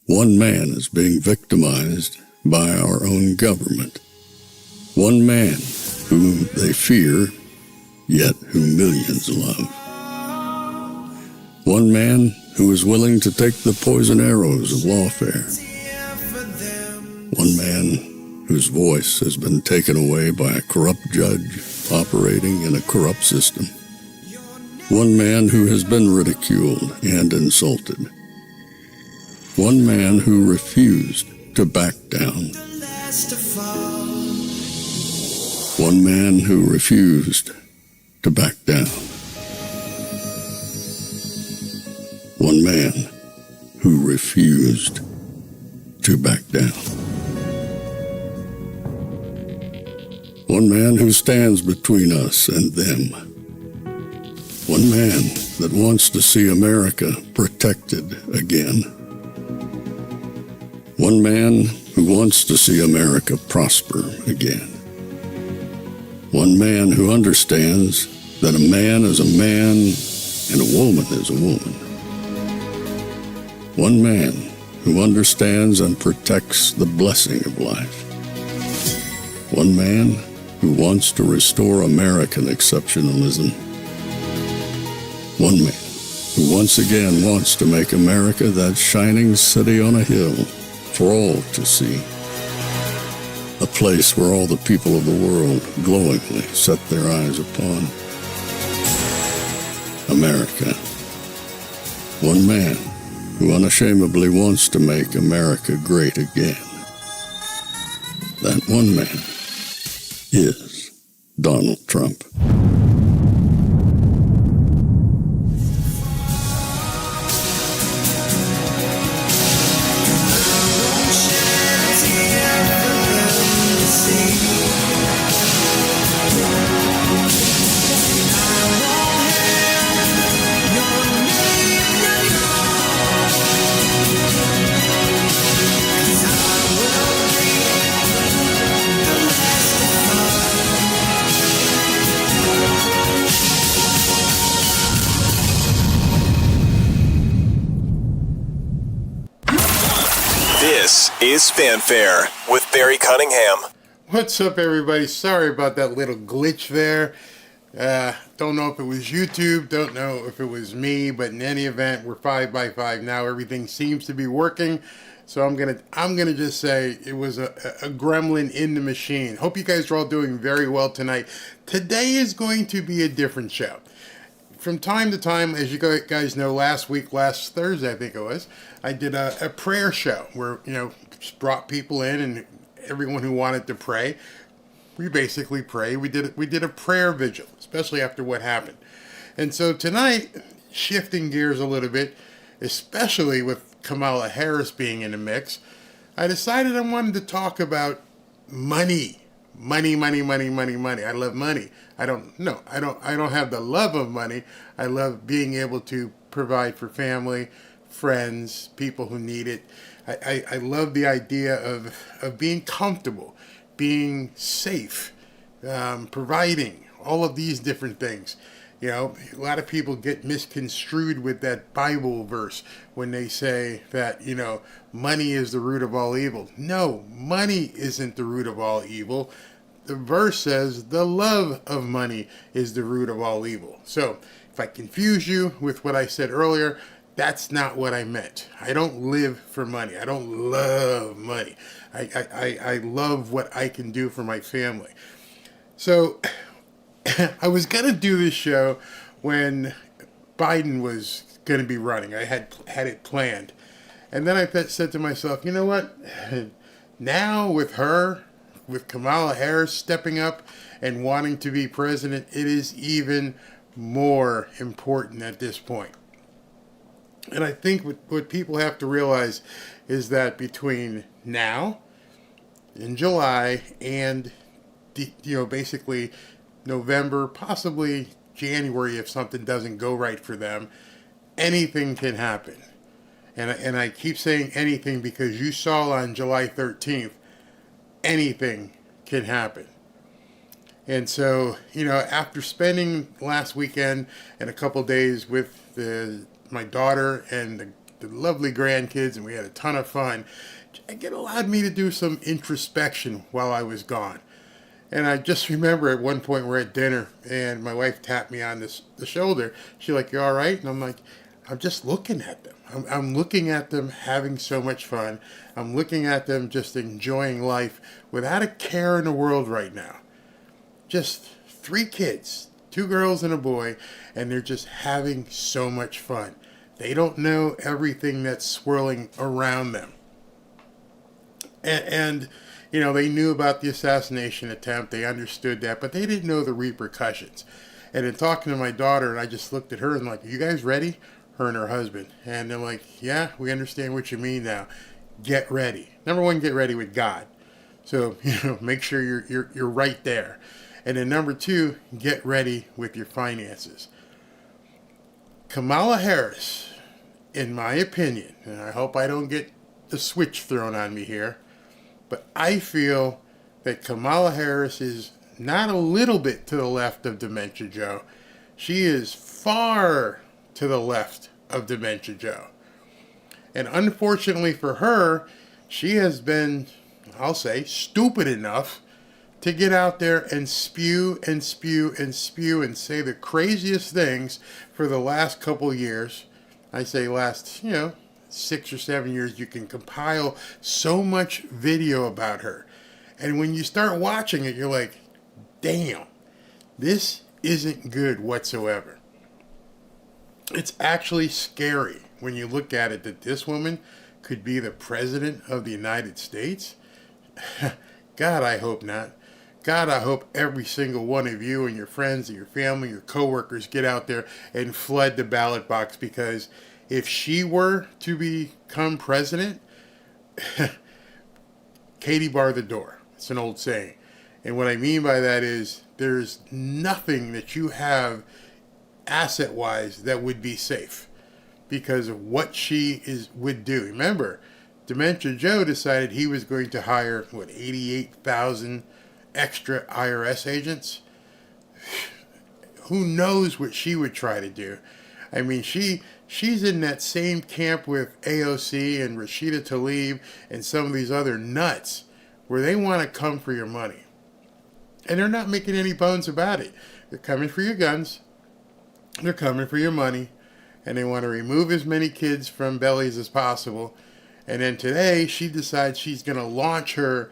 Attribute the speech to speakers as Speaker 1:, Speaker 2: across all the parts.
Speaker 1: One man is being victimized by our own government. One man whom they fear, yet who millions love. One man who is willing to take the poison arrows of lawfare. One man whose voice has been taken away by a corrupt judge operating in a corrupt system. One man who has been ridiculed and insulted. One man who refused to back down. One man who refused to back down. One man who refused to back down. One man who stands between us and them. One man that wants to see America protected again. One man who wants to see America prosper again. One man who understands that a man is a man and a woman is a woman. One man who understands and protects the blessing of life. One man who wants to restore American exceptionalism. One man who once again wants to make America that shining city on a hill for all to see. A place where all the people of the world glowingly set their eyes upon. America. One man who unashamedly wants to make America great again. That one man is Donald Trump.
Speaker 2: This is Fanfare with Barry Cunningham.
Speaker 3: What's up, everybody? Sorry about that little glitch there. Don't know if it was YouTube, don't know if it was me, but in any event, we're 5 by 5 now. Everything seems to be working. So I'm gonna just say it was a gremlin in the machine. Hope you guys are all doing very well tonight. Today is going to be a different show. From time to time, as you guys know, last Thursday, I think it was, I did a prayer show where, just brought people in and everyone who wanted to pray. We basically pray. We did a prayer vigil, especially after what happened. And so tonight, shifting gears a little bit, especially with Kamala Harris being in the mix, I decided I wanted to talk about money. Money. I love money. I don't have the love of money. I love being able to provide for family, friends, people who need it. I love the idea of being comfortable, being safe, providing, all of these different things. A lot of people get misconstrued with that Bible verse when they say that, money is the root of all evil. No, money isn't the root of all evil. The verse says the love of money is the root of all evil. So if I confuse you with what I said earlier, that's not what I meant. I don't live for money. I don't love money. I love what I can do for my family. So I was going to do this show when Biden was going to be running. I had it planned. And then I said to myself, you know what? Now with Kamala Harris stepping up and wanting to be president, it is even more important at this point. And I think what people have to realize is that between now and July and, basically November, possibly January, if something doesn't go right for them, anything can happen. And I keep saying anything because you saw on July 13th, anything can happen. And so, after spending last weekend and a couple days with my daughter and the the lovely grandkids, and we had a ton of fun. It allowed me to do some introspection while I was gone. And I just remember at one point we're at dinner, and my wife tapped me on the shoulder. She's like, "You all right?" And I'm like, "I'm just looking at them. I'm looking at them having so much fun. I'm looking at them just enjoying life without a care in the world right now. Just 3 kids, 2 girls and a boy, and they're just having so much fun. They don't know everything that's swirling around them." And you know, they knew about the assassination attempt. They understood that, but they didn't know the repercussions. And in talking to my daughter, and I just looked at her and like, "Are you guys ready?" Her and her husband. And they're like, "Yeah, we understand what you mean now. Get ready." Number 1, get ready with God. So, you know, make sure you're right there. And then number 2, get ready with your finances. Kamala Harris, in my opinion, and I hope I don't get the switch thrown on me here, but I feel that Kamala Harris is not a little bit to the left of Dementia Joe. She is far to the left of Dementia Joe. And unfortunately for her, she has been, I'll say, stupid enough to get out there and spew and spew and spew and say the craziest things for the last couple years. I say last, 6 or 7 years. You can compile so much video about her. And when you start watching it, you're like, damn, this isn't good whatsoever. It's actually scary when you look at it that this woman could be the president of the United States. God, I hope not. God, I hope every single one of you and your friends and your family, your coworkers get out there and flood the ballot box, because if she were to become president, Katie bar the door. It's an old saying. And what I mean by that is there's nothing that you have asset-wise that would be safe because of what she would do. Remember, Dementia Joe decided he was going to hire, 88,000 extra IRS agents? Who knows what she would try to do? I mean, she's in that same camp with AOC and Rashida Tlaib and some of these other nuts where they want to come for your money. And they're not making any bones about it. They're coming for your guns. They're coming for your money. And they want to remove as many kids from bellies as possible. And then today, she decides she's going to launch her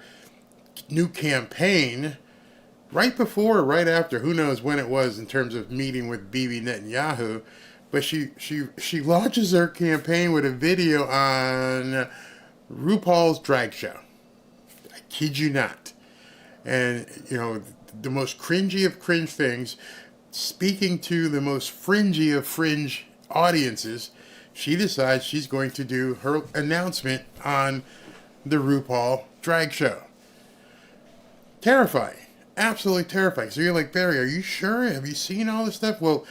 Speaker 3: new campaign right before or right after, who knows when it was in terms of meeting with Bibi Netanyahu. But she launches her campaign with a video on RuPaul's drag show. I kid you not. And, the most cringy of cringe things, speaking to the most fringy of fringe audiences, she decides she's going to do her announcement on the RuPaul drag show. Terrifying. Absolutely terrifying. So you're like, Barry, are you sure? Have you seen all this stuff? Well,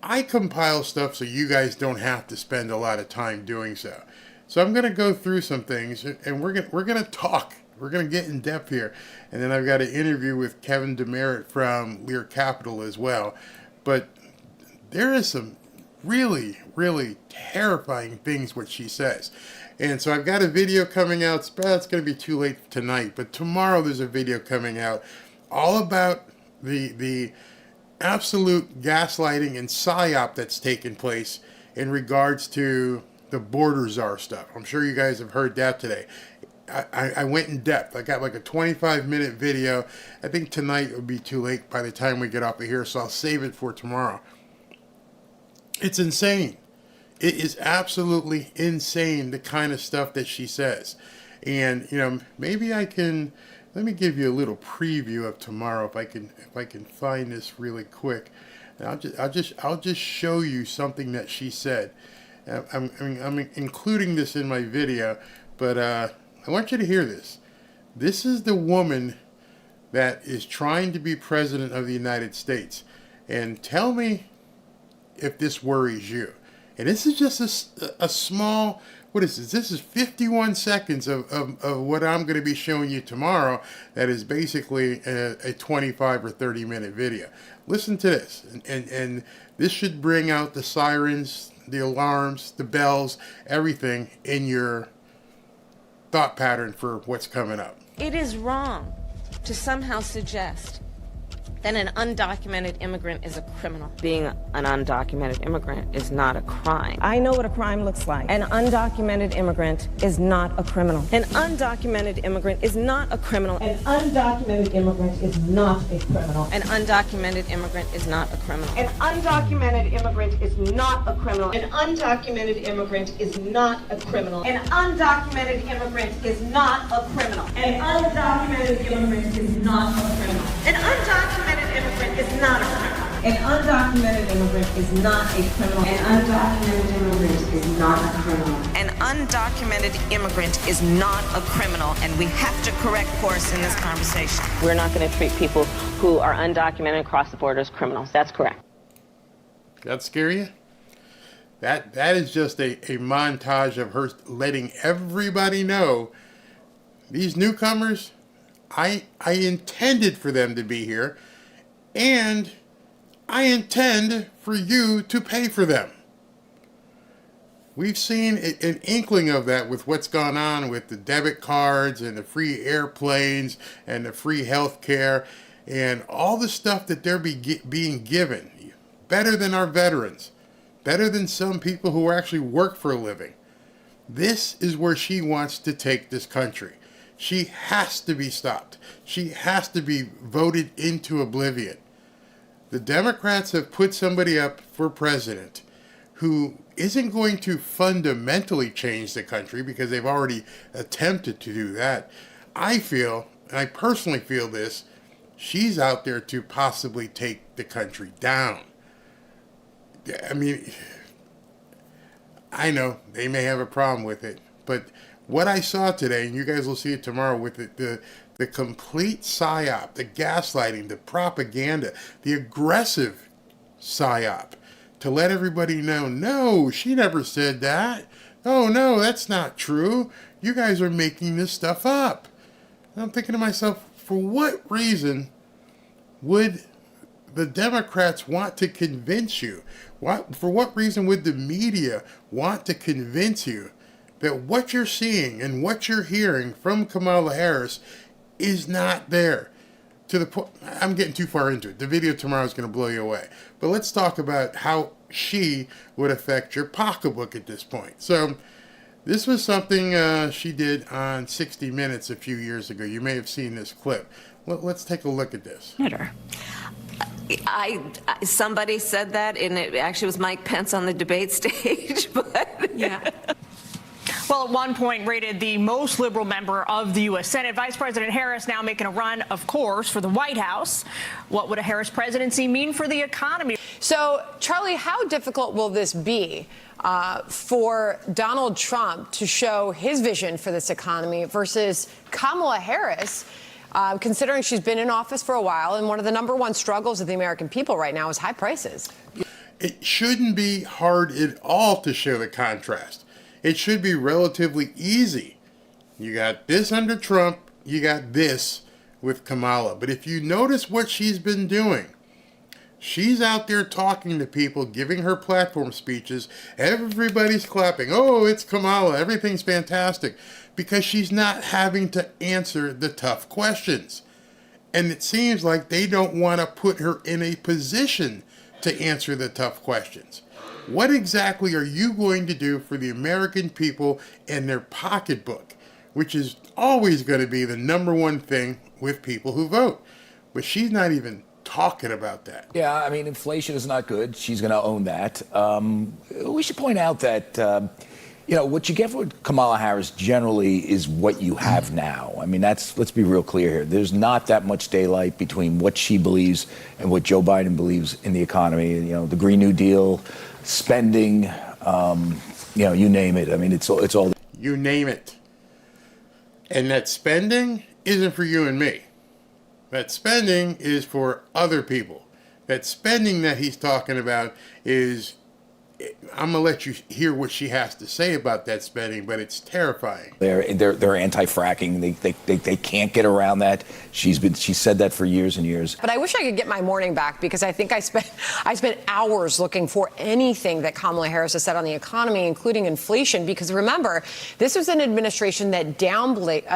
Speaker 3: I compile stuff so you guys don't have to spend a lot of time doing so. So I'm going to go through some things, and we're going to talk. We're going to get in depth here. And then I've got an interview with Kevin DeMeritt from Lear Capital as well. But there is some really, really terrifying things what she says. And so I've got a video coming out. It's going to be too late tonight, but tomorrow there's a video coming out all about the absolute gaslighting and psyop that's taken place in regards to the border czar stuff. I'm sure you guys have heard that today. I went in depth. I got like a 25-minute video. I think tonight would be too late by the time we get off of here, so I'll save it for tomorrow. It's insane. It is absolutely insane, the kind of stuff that she says. And, maybe let me give you a little preview of tomorrow if I can find this really quick. And I'll just show you something that she said. I'm including this in my video, but I want you to hear this. This is the woman that is trying to be president of the United States. And tell me if this worries you. And this is just a small, what is this? This is 51 seconds of what I'm going to be showing you tomorrow. That is basically a 25 or 30 minute video. Listen to this. And this should bring out the sirens, the alarms, the bells, everything in your thought pattern for what's coming up.
Speaker 4: It is wrong to somehow suggest that an undocumented immigrant is a criminal. Being an undocumented immigrant is not a crime. I know what a crime looks like. An undocumented immigrant is not a criminal. An undocumented immigrant is not a criminal. An undocumented immigrant is not a criminal. An undocumented immigrant is not a criminal. An undocumented immigrant is not a criminal. An undocumented immigrant is not a criminal. An undocumented immigrant is not a criminal. An undocumented immigrant is not a criminal. An undocumented immigrant is not a criminal. An undocumented immigrant is not a criminal. An undocumented immigrant is not a criminal. An undocumented immigrant is not a criminal, and we have to correct course in this conversation. We're not going to treat people who are undocumented across the border as criminals. That's correct.
Speaker 3: That scare you? That is just a montage of her letting everybody know these newcomers, I intended for them to be here, and I intend for you to pay for them. We've seen an inkling of that with what's gone on with the debit cards and the free airplanes and the free health care and all the stuff that they're being given. Better than our veterans. Better than some people who actually work for a living. This is where she wants to take this country. She has to be stopped. She has to be voted into oblivion. The Democrats have put somebody up for president who isn't going to fundamentally change the country because they've already attempted to do that. I feel, and I personally feel this, she's out there to possibly take the country down. I mean, I know they may have a problem with it, but what I saw today, and you guys will see it tomorrow with the complete psyop, the gaslighting, the propaganda, the aggressive psyop to let everybody know, no, she never said that. Oh, no, that's not true. You guys are making this stuff up. And I'm thinking to myself, for what reason would the Democrats want to convince you? For what reason would the media want to convince you that what you're seeing and what you're hearing from Kamala Harris is not there? To the point, I'm getting too far into it. The video tomorrow is going to blow you away. But let's talk about how she would affect your pocketbook at this point. So this was something she did on 60 Minutes a few years ago. You may have seen this clip. Let's take a look at this.
Speaker 4: Somebody said that, and it actually was Mike Pence on the debate stage. But
Speaker 5: yeah. Well, at one point rated the most liberal member of the U.S. Senate. Vice President Harris now making a run, of course, for the White House. What would a Harris presidency mean for the economy?
Speaker 6: So, Charlie, how difficult will this be for Donald Trump to show his vision for this economy versus Kamala Harris, considering she's been in office for a while, and one of the #1 struggles of the American people right now is high prices?
Speaker 3: It shouldn't be hard at all to show the contrast. It should be relatively easy. You got this under Trump, you got this with Kamala. But if you notice what she's been doing, she's out there talking to people, giving her platform speeches. Everybody's clapping. Oh, it's Kamala. Everything's fantastic. Because she's not having to answer the tough questions. And it seems like they don't want to put her in a position to answer the tough questions. What exactly are you going to do for the American people and their pocketbook, which is always going to be the #1 thing with people who vote? But she's not even talking about that.
Speaker 7: Yeah, I mean, inflation is not good. She's going to own that. We should point out that, what you get with Kamala Harris generally is what you have now. I mean, let's be real clear here. There's not that much daylight between what she believes and what Joe Biden believes in the economy. The Green New Deal, spending, you name it. I mean, it's all.
Speaker 3: You name it. And that spending isn't for you and me. That spending is for other people. That spending that he's talking about is I'm gonna let you hear what she has to say about that spending, but it's terrifying.
Speaker 7: They're anti-fracking. They can't get around that. She said that for years and years.
Speaker 6: But I wish I could get my morning back, because I think I spent hours looking for anything that Kamala Harris has said on the economy, including inflation. Because remember, this was an administration that downplayed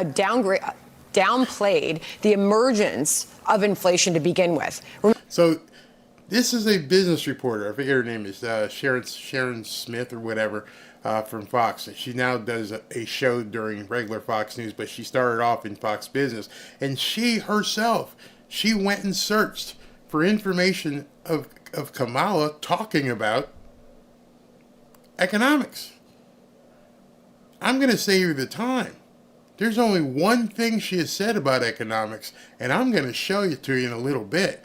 Speaker 6: the emergence of inflation to begin with.
Speaker 3: So this is a business reporter. I forget her name is Sharon Smith or whatever, from Fox. She now does a show during regular Fox News, but she started off in Fox Business. And she herself, she went and searched for information of Kamala talking about economics. I'm going to save you the time. There's only one thing she has said about economics, and I'm going to show it to you in a little bit.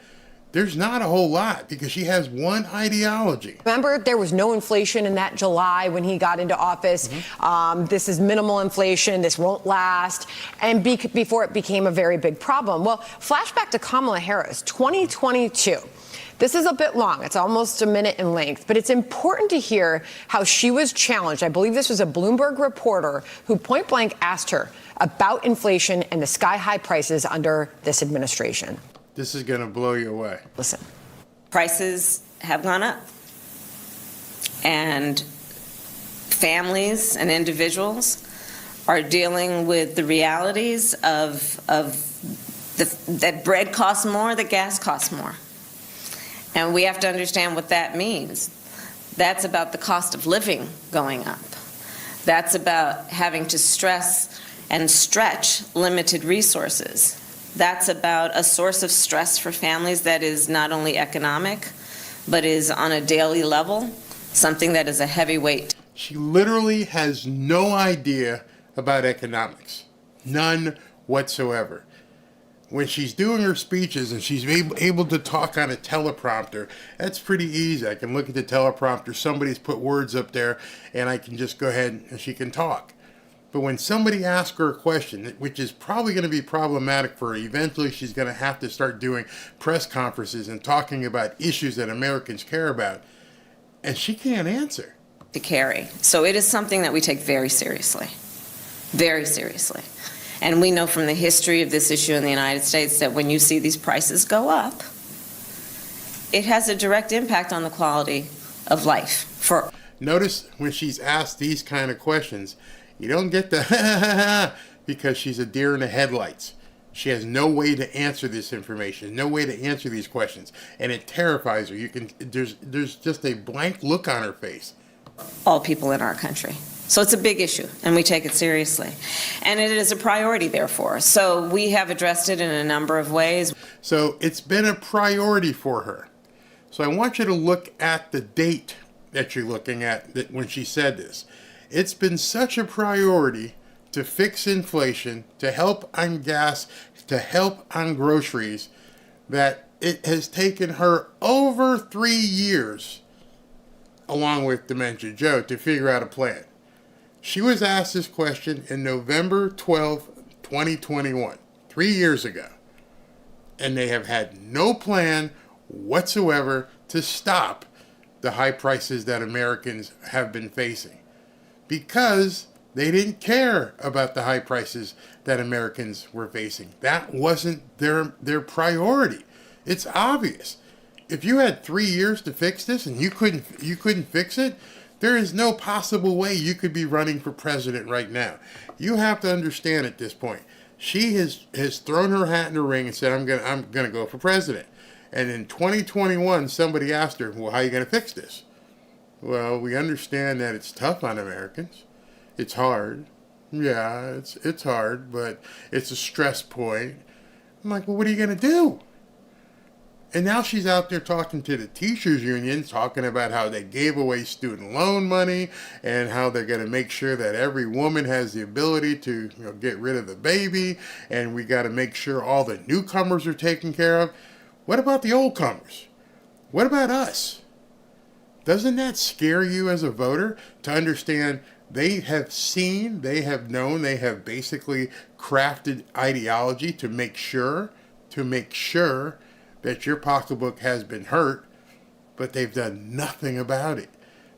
Speaker 3: There's not a whole lot, because she has one ideology.
Speaker 6: Remember, there was no inflation in that July when he got into office. This is minimal inflation. This won't last. And before it became a very big problem. Well, flashback to Kamala Harris, 2022. This is a bit long. It's almost a minute in length, but it's important to hear how she was challenged. I believe this was a Bloomberg reporter who point blank asked her about inflation and the sky-high prices under this administration.
Speaker 3: This is going to blow you away.
Speaker 6: Listen.
Speaker 8: Prices have gone up, and families and individuals are dealing with the realities of that bread costs more, that gas costs more. And we have to understand what that means. That's about the cost of living going up. That's about having to stress and stretch limited resources. That's about a source of stress for families that is not only economic, but is on a daily level, something that is a heavy weight.
Speaker 3: She literally has no idea about economics. None whatsoever. When she's doing her speeches and she's able to talk on a teleprompter, that's pretty easy. I can look at the teleprompter, somebody's put words up there, and I can just go ahead and she can talk. But when somebody asks her a question, which is probably going to be problematic for her, eventually she's going to have to start doing press conferences and talking about issues that Americans care about, and she can't answer.
Speaker 8: To carry. So it is something that we take very seriously. Very seriously. And we know from the history of this issue in the United States that when you see these prices go up, it has a direct impact on the quality of life.
Speaker 3: Notice when she's asked these kind of questions, you don't get the because she's a deer in the headlights. She has no way to answer this information, no way to answer these questions, and it terrifies her. There's just a blank look on her face.
Speaker 8: All people in our country. So it's a big issue, and we take it seriously. And it is a priority, therefore. So we have addressed it in a number of ways.
Speaker 3: So it's been a priority for her. So I want you to look at the date that you're looking at when she said this. It's been such a priority to fix inflation, to help on gas, to help on groceries, that it has taken her over 3 years, along with Dementia Joe, to figure out a plan. She was asked this question in November 12, 2021, 3 years ago. And they have had no plan whatsoever to stop the high prices that Americans have been facing, because they didn't care about the high prices that Americans were facing. That wasn't their priority. It's obvious. If you had 3 years to fix this and you couldn't fix it, there is no possible way you could be running for president right now. You have to understand at this point, she has thrown her hat in the ring and said, I'm gonna go for president. And in 2021, somebody asked her, well, how are you gonna fix this? Well, we understand that it's tough on Americans. It's hard. Yeah, it's hard, but it's a stress point. I'm like, well, what are you gonna do? And now she's out there talking to the teachers union, talking about how they gave away student loan money and how they're going to make sure that every woman has the ability to get rid of the baby, and we got to make sure all the newcomers are taken care of. What about the old comers? What about us? Doesn't that scare you as a voter to understand they have seen, they have known, they have basically crafted ideology to make sure that your pocketbook has been hurt, but they've done nothing about it.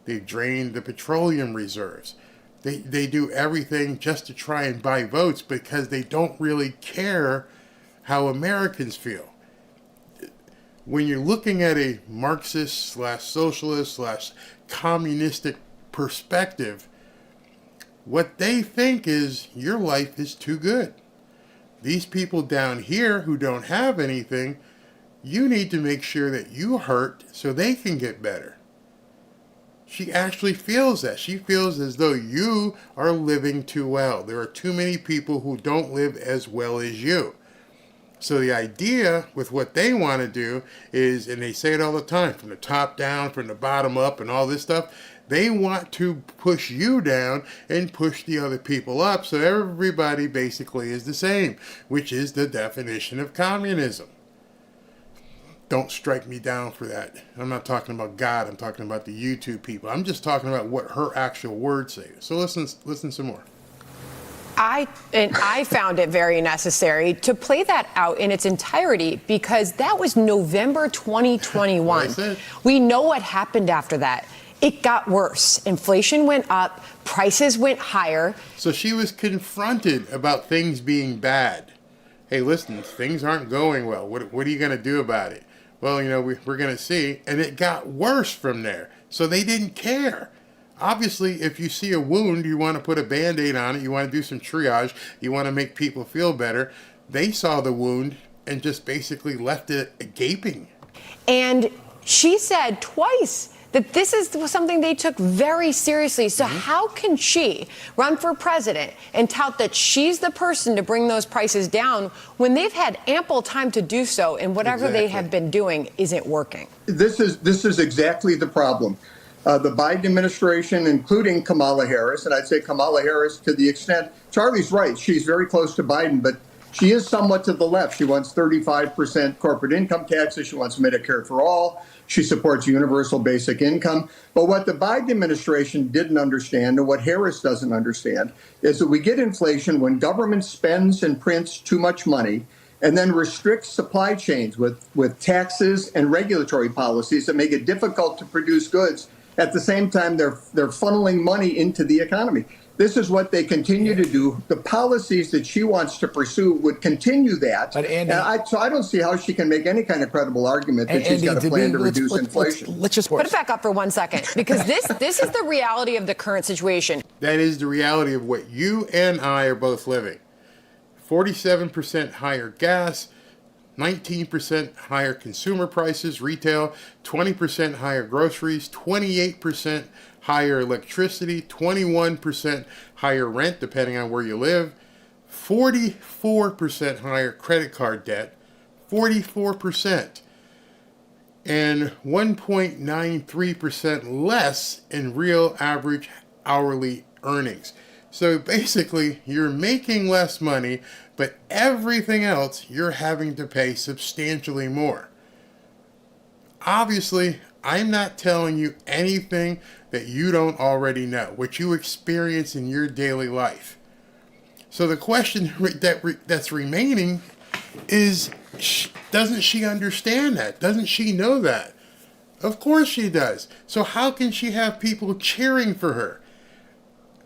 Speaker 3: They've drained the petroleum reserves. They do everything just to try and buy votes because they don't really care how Americans feel. When you're looking at a Marxist / socialist / communistic perspective, what they think is your life is too good. These people down here who don't have anything, you need to make sure that you hurt so they can get better. She actually feels that. She feels as though you are living too well. There are too many people who don't live as well as you. So the idea with what they want to do is, and they say it all the time, from the top down, from the bottom up, and all this stuff, they want to push you down and push the other people up so everybody basically is the same, which is the definition of communism. Don't strike me down for that. I'm not talking about God. I'm talking about the YouTube people. I'm just talking about what her actual words say. So listen some more.
Speaker 6: I found it very necessary to play that out in its entirety because that was November 2021. We know what happened after that. It got worse. Inflation went up. Prices went higher.
Speaker 3: So she was confronted about things being bad. Hey, listen, things aren't going well. What are you going to do about it? Well, we're going to see. And it got worse from there. So they didn't care. Obviously, if you see a wound, you want to put a Band-Aid on it. You want to do some triage. You want to make people feel better. They saw the wound and just basically left it gaping.
Speaker 6: And she said twice that this is something they took very seriously. So how can she run for president and tout that she's the person to bring those prices down when they've had ample time to do so and whatever they have been doing isn't working?
Speaker 9: This is exactly the problem. The Biden administration, including Kamala Harris, and I'd say Kamala Harris to the extent, Charlie's right, she's very close to Biden, but she is somewhat to the left. She wants 35% corporate income taxes. She wants Medicare for all. She supports universal basic income. But what the Biden administration didn't understand, and what Harris doesn't understand, is that we get inflation when government spends and prints too much money and then restricts supply chains with taxes and regulatory policies that make it difficult to produce goods. At the same time, they're funneling money into the economy. This is what they continue to do. The policies that she wants to pursue would continue that. But Andy, so I don't see how she can make any kind of credible argument that she's got a plan to reduce inflation.
Speaker 6: Let's just put it back up for 1 second, because this is the reality of the current situation.
Speaker 3: That is the reality of what you and I are both living. 47% higher gas, 19% higher consumer prices, retail, 20% higher groceries, 28% higher electricity, 21% higher rent, depending on where you live, 44% higher credit card debt, 44%, and 1.93% less in real average hourly earnings. So basically, you're making less money, but everything else you're having to pay substantially more. Obviously, I'm not telling you anything that you don't already know, what you experience in your daily life. So the question that's remaining is, doesn't she understand that? Doesn't she know that? Of course she does. So how can she have people cheering for her?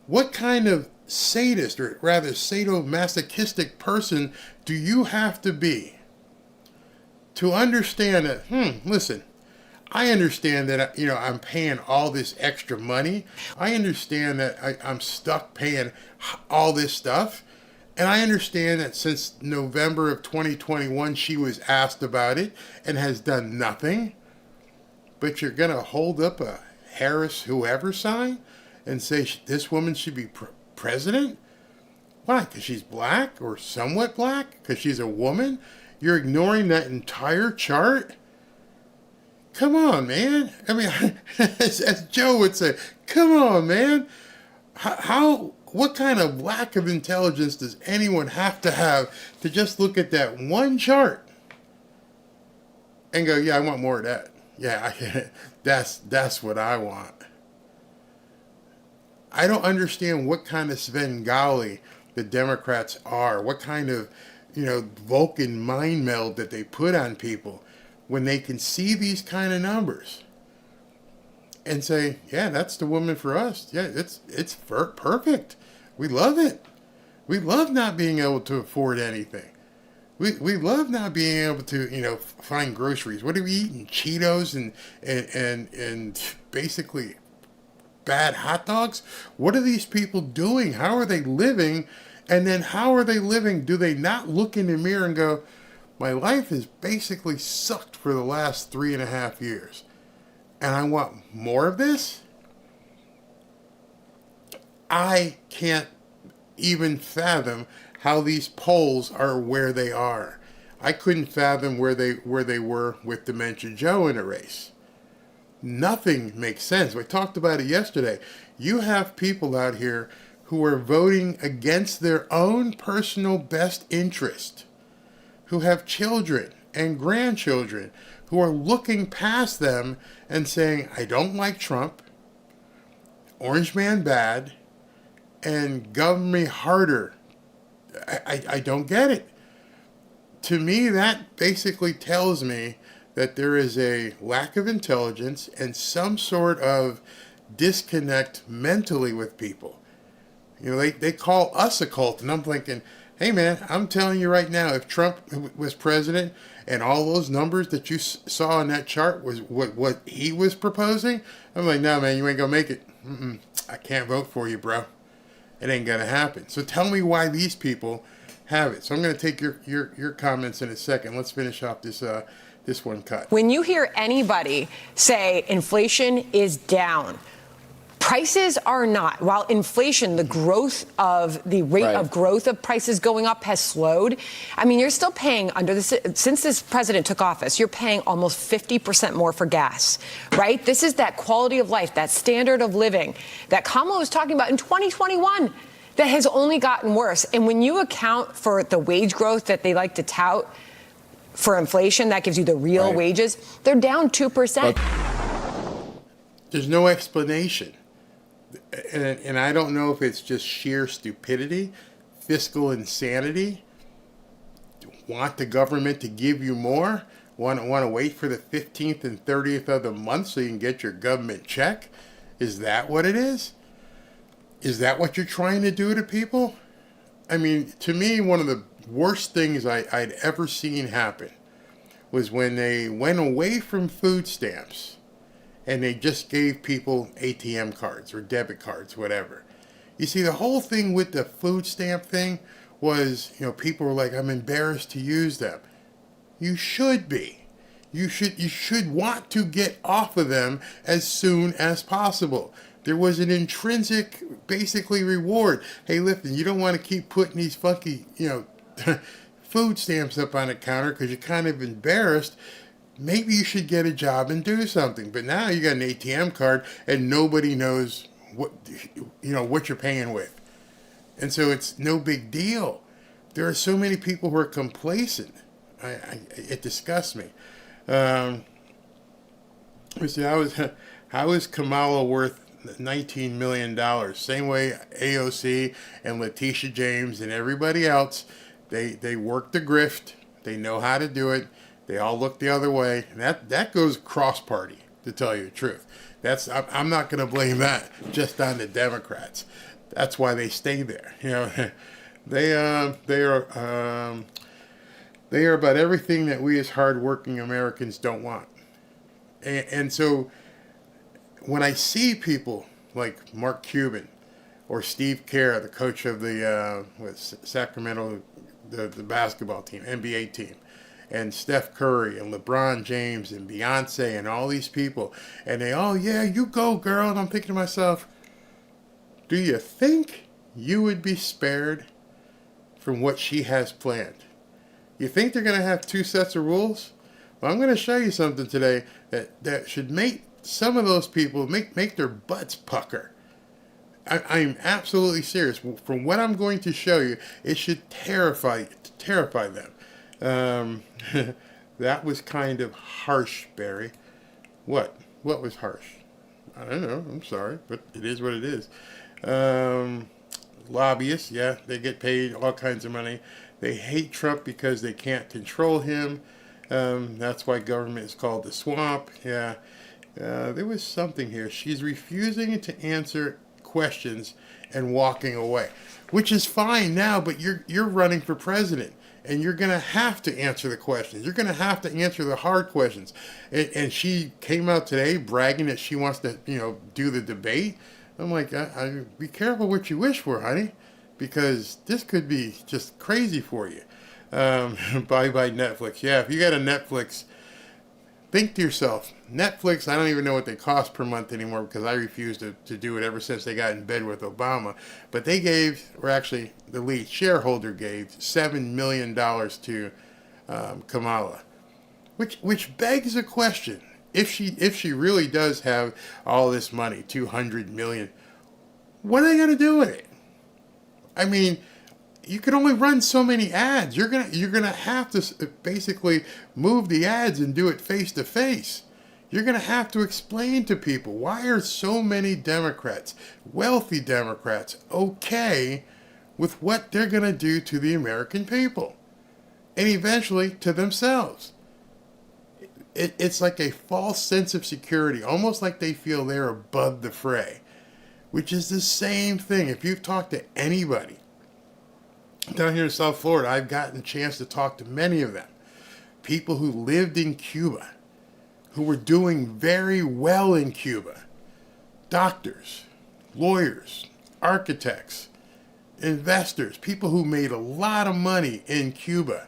Speaker 3: What kind of sadist, or rather sadomasochistic person do you have to be to understand that, listen, I understand that, I'm paying all this extra money. I understand that I'm stuck paying all this stuff. And I understand that since November of 2021, she was asked about it and has done nothing. But you're going to hold up a Harris whoever sign and say this woman should be president? Why? Because she's black or somewhat black? Because she's a woman? You're ignoring that entire chart? Come on, man. I mean, as Joe would say, come on, man. What kind of lack of intelligence does anyone have to just look at that one chart and go, yeah, I want more of that. Yeah, that's what I want. I don't understand what kind of Svengali the Democrats are, what kind of, Vulcan mind meld that they put on people when they can see these kind of numbers. and say, yeah, that's the woman for us. Yeah, it's perfect. We love it. We love not being able to afford anything. We love not being able to, find groceries. What are we eating? Cheetos and basically bad hot dogs? What are these people doing? How are they living? And then how are they living? Do they not look in the mirror and go, my life has basically sucked for the last 3.5 years, and I want more of this? I can't even fathom how these polls are where they are. I couldn't fathom where they were with Dementia Joe in a race. Nothing makes sense. We talked about it yesterday. You have people out here who are voting against their own personal best interest, who have children and grandchildren, who are looking past them and saying, I don't like Trump, Orange Man bad, and govern me harder. I don't get it. To me, that basically tells me that there is a lack of intelligence and some sort of disconnect mentally with people. They call us a cult, and I'm thinking, hey man, I'm telling you right now, if Trump was president and all those numbers that you saw on that chart was what he was proposing, I'm like, no man, you ain't gonna make it. I can't vote for you, bro. It ain't gonna happen. So tell me why these people have it. So I'm gonna take your comments in a second. Let's finish off this one cut.
Speaker 6: When you hear anybody say inflation is down, prices are not. While inflation, the growth of the rate of growth of prices going up has slowed. I mean, you're still paying since this president took office, you're paying almost 50% more for gas, right? This is that quality of life, that standard of living that Kamala was talking about in 2021 that has only gotten worse. And when you account for the wage growth that they like to tout for inflation, that gives you the real wages, they're down 2%.
Speaker 3: There's no explanation. And I don't know if it's just sheer stupidity, fiscal insanity, want the government to give you more, want to wait for the 15th and 30th of the month so you can get your government check. Is that what it is? Is that what you're trying to do to people? I mean, to me, one of the worst things I'd ever seen happen was when they went away from food stamps and they just gave people ATM cards or debit cards, whatever. You see, the whole thing with the food stamp thing was, people were like, I'm embarrassed to use them. You should be. You should want to get off of them as soon as possible. There was an intrinsic, basically, reward. Hey, listen, you don't want to keep putting these funky, food stamps up on the counter because you're kind of embarrassed. Maybe you should get a job and do something. But now you got an ATM card and nobody knows what you're paying with. And so it's no big deal. There are so many people who are complacent. It disgusts me. How is Kamala worth $19 million? Same way AOC and Letitia James and everybody else, they work the grift. They know how to do it. They all look the other way. And that goes cross-party, to tell you the truth. I'm not going to blame that just on the Democrats. That's why they stay there. They are about everything that we as hardworking Americans don't want. And so when I see people like Mark Cuban or Steve Kerr, the coach of the Sacramento, the basketball team, NBA team, and Steph Curry and LeBron James and Beyonce and all these people, and they, oh yeah, you go girl, and I'm thinking to myself, do you think you would be spared from what she has planned? You think they're going to have two sets of rules? Well, I'm going to show you something today that should make some of those people make their butts pucker. I'm absolutely serious. From what I'm going to show you, it should terrify them. That was kind of harsh, Barry. What was harsh? I don't know. I'm sorry, but it is what it is. Lobbyists, yeah, they get paid all kinds of money. They hate Trump because they can't control him. That's why government is called the swamp. Yeah. There was something here. She's refusing to answer questions and walking away, which is fine now, but you're running for president, and you're going to have to answer the questions. You're going to have to answer the hard questions. And she came out today bragging that she wants to, do the debate. I'm like, be careful what you wish for, honey, because this could be just crazy for you. Bye-bye Netflix. Yeah, if you got a Netflix, think to yourself, Netflix, I don't even know what they cost per month anymore because I refuse to do it ever since they got in bed with Obama. But they gave, or actually the lead shareholder gave, $7 million to Kamala, which begs a question. If she really does have all this money, $200 million, what are they going to do with it? I mean, you can only run so many ads. You're gonna have to basically move the ads and do it face to face. You're gonna have to explain to people, why are so many Democrats, wealthy Democrats, okay with what they're gonna do to the American people, and eventually to themselves. It's like a false sense of security, almost like they feel they're above the fray, which is the same thing. If you've talked to anybody down here in South Florida, I've gotten a chance to talk to many of them. People who lived in Cuba, who were doing very well in Cuba. Doctors, lawyers, architects, investors, people who made a lot of money in Cuba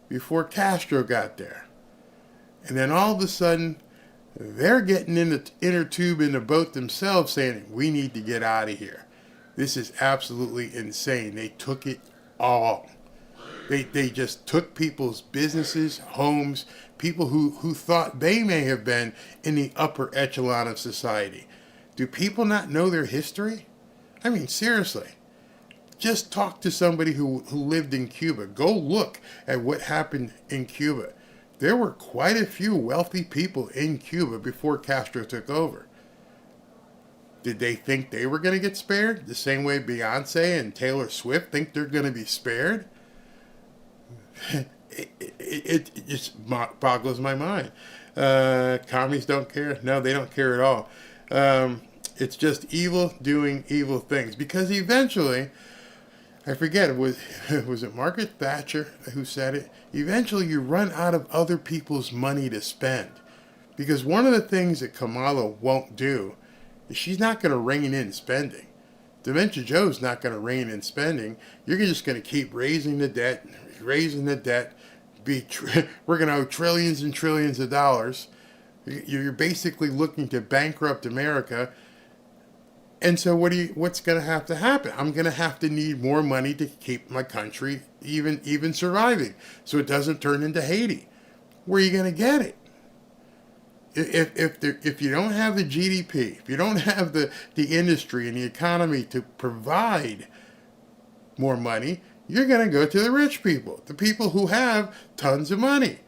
Speaker 3: before Castro got there. And then all of a sudden, they're getting in the inner tube in the boat themselves saying, we need to get out of here. This is absolutely insane. They took it all. They just took people's businesses, homes, people who thought they may have been in the upper echelon of society. Do people not know their history? I mean, seriously. Just talk to somebody who lived in Cuba. Go look at what happened in Cuba. There were quite a few wealthy people in Cuba before Castro took over. Did they think they were going to get spared? The same way Beyonce and Taylor Swift think they're going to be spared? It just boggles my mind. Commies don't care. No, they don't care at all. It's just evil doing evil things. Because eventually, I forget, was it Margaret Thatcher who said it? Eventually you run out of other people's money to spend. Because one of the things that Kamala won't do, she's not going to rein in spending. Dementia Joe's not going to rein in spending. You're just going to keep raising the debt. We're going to owe trillions and trillions of dollars. You're basically looking to bankrupt America. And so what's going to happen? I'm going to have to need more money to keep my country even surviving, so it doesn't turn into Haiti. Where are you going to get it? If you don't have the GDP, if you don't have the industry and the economy to provide more money, you're going to go to the rich people, the people who have tons of money.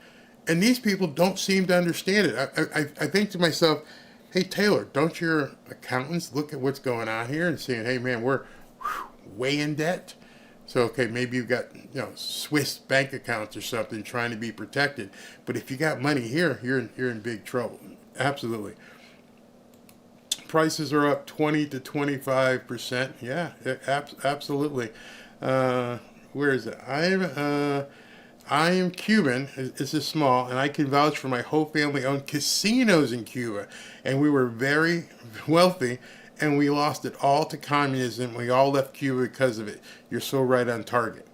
Speaker 3: And these people don't seem to understand it. I think to myself, hey, Taylor, don't your accountants look at what's going on here and saying, hey, man, we're way in debt? So, okay, maybe you've got, Swiss bank accounts or something trying to be protected. But if you got money here, you're in big trouble. Absolutely. Prices are up 20 to 25%. Yeah, absolutely. Where is it? I am Cuban. This is small, and I can vouch for my whole family owned casinos in Cuba. And we were very wealthy, and we lost it all to communism. We all left Cuba because of it. You're so right on target.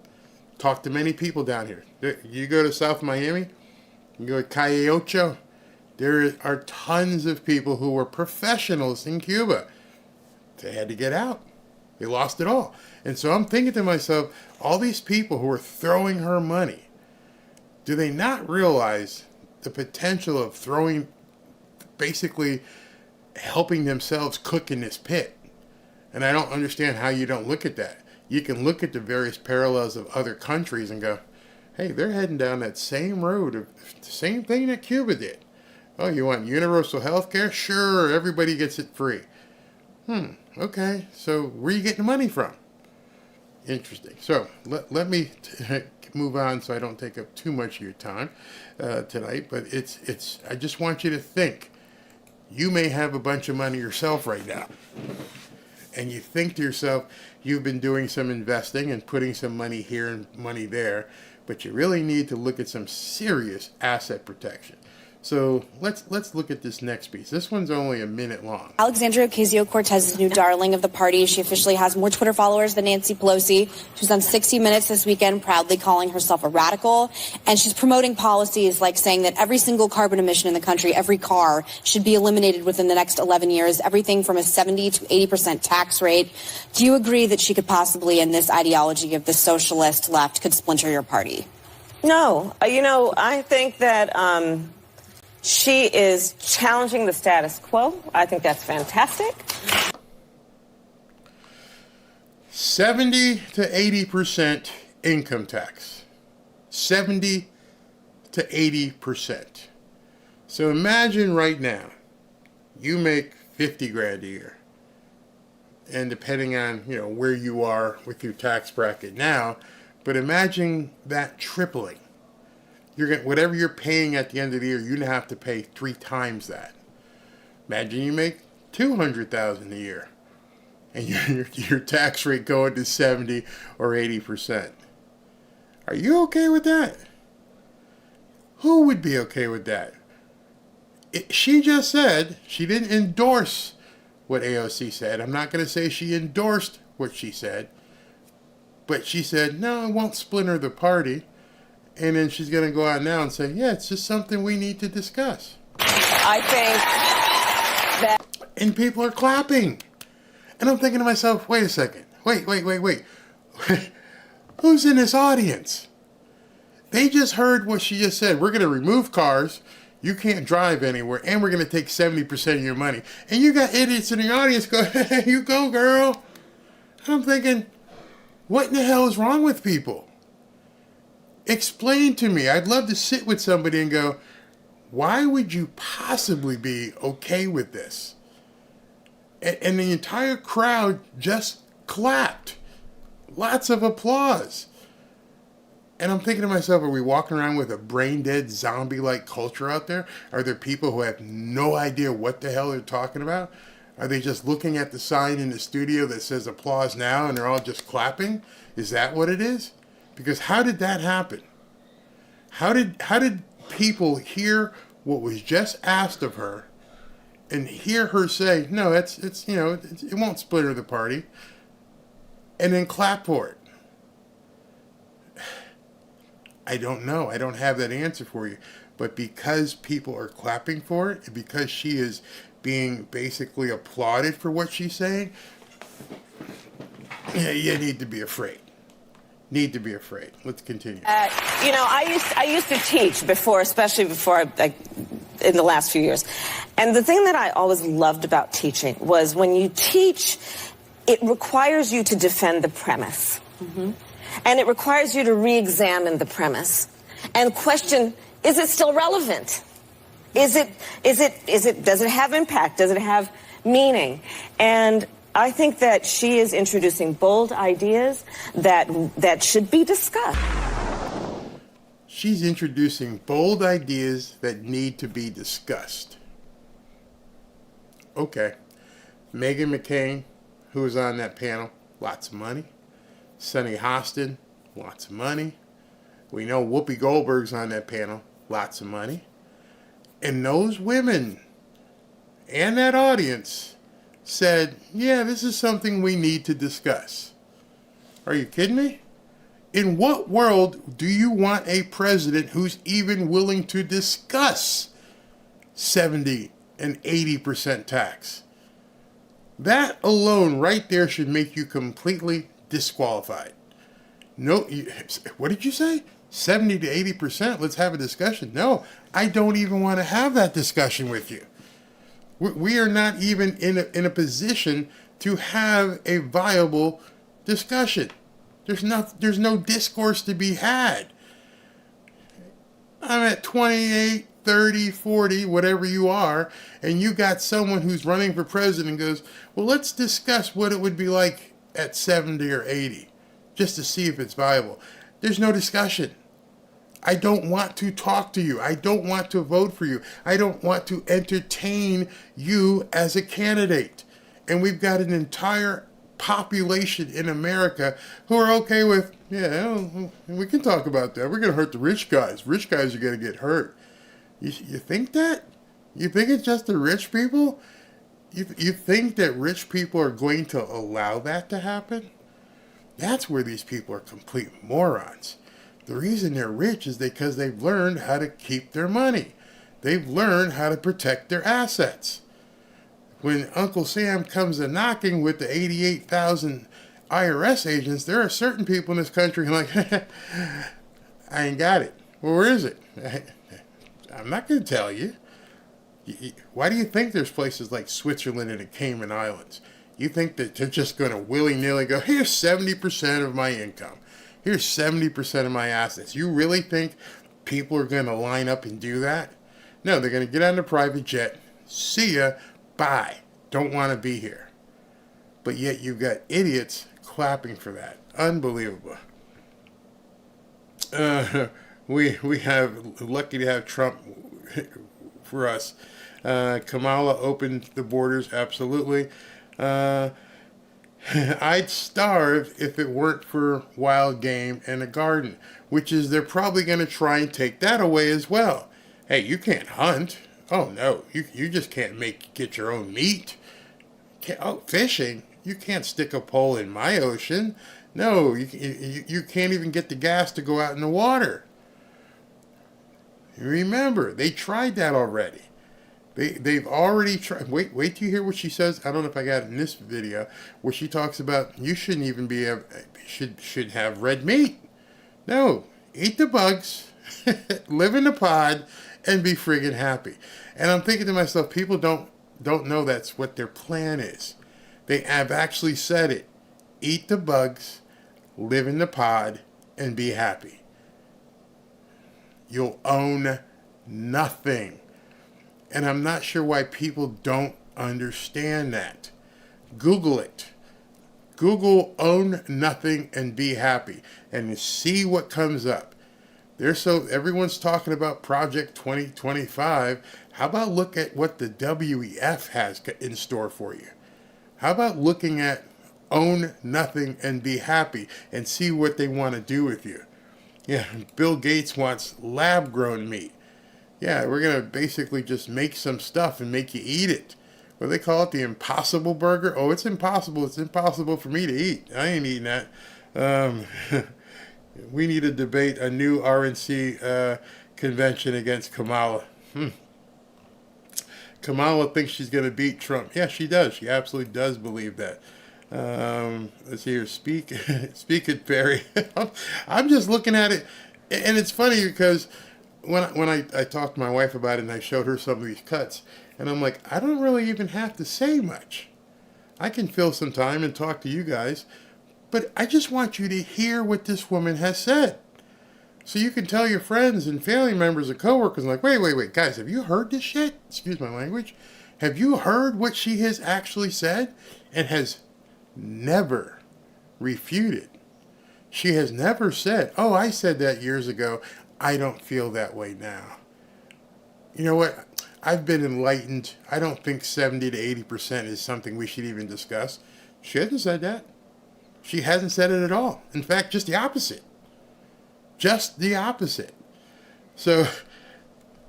Speaker 3: Talk to many people down here. You go to South Miami, you go to Calle Ocho, there are tons of people who were professionals in Cuba. They had to get out. They lost it all. And so I'm thinking to myself, all these people who are throwing her money, do they not realize the potential of basically helping themselves cook in this pit? And I don't understand how you don't look at that. You can look at the various parallels of other countries and go, hey, they're heading down that same road, of the same thing that Cuba did. Oh, you want universal health care? Sure, everybody gets it free. Okay, so where are you getting the money from? Interesting. So let me move on so I don't take up too much of your time tonight. But it's I just want you to think. You may have a bunch of money yourself right now. And you think to yourself, you've been doing some investing and putting some money here and money there, but you really need to look at some serious asset protection. So let's look at this next piece. This one's only a minute long.
Speaker 10: Alexandria Ocasio-Cortez's new darling of the party. She officially has more Twitter followers than Nancy Pelosi. She was on 60 Minutes this weekend, proudly calling herself a radical. And she's promoting policies like saying that every single carbon emission in the country, every car, should be eliminated within the next 11 years, everything from a 70 to 80% tax rate. Do you agree that she could possibly, in this ideology of the socialist left, could splinter your party?
Speaker 4: No. I think that she is challenging the status quo. I think that's fantastic.
Speaker 3: 70 to 80% income tax. 70 to 80%. So imagine right now, you make 50 grand a year. And depending on, where you are with your tax bracket now, but imagine that tripling. Whatever you're paying at the end of the year, you're going to have to pay 3 times that. Imagine you make $200,000 a year, and your tax rate going to 70 or 80%. Are you okay with that? Who would be okay with that? She just said she didn't endorse what AOC said. I'm not going to say she endorsed what she said, but she said, no, it won't splinter the party. And then she's going to go out now and say, yeah, it's just something we need to discuss.
Speaker 4: I think that...
Speaker 3: And people are clapping. And I'm thinking to myself, wait a second. Wait. Who's in this audience? They just heard what she just said. We're going to remove cars. You can't drive anywhere. And we're going to take 70% of your money. And you got idiots in the audience go, hey, you go, girl. And I'm thinking, what in the hell is wrong with people? Explain to me. I'd love to sit with somebody and go, why would you possibly be okay with this? And the entire crowd just clapped. Lots of applause. And I'm thinking to myself, are we walking around with a brain-dead zombie-like culture out there? Are there people who have no idea what the hell they're talking about? Are they just looking at the sign in the studio that says applause now and they're all just clapping? Is that what it is? Because how did that happen? How did people hear what was just asked of her and hear her say, no, it won't splinter the party, and then clap for it? I don't know. I don't have that answer for you. But because people are clapping for it, and because she is being basically applauded for what she's saying, you need to be afraid. Need to be afraid. Let's continue.
Speaker 4: I used to teach before, especially before in the last few years. And the thing that I always loved about teaching was when you teach, it requires you to defend the premise. Mm-hmm. And it requires you to re-examine the premise and question, is it still relevant? Does it have impact? Does it have meaning? And I think that she is introducing bold ideas that should be discussed.
Speaker 3: She's introducing bold ideas that need to be discussed. Okay. Meghan McCain, who was on that panel, lots of money. Sonny Hostin, lots of money. We know Whoopi Goldberg's on that panel, lots of money. And those women and that audience said, yeah, this is something we need to discuss. Are you kidding me? In what world do you want a president who's even willing to discuss 70 and 80% tax? That alone right there should make you completely disqualified. No, what did you say? 70 to 80%? Let's have a discussion. No, I don't even want to have that discussion with you. We are not even in a position to have a viable discussion. There's no discourse to be had. I'm at 28, 30, 40, whatever you are, and you got someone who's running for president and goes, well, let's discuss what it would be like at 70 or 80, just to see if it's viable. There's no discussion. I don't want to talk to you. I don't want to vote for you. I don't want to entertain you as a candidate. And we've got an entire population in America who are okay with, yeah, we can talk about that. We're going to hurt the rich guys. Rich guys are going to get hurt. You think that? You think it's just the rich people? You think that rich people are going to allow that to happen? That's where these people are complete morons. The reason they're rich is because they've learned how to keep their money. They've learned how to protect their assets. When Uncle Sam comes a knocking with the 88,000 IRS agents, there are certain people in this country who are like, I ain't got it. Well, where is it? I'm not going to tell you. Why do you think there's places like Switzerland and the Cayman Islands? You think that they're just going to willy-nilly go, here's 70% of my income. Here's 70% of my assets. You really think people are going to line up and do that? No, they're going to get on the private jet. See ya. Bye. Don't want to be here. But yet you've got idiots clapping for that. Unbelievable. We have lucky to have Trump for us. Kamala opened the borders. Absolutely. I'd starve if it weren't for wild game and a garden, which is they're probably going to try and take that away as well. Hey, you can't hunt. Oh, no, you just can't get your own meat. Fishing, you can't stick a pole in my ocean. No, you can't even get the gas to go out in the water. Remember, they tried that already. They've already tried. Wait till you hear what she says. I don't know if I got it in this video, where she talks about you shouldn't even should have red meat. No, eat the bugs, live in the pod, and be friggin' happy. And I'm thinking to myself, people don't know that's what their plan is. They have actually said it. Eat the bugs, live in the pod, and be happy. You'll own nothing. And I'm not sure why people don't understand that. Google it. Google own nothing and be happy. And see what comes up. Everyone's talking about Project 2025. How about look at what the WEF has in store for you? How about looking at own nothing and be happy and see what they want to do with you? Yeah, Bill Gates wants lab-grown meat. Yeah, we're going to basically just make some stuff and make you eat it. What do they call it? The impossible burger? Oh, it's impossible. It's impossible for me to eat. I ain't eating that. We need to debate a new RNC convention against Kamala. Kamala thinks she's going to beat Trump. Yeah, she does. She absolutely does believe that. Let's see here. Speak it, Barry. I'm just looking at it, and it's funny because when I talked to my wife about it and I showed her some of these cuts, and I'm like, I don't really even have to say much. I can fill some time and talk to you guys, but I just want you to hear what this woman has said. So you can tell your friends and family members and coworkers, like, wait, guys, have you heard this shit? Excuse my language. Have you heard what she has actually said and has never refuted? She has never said, oh, I said that years ago. I don't feel that way now. You know what? I've been enlightened. I don't think 70 to 80% is something we should even discuss. She hasn't said that. She hasn't said it at all. In fact, just the opposite. Just the opposite. So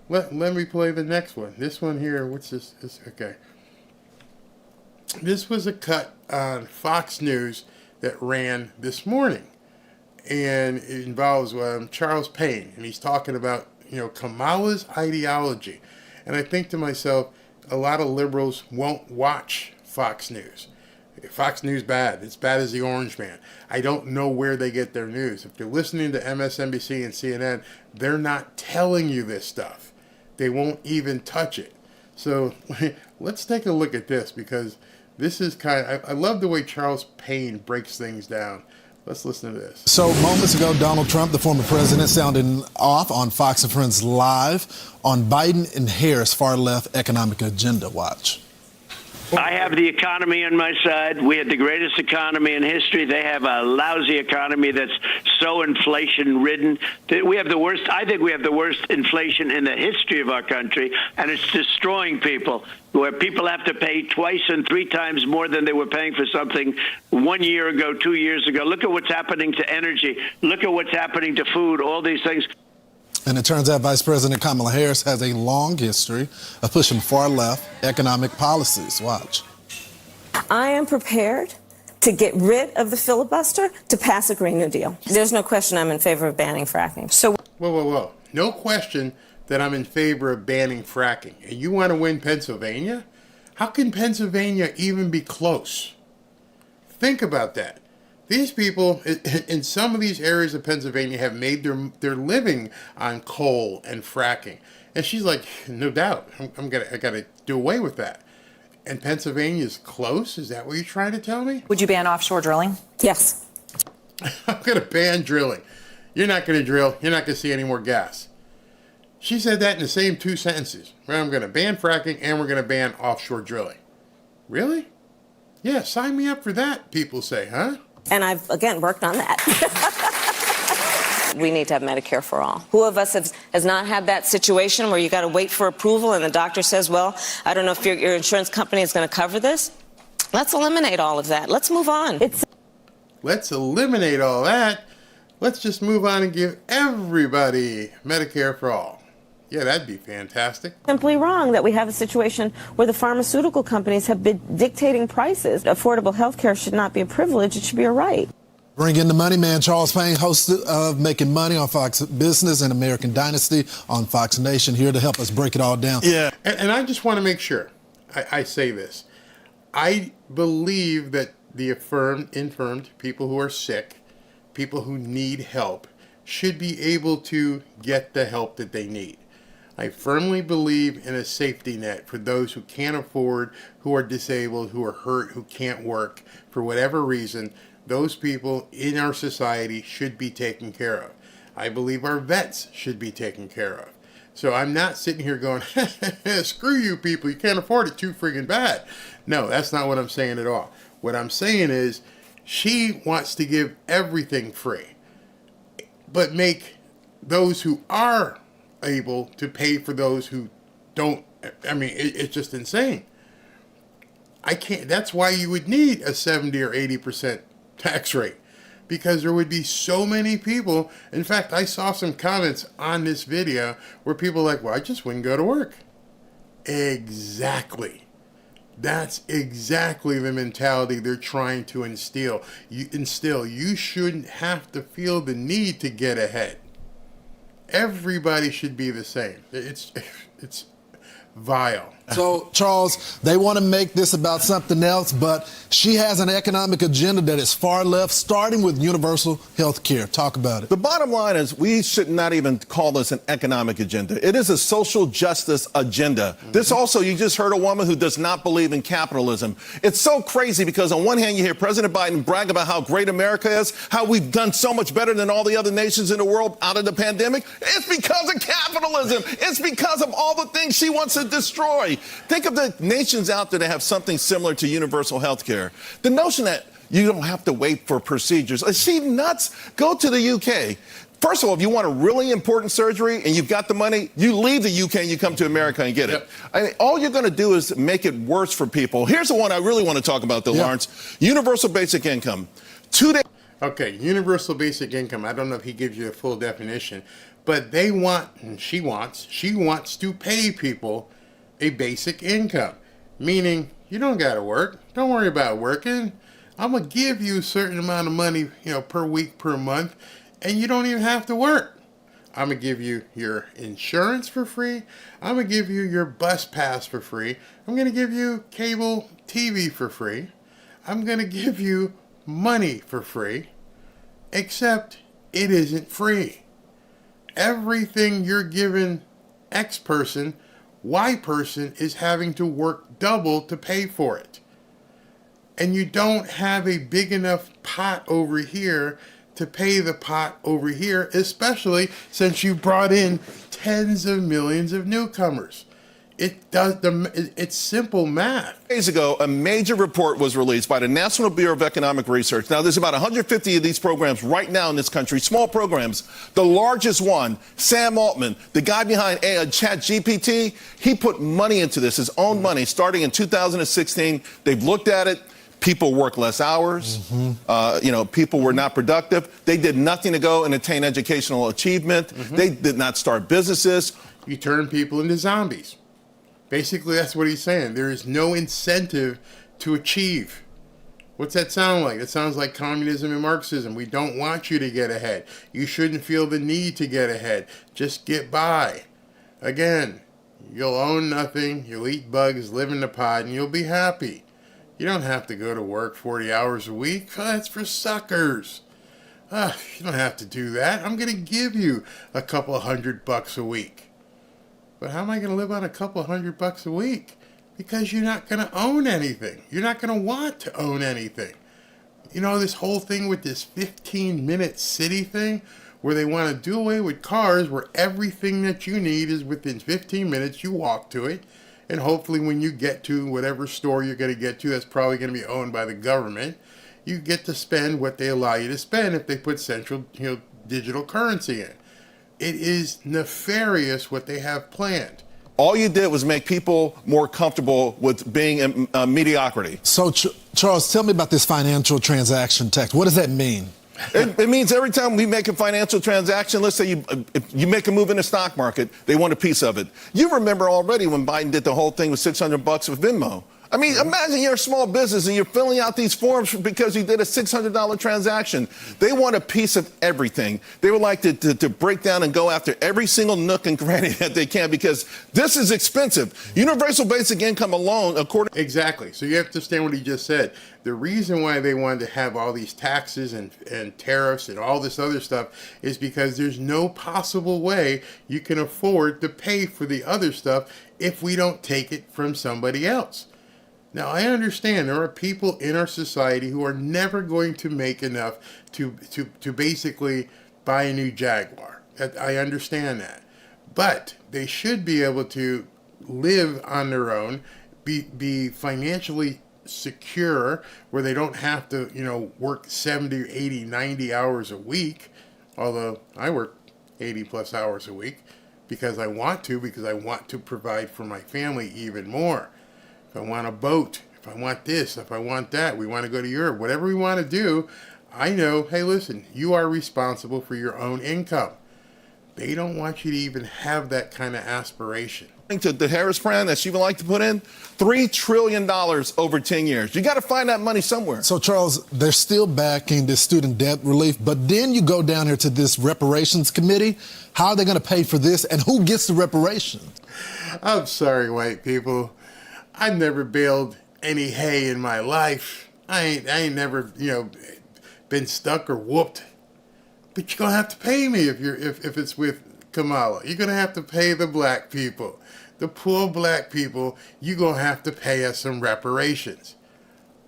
Speaker 3: let me play the next one. This one here, what's this? Okay. This was a cut on Fox News that ran this morning. And it involves Charles Payne. And he's talking about, Kamala's ideology. And I think to myself, a lot of liberals won't watch Fox News. Fox News bad. It's bad as the Orange Man. I don't know where they get their news. If they're listening to MSNBC and CNN, they're not telling you this stuff. They won't even touch it. So let's take a look at this, because this is I love the way Charles Payne breaks things down. Let's listen to this.
Speaker 11: So moments ago, Donald Trump, the former president, sounding off on Fox and Friends Live on Biden and Harris' far-left economic agenda. Watch.
Speaker 12: I have the economy on my side. We had the greatest economy in history. They have a lousy economy that's so inflation-ridden. We have the worst. I think we have the worst inflation in the history of our country, and it's destroying people. Where people have to pay twice and three times more than they were paying for something 1 year ago, 2 years ago. Look at what's happening to energy. Look at what's happening to food. All these things.
Speaker 11: And it turns out Vice President Kamala Harris has a long history of pushing far-left economic policies. Watch.
Speaker 4: I am prepared to get rid of the filibuster to pass a Green New Deal. There's no question I'm in favor of banning fracking. So,
Speaker 3: Whoa. No question that I'm in favor of banning fracking. And you want to win Pennsylvania? How can Pennsylvania even be close? Think about that. These people in some of these areas of Pennsylvania have made their living on coal and fracking. And she's like, no doubt, I gotta do away with that. And Pennsylvania is close? Is that what you're trying to tell me?
Speaker 13: Would you ban offshore drilling?
Speaker 4: yes.
Speaker 3: I'm gonna ban drilling. You're not gonna drill. You're not gonna see any more gas. She said that in the same 2 sentences. Well, I'm going to ban fracking and we're going to ban offshore drilling. Really? Yeah, sign me up for that, people say, huh?
Speaker 4: And I've, again, worked on that. We need to have Medicare for all. Who of us has not had that situation where you got to wait for approval and the doctor says, well, I don't know if your insurance company is going to cover this? Let's eliminate all of that. Let's move on.
Speaker 3: Let's eliminate all that. Let's just move on and give everybody Medicare for all. Yeah, that'd be fantastic.
Speaker 4: Simply wrong that we have a situation where the pharmaceutical companies have been dictating prices. Affordable health care should not be a privilege, it should be a right.
Speaker 11: Bring in the money man, Charles Payne, host of Making Money on Fox Business and American Dynasty on Fox Nation, here to help us break it all down.
Speaker 3: Yeah, and I just want to make sure I say this. I believe that the infirmed, people who are sick, people who need help, should be able to get the help that they need. I firmly believe in a safety net for those who can't afford, who are disabled, who are hurt, who can't work for whatever reason. Those people in our society should be taken care of. I believe our vets should be taken care of. So I'm not sitting here going, screw you people, you can't afford it, too friggin' bad. No, that's not what I'm saying at all. What I'm saying is she wants to give everything free, but make those who are able to pay for those who don't. I mean, it's just insane. I can't. That's why you would need a 70 or 80% tax rate, because there would be so many people. In fact, I saw some comments on this video where people are like, well, I just wouldn't go to work. Exactly. That's exactly the mentality they're trying to instill. You shouldn't have to feel the need to get ahead. Everybody should be the same. It's vile.
Speaker 11: So, Charles, they want to make this about something else, but she has an economic agenda that is far left, starting with universal health care. Talk about it.
Speaker 14: The bottom line is we should not even call this an economic agenda. It is a social justice agenda. This also, you just heard a woman who does not believe in capitalism. It's so crazy because on one hand, you hear President Biden brag about how great America is, how we've done so much better than all the other nations in the world out of the pandemic. It's because of capitalism. It's because of all the things she wants to destroy. Think of the nations out there that have something similar to universal health care. The notion that you don't have to wait for procedures. Is she nuts? Go to the UK. First of all, if you want a really important surgery and you've got the money, you leave the UK and you come to America and get it. I mean, all you're going to do is make it worse for people. Here's the one I really want to talk about, though, Lawrence. Universal basic income. 2 days.
Speaker 3: Okay, universal basic income. I don't know if he gives you a full definition, but they want, and she wants to pay people a basic income, meaning you don't got to work. Don't worry about working. I'm going to give you a certain amount of money, per week, per month, and you don't even have to work. I'm going to give you your insurance for free. I'm going to give you your bus pass for free. I'm going to give you cable TV for free. I'm going to give you money for free, except it isn't free. Everything you're giving X person, Y person is having to work double to pay for it. And you don't have a big enough pot over here to pay the pot over here, especially since you brought in tens of millions of newcomers. It's simple math.
Speaker 14: Days ago, a major report was released by the National Bureau of Economic Research. Now, there's about 150 of these programs right now in this country, small programs. The largest one, Sam Altman, the guy behind ChatGPT, he put money into this, his own money, starting in 2016. They've looked at it. People work less hours. People were not productive. They did nothing to go and attain educational achievement. They did not start businesses.
Speaker 3: You turn people into zombies. Basically, that's what he's saying. There is no incentive to achieve. What's that sound like? It sounds like communism and Marxism. We don't want you to get ahead. You shouldn't feel the need to get ahead. Just get by. Again, you'll own nothing, you'll eat bugs, live in the pod, and you'll be happy. You don't have to go to work 40 hours a week. That's for suckers. You don't have to do that. I'm going to give you a couple $100 a week. But how am I going to live on a couple $100 a week? Because you're not going to own anything. You're not going to want to own anything. You know, this whole thing with this 15-minute city thing, where they want to do away with cars, where everything that you need is within 15 minutes, you walk to it, and hopefully when you get to whatever store you're going to get to, that's probably going to be owned by the government, you get to spend what they allow you to spend if they put central, digital currency in. It is nefarious what they have planned.
Speaker 14: All you did was make people more comfortable with being in mediocrity.
Speaker 11: So, Charles, tell me about this financial transaction tax. What does that mean?
Speaker 14: It means every time we make a financial transaction, let's say if you make a move in the stock market, they want a piece of it. You remember already when Biden did the whole thing with $600 with Venmo. I mean, imagine you're a small business and you're filling out these forms because you did a $600 transaction. They want a piece of everything. They would like to break down and go after every single nook and cranny that they can because this is expensive. Universal basic income alone, according...
Speaker 3: Exactly. So you have to understand what he just said. The reason why they wanted to have all these taxes and tariffs and all this other stuff is because there's no possible way you can afford to pay for the other stuff if we don't take it from somebody else. Now, I understand there are people in our society who are never going to make enough to basically buy a new Jaguar. I understand that. But they should be able to live on their own, be financially secure, where they don't have to, work 70, 80, 90 hours a week, although I work 80 plus hours a week because I want to provide for my family even more. If I want a boat, if I want this, if I want that, we want to go to Europe, whatever we want to do, I know, hey, listen, you are responsible for your own income. They don't want you to even have that kind of aspiration.
Speaker 14: To the Harris plan that she would like to put in, $3 trillion over 10 years. You got to find that money somewhere.
Speaker 11: So, Charles, they're still backing this student debt relief, but then you go down here to this reparations committee. How are they going to pay for this, and who gets the reparations?
Speaker 3: I'm sorry, white people. I've never baled any hay in my life. I ain't never, been stuck or whooped. But you're gonna have to pay me if it's with Kamala. You're gonna have to pay the black people, the poor black people. You're gonna have to pay us some reparations.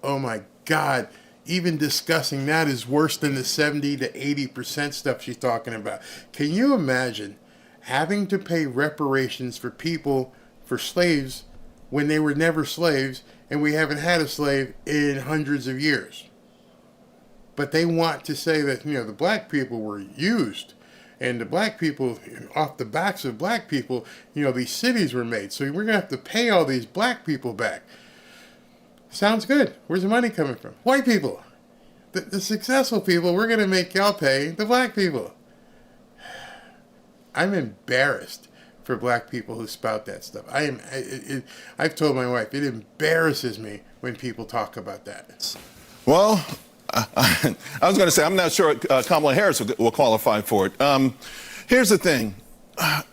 Speaker 3: Oh my God! Even discussing that is worse than the 70 to 80% stuff she's talking about. Can you imagine having to pay reparations for people, for slaves, when they were never slaves, and we haven't had a slave in hundreds of years? But they want to say that, the black people were used, and the black people, off the backs of black people, these cities were made. So we're going to have to pay all these black people back. Sounds good. Where's the money coming from? White people. The successful people, we're going to make y'all pay the black people. I'm embarrassed for black people who spout that stuff. I've told my wife, it embarrasses me when people talk about that.
Speaker 14: Well, I was going to say, I'm not sure Kamala Harris will qualify for it. Here's the thing.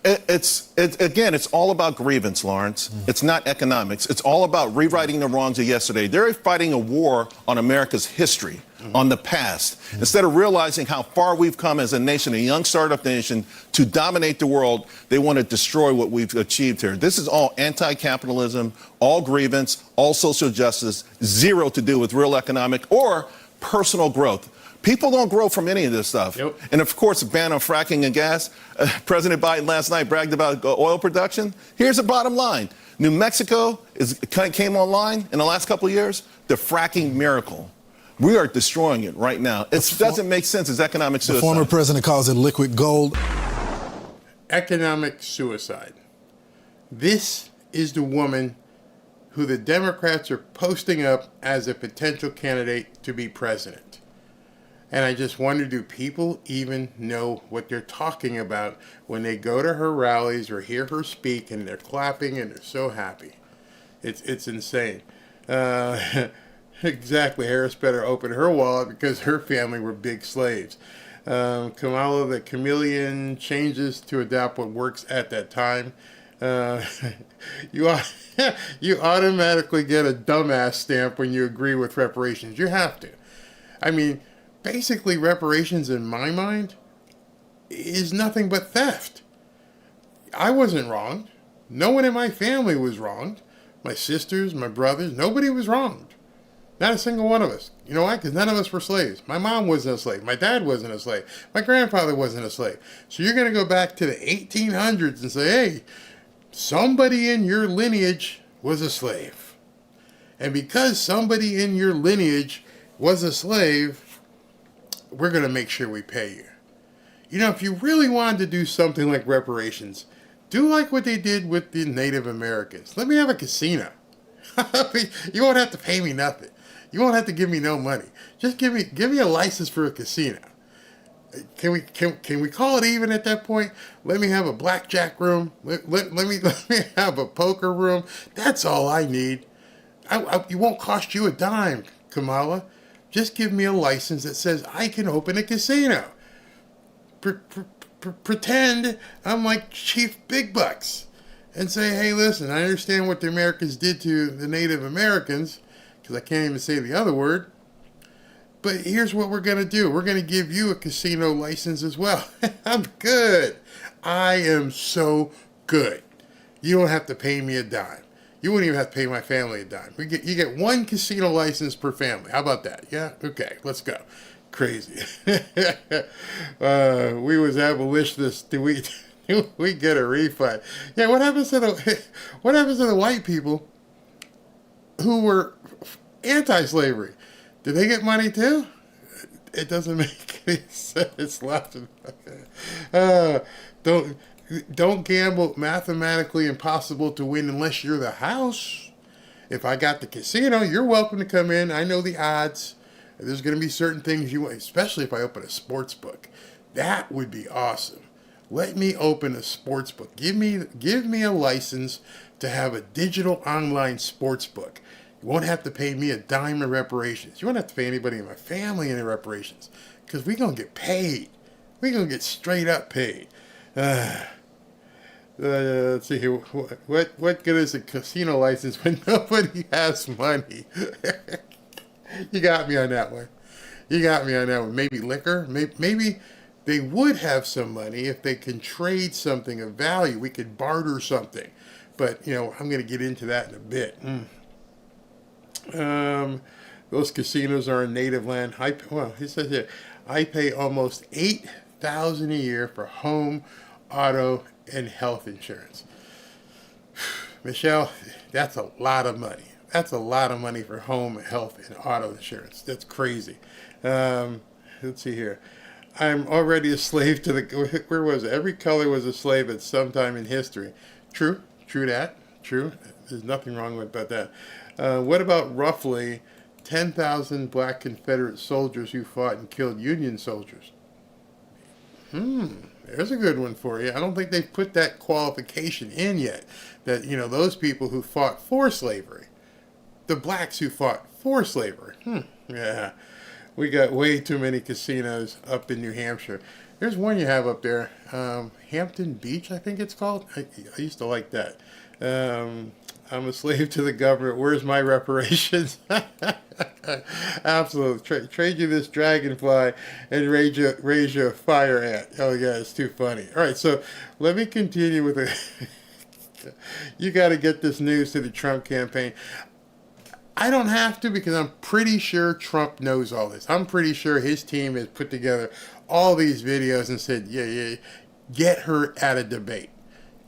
Speaker 14: It's all about grievance, Lawrence. It's not economics. It's all about rewriting the wrongs of yesterday. They're fighting a war on America's history, on the past, instead of realizing how far we've come as a nation, a young startup nation, to dominate the world. They want to destroy what we've achieved here. This is all anti-capitalism, all grievance, all social justice, zero to do with real economic or personal growth. People don't grow from any of this stuff.
Speaker 3: Yep.
Speaker 14: And of course, a ban on fracking and gas. President Biden last night bragged about oil production. Here's the bottom line. New Mexico came online in the last couple of years. The fracking miracle. We are destroying it right now. It doesn't make sense. It's economic suicide.
Speaker 11: The former president calls it liquid gold.
Speaker 3: Economic suicide. This is the woman who the Democrats are posting up as a potential candidate to be president. And I just wonder, do people even know what they're talking about when they go to her rallies or hear her speak and they're clapping and they're so happy? It's insane. Exactly. Harris better open her wallet because her family were big slaves. Kamala, the chameleon, changes to adapt what works at that time. You automatically get a dumbass stamp when you agree with reparations. You have to. I mean, basically, reparations in my mind is nothing but theft. I wasn't wronged. No one in my family was wronged. My sisters, my brothers, nobody was wronged. Not a single one of us. You know why? Because none of us were slaves. My mom wasn't a slave. My dad wasn't a slave. My grandfather wasn't a slave. So you're going to go back to the 1800s and say, hey, somebody in your lineage was a slave. And because somebody in your lineage was a slave, we're going to make sure we pay you. You know, if you really wanted to do something like reparations, do like what they did with the Native Americans. Let me have a casino. You won't have to pay me nothing. You won't have to give me no money. Just give me a license for a casino. Can we call it even at that point? Let me have a blackjack room. Let me have a poker room. That's all I need. It won't cost you a dime, Kamala. Just give me a license that says I can open a casino. Pretend I'm like Chief Big Bucks and say, hey, listen, I understand what the Americans did to the Native Americans, because I can't even say the other word. But here's what we're going to do. We're going to give you a casino license as well. I'm good. I am so good. You don't have to pay me a dime. You wouldn't even have to pay my family a dime. You get one casino license per family. How about that? Yeah? Okay, let's go. Crazy. We was abolitionists. Do we get a refund? Yeah, what happens to the white people who were anti-slavery? Did they get money too? It doesn't make any sense. Don't gamble. Mathematically impossible to win unless you're the house. If I got the casino, you're welcome to come in. I know the odds. There's going to be certain things you want, especially if I open a sports book. That would be awesome. Let me open a sports book. Give me a license to have a digital online sports book. You won't have to pay me a dime in reparations. You won't have to pay anybody in my family any reparations, because we're going to get paid. We're going to get straight up paid. Let's see here. What good is a casino license when nobody has money? You got me on that one. Maybe liquor. Maybe they would have some money if they can trade something of value. We could barter something. But, I'm going to get into that in a bit. Those casinos are in native land. He says here, I pay almost $8,000 a year for home, auto, and health insurance. Michelle, that's a lot of money. That's a lot of money for home, health, and auto insurance. That's crazy. Let's see here. I'm already a slave to the... Where was it? Every color was a slave at some time in history. True that. True. There's nothing wrong with that. What about roughly 10,000 black Confederate soldiers who fought and killed Union soldiers? There's a good one for you. I don't think they've put that qualification in yet. That, those people who fought for slavery. The blacks who fought for slavery. Yeah. We got way too many casinos up in New Hampshire. There's one you have up there. Hampton Beach, I think it's called. I used to like that. I'm a slave to the government. Where's my reparations? Absolutely. Trade you this dragonfly and raise you a fire ant. Oh, yeah, it's too funny. All right, so let me continue with it. You got to get this news to the Trump campaign. I don't have to, because I'm pretty sure Trump knows all this. I'm pretty sure his team has put together all these videos and said, yeah, get her at a debate.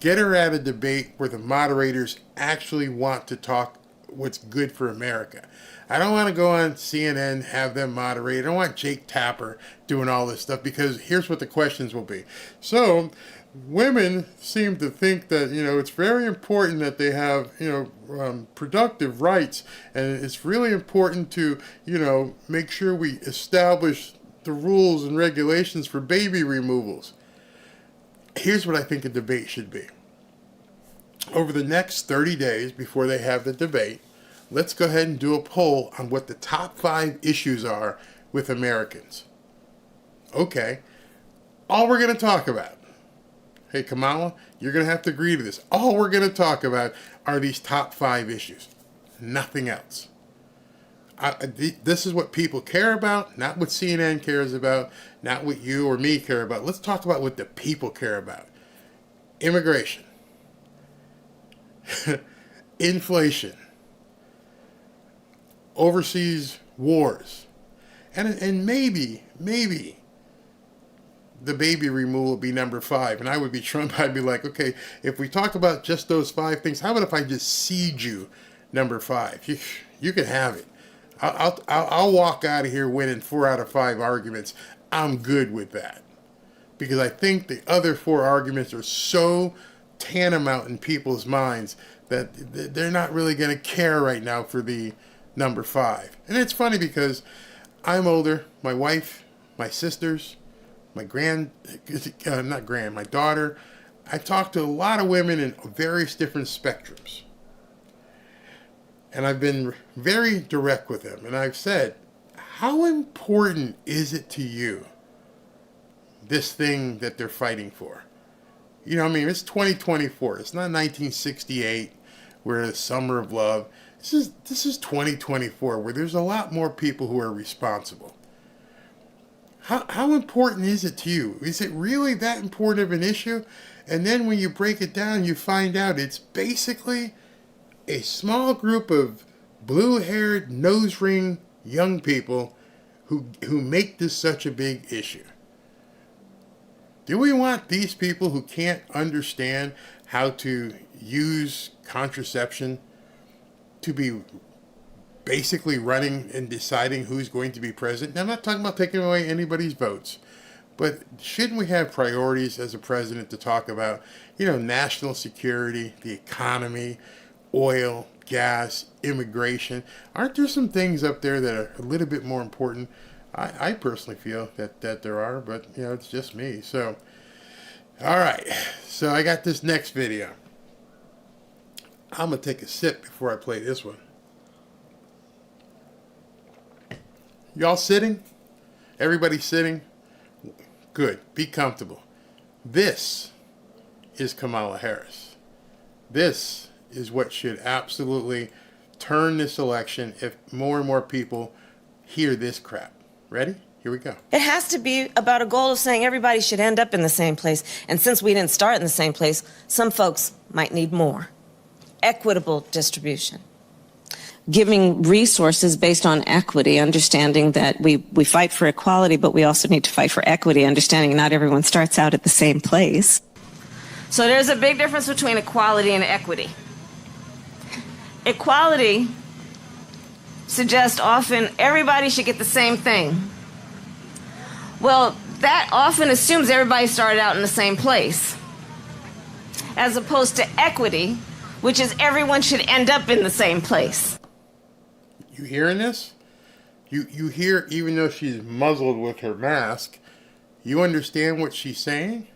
Speaker 3: Get her at a debate where the moderators actually want to talk what's good for America. I don't want to go on CNN, have them moderate. I don't want Jake Tapper doing all this stuff, because here's what the questions will be. So women seem to think that, it's very important that they have, productive rights. And it's really important to, make sure we establish the rules and regulations for baby removals. Here's what I think a debate should be. Over the next 30 days before they have the debate, let's go ahead and do a poll on what the top 5 issues are with Americans. Okay. All we're going to talk about. Hey, Kamala, you're going to have to agree to this. All we're going to talk about are these top 5 issues. Nothing else. This is what people care about, not what CNN cares about, not what you or me care about. Let's talk about what the people care about. Immigration. Inflation. Overseas wars. And maybe the baby removal will be number 5. And I would be Trump. I'd be like, okay, if we talk about just those 5 things, how about if I just seed you number 5? You can have it. I'll walk out of here winning 4 out of 5 arguments. I'm good with that, because I think the other 4 arguments are so tantamount in people's minds that they're not really going to care right now for the number 5. And it's funny because I'm older. My wife, my sisters, my my daughter. I talk to a lot of women in various different spectrums. And I've been very direct with them. And I've said, how important is it to you, this thing that they're fighting for? It's 2024. It's not 1968, where the summer of love. This is 2024, where there's a lot more people who are responsible. How important is it to you? Is it really that important of an issue? And then when you break it down, you find out it's basically a small group of blue-haired, nose-ring young people who make this such a big issue. Do we want these people who can't understand how to use contraception to be basically running and deciding who's going to be president? Now, I'm not talking about taking away anybody's votes, but shouldn't we have priorities as a president to talk about, national security, the economy, oil, gas, immigration? Aren't there some things up there that are a little bit more important? I personally feel that there are, but it's just me. So, all right. So I got this next video. I'm gonna take a sip before I play this one. Y'all sitting? Everybody sitting? Good. Be comfortable. This is Kamala Harris. This is what should absolutely turn this election if more and more people hear this crap. Ready? Here we go.
Speaker 4: It has to be about a goal of saying everybody should end up in the same place. And since we didn't start in the same place, some folks might need more. Equitable distribution. Giving resources based on equity, understanding that we fight for equality, but we also need to fight for equity, understanding not everyone starts out at the same place. So there's a big difference between equality and equity. Equality suggests often everybody should get the same thing. Well, that often assumes everybody started out in the same place, as opposed to equity, which is everyone should end up in the same place.
Speaker 3: You hearing this? You hear, even though she's muzzled with her mask, you understand what she's saying?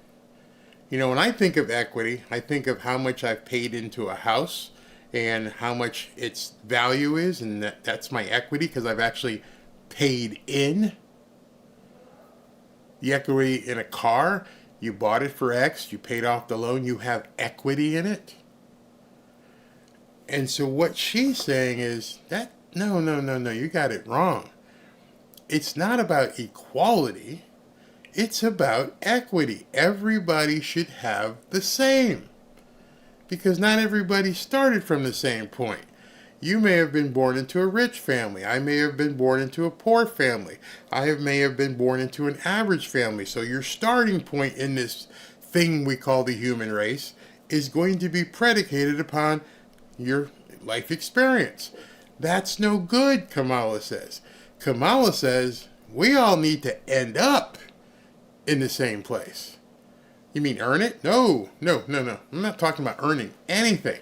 Speaker 3: When I think of equity, I think of how much I've paid into a house and how much its value is, and that's my equity because I've actually paid in. The equity in a car, you bought it for X, you paid off the loan, you have equity in it. And so what she's saying is that, no, you got it wrong. It's not about equality, it's about equity. Everybody should have the same. Because not everybody started from the same point. You may have been born into a rich family. I may have been born into a poor family. may have been born into an average family. So your starting point in this thing we call the human race is going to be predicated upon your life experience. That's no good, Kamala says. Kamala says we all need to end up in the same place. You mean earn it? No. I'm not talking about earning anything.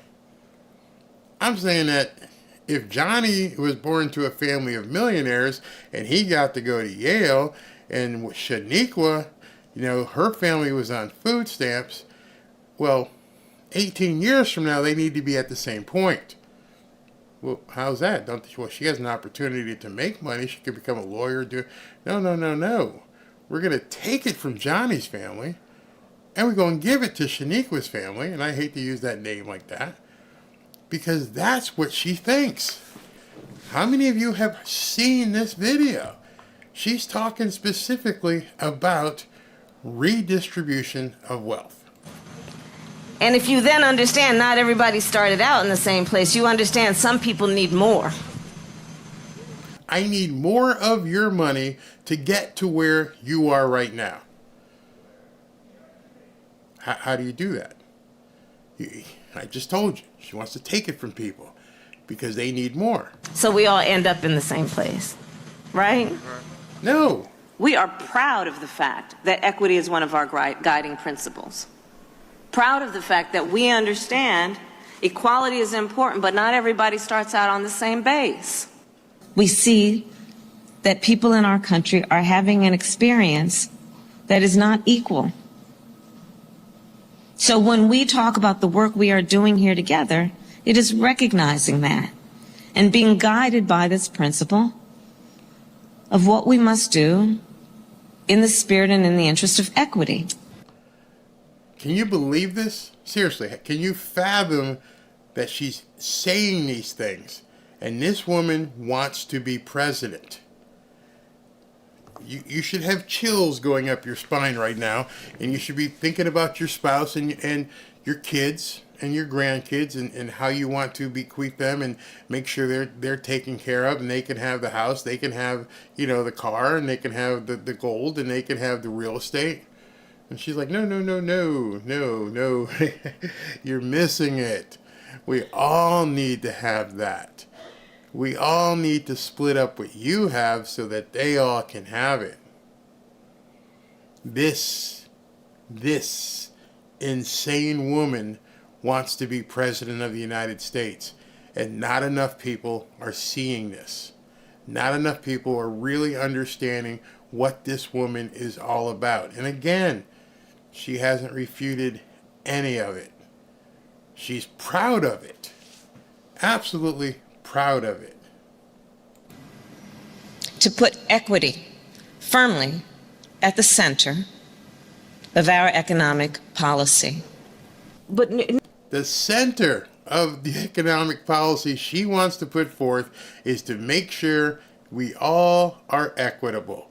Speaker 3: I'm saying that if Johnny was born to a family of millionaires and he got to go to Yale, and Shaniqua, her family was on food stamps, well, 18 years from now, they need to be at the same point. Well, how's that? Well, she has an opportunity to make money. She could become a lawyer. No. We're going to take it from Johnny's family, and we're going to give it to Shaniqua's family, and I hate to use that name like that, because that's what she thinks. How many of you have seen this video? She's talking specifically about redistribution of wealth.
Speaker 4: And if you then understand not everybody started out in the same place, you understand some people need more.
Speaker 3: I need more of your money to get to where you are right now. How do you do that? I just told you. She wants to take it from people because they need more.
Speaker 4: So we all end up in the same place, right?
Speaker 3: No.
Speaker 8: We are proud of the fact that equity is one of our guiding principles. Proud of the fact that we understand equality is important, but not everybody starts out on the same base.
Speaker 4: We see that people in our country are having an experience that is not equal. So when we talk about the work we are doing here together, it is recognizing that and being guided by this principle of what we must do in the spirit and in the interest of equity.
Speaker 3: Can you believe this? Seriously, can you fathom that she's saying these things and this woman wants to be president? You should have chills going up your spine right now, and you should be thinking about your spouse and your kids and your grandkids and how you want to bequeath them and make sure they're taken care of, and they can have the house, they can have the car, and they can have the gold, and they can have the real estate. And she's like, no, you're missing it. We all need to have that. We all need to split up what you have so that they all can have it. This insane woman wants to be president of the United States, and not enough people are seeing this. Not enough people are really understanding what this woman is all about. And again, she hasn't refuted any of it. She's proud of it. Absolutely proud of it.
Speaker 4: To put equity firmly at the center of our economic policy. But
Speaker 3: the center of the economic policy she wants to put forth is to make sure we all are equitable.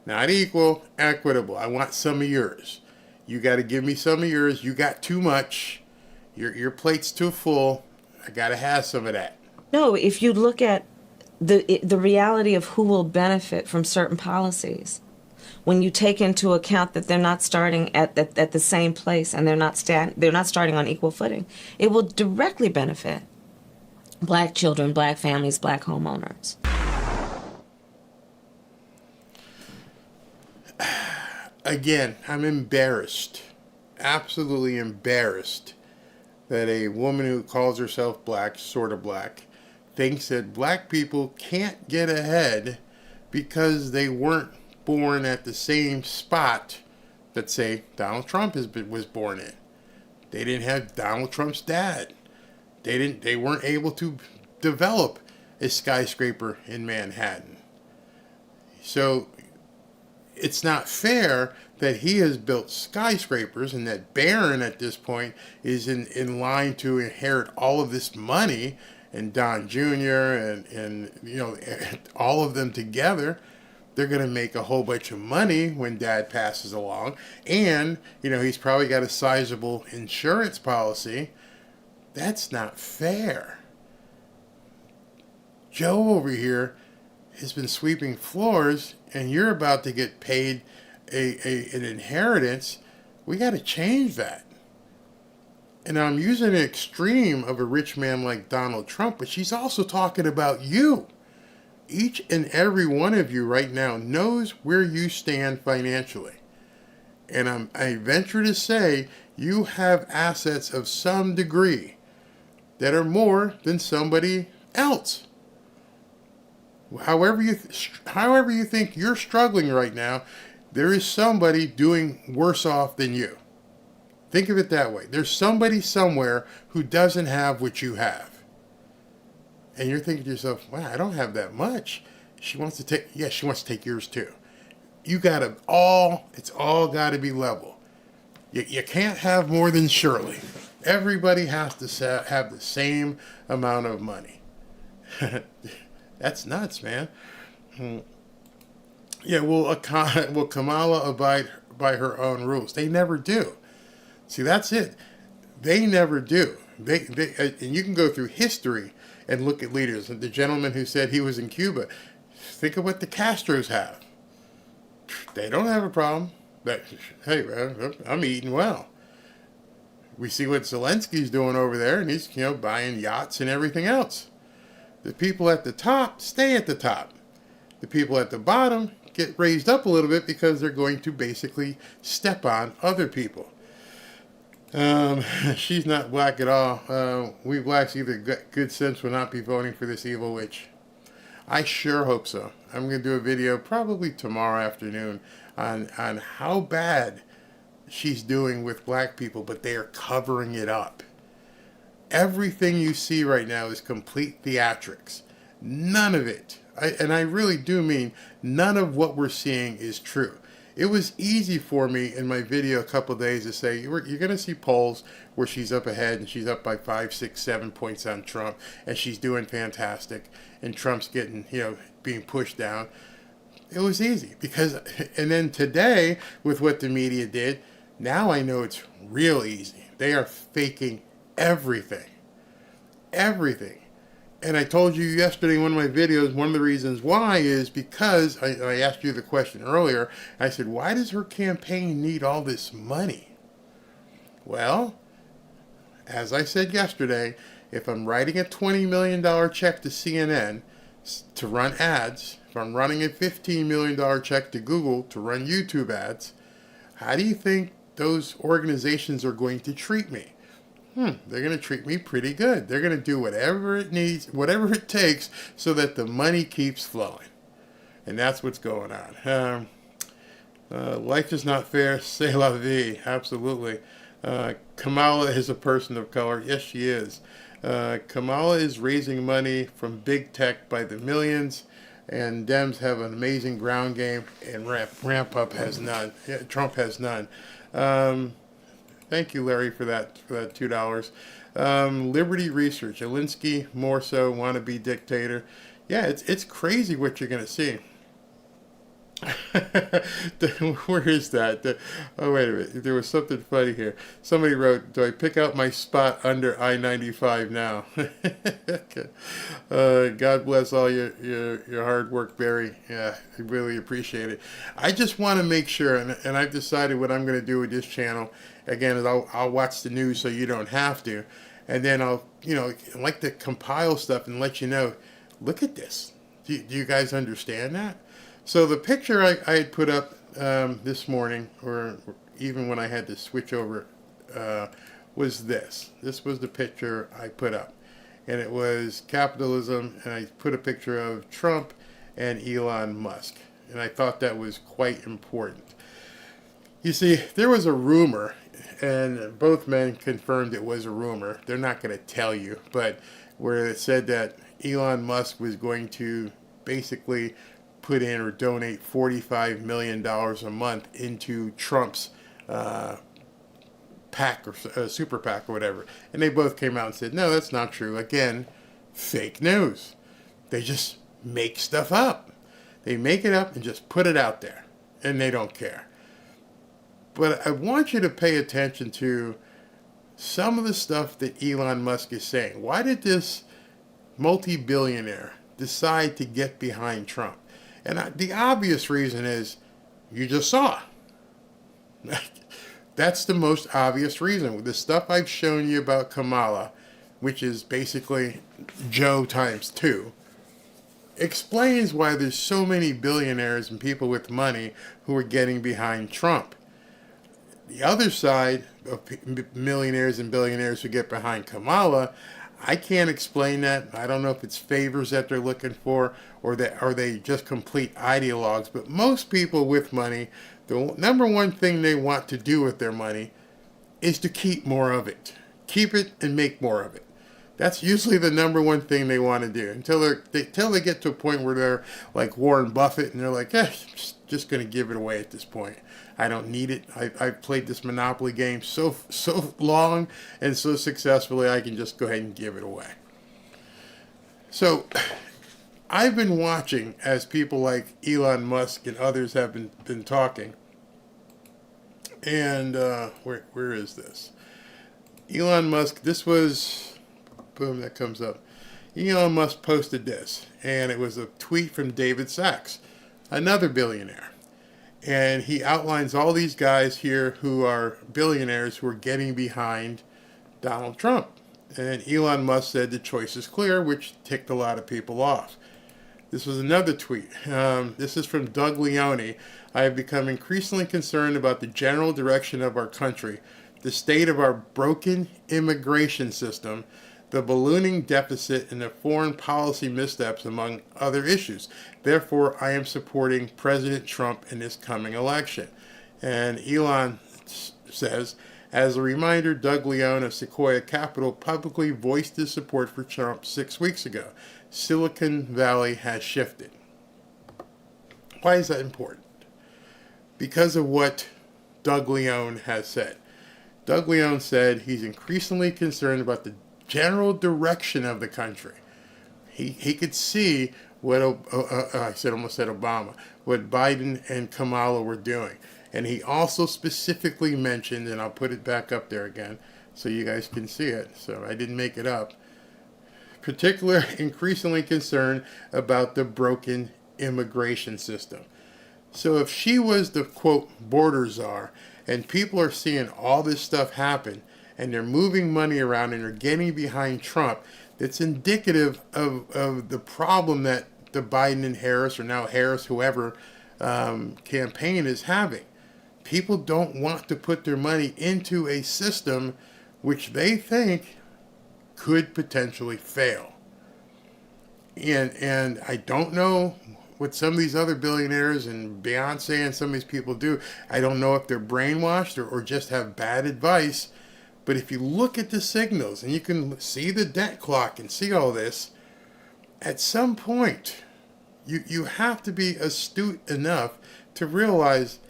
Speaker 3: Not equal, equitable. I want some of yours. You got to give me some of yours. You got too much. Your plate's too full. I got to have some of that.
Speaker 4: no, if you look at the reality of who will benefit from certain policies, when you take into account that they're not starting at the same place and they're not starting on equal footing, it will directly benefit black children, black families, black homeowners.
Speaker 3: Again, I'm embarrassed, absolutely embarrassed, that a woman who calls herself black, sort of black, thinks that black people can't get ahead because they weren't born at the same spot that, say, Donald Trump was born in. They didn't have Donald Trump's dad. They weren't able to develop a skyscraper in Manhattan. So it's not fair that he has built skyscrapers and that Barron at this point is in line to inherit all of this money, and Don Jr. and all of them together, they're going to make a whole bunch of money when Dad passes along. And, he's probably got a sizable insurance policy. That's not fair. Joe over here has been sweeping floors, and you're about to get paid an inheritance. We got to change that. And I'm using an extreme of a rich man like Donald Trump, but she's also talking about you. Each and every one of you right now knows where you stand financially. And I venture to say you have assets of some degree that are more than somebody else. However you think you're struggling right now, there is somebody doing worse off than you. Think of it that way. There's somebody somewhere who doesn't have what you have. And you're thinking to yourself, wow, I don't have that much. She wants to take yours too. You gotta it's all gotta be level. You can't have more than Shirley. Everybody has to have the same amount of money. That's nuts, man. Yeah, will Kamala abide by her own rules? They never do. See, that's it. They never do. And you can go through history and look at leaders. The gentleman who said he was in Cuba, think of what the Castros have. They don't have a problem. Hey, man, I'm eating well. We see what Zelensky's doing over there, and he's buying yachts and everything else. The people at the top stay at the top. The people at the bottom get raised up a little bit because they're going to basically step on other people. She's not black at all. We blacks either good sense will not be voting for this evil witch. I sure hope so. I'm going to do a video probably tomorrow afternoon on how bad she's doing with black people, but they are covering it up. Everything you see right now is complete theatrics. None of it, and I really do mean none of what we're seeing is true. It was easy for me in my video a couple of days to say, you're going to see polls where she's up ahead and she's up by 5, 6, 7 points on Trump, and she's doing fantastic, and Trump's getting, being pushed down. It was easy and then today, with what the media did, now I know it's real easy. They are faking everything. Everything. And I told you yesterday in one of my videos, one of the reasons why is because I asked you the question earlier. I said, why does her campaign need all this money? Well, as I said yesterday, if I'm writing a $20 million check to CNN to run ads, if I'm running a $15 million check to Google to run YouTube ads, how do you think those organizations are going to treat me? They're going to treat me pretty good. They're going to do whatever it needs, whatever it takes, so that the money keeps flowing. And that's what's going on. Life is not fair. C'est la vie. Absolutely. Kamala is a person of color. Yes, she is. Kamala is raising money from big tech by the millions, and Dems have an amazing ground game, and ramp up has none. Yeah, Trump has none. Thank you, Larry, for that $2. Liberty Research, Alinsky, more so, wannabe dictator. Yeah, it's crazy what you're going to see. Where is that? Oh, wait a minute. There was something funny here. Somebody wrote, do I pick out my spot under I-95 now? God bless all your hard work, Barry. Yeah, I really appreciate it. I just want to make sure, and I've decided what I'm going to do with this channel, again, is I'll watch the news so you don't have to, and then I'll, like to compile stuff and let you know, look at this. Do you guys understand that? So the picture I had put up this morning, or even when I had to switch over, was this. This was the picture I put up. And it was capitalism, and I put a picture of Trump and Elon Musk. And I thought that was quite important. You see, there was a rumor, and both men confirmed it was a rumor. They're not going to tell you, but where it said that Elon Musk was going to basically put in or donate $45 million a month into Trump's PAC or super PAC or whatever. And they both came out and said, no, that's not true. Again, fake news. They just make stuff up. They make it up and just put it out there. And they don't care. But I want you to pay attention to some of the stuff that Elon Musk is saying. Why did this multi-billionaire decide to get behind Trump? And the obvious reason is you just saw. That's the most obvious reason. The stuff I've shown you about Kamala, which is basically Joe times 2, explains why there's so many billionaires and people with money who are getting behind Trump. The other side of millionaires and billionaires who get behind Kamala, I can't explain that. I don't know if it's favors that they're looking for, or that are they just complete ideologues. But most people with money, the number one thing they want to do with their money is to keep more of it. Keep it and make more of it. That's usually the number one thing they want to do until they get to a point where they're like Warren Buffett and they're like, just going to give it away at this point. I don't need it. I've played this Monopoly game so long and so successfully, I can just go ahead and give it away. So I've been watching as people like Elon Musk and others have been talking. And where is this? Elon Musk, this was... Boom, that comes up. Elon Musk posted this, and it was a tweet from David Sachs, another billionaire. And he outlines all these guys here who are billionaires who are getting behind Donald Trump. And Elon Musk said the choice is clear, which ticked a lot of people off. This was another tweet. This is from Doug Leone. I have become increasingly concerned about the general direction of our country, the state of our broken immigration system, the ballooning deficit, and the foreign policy missteps, among other issues. Therefore, I am supporting President Trump in this coming election. And Elon says, as a reminder, Doug Leone of Sequoia Capital publicly voiced his support for Trump 6 weeks ago. Silicon Valley has shifted. Why is that important? Because of what Doug Leone has said. Doug Leone said he's increasingly concerned about the general direction of the country. He could see what almost said Obama, what Biden and Kamala were doing. And he also specifically mentioned, and I'll put it back up there again so you guys can see it, so I didn't make it up, increasingly concerned about the broken immigration system. So if she was the, quote, border czar, and people are seeing all this stuff happen, and they're moving money around and they're getting behind Trump, that's indicative of the problem that the Biden and Harris, or now Harris, whoever, campaign is having. People don't want to put their money into a system which they think could potentially fail. And I don't know what some of these other billionaires and Beyonce and some of these people do. I don't know if they're brainwashed or just have bad advice. But if you look at the signals and you can see the debt clock and see all this, at some point, you have to be astute enough to realize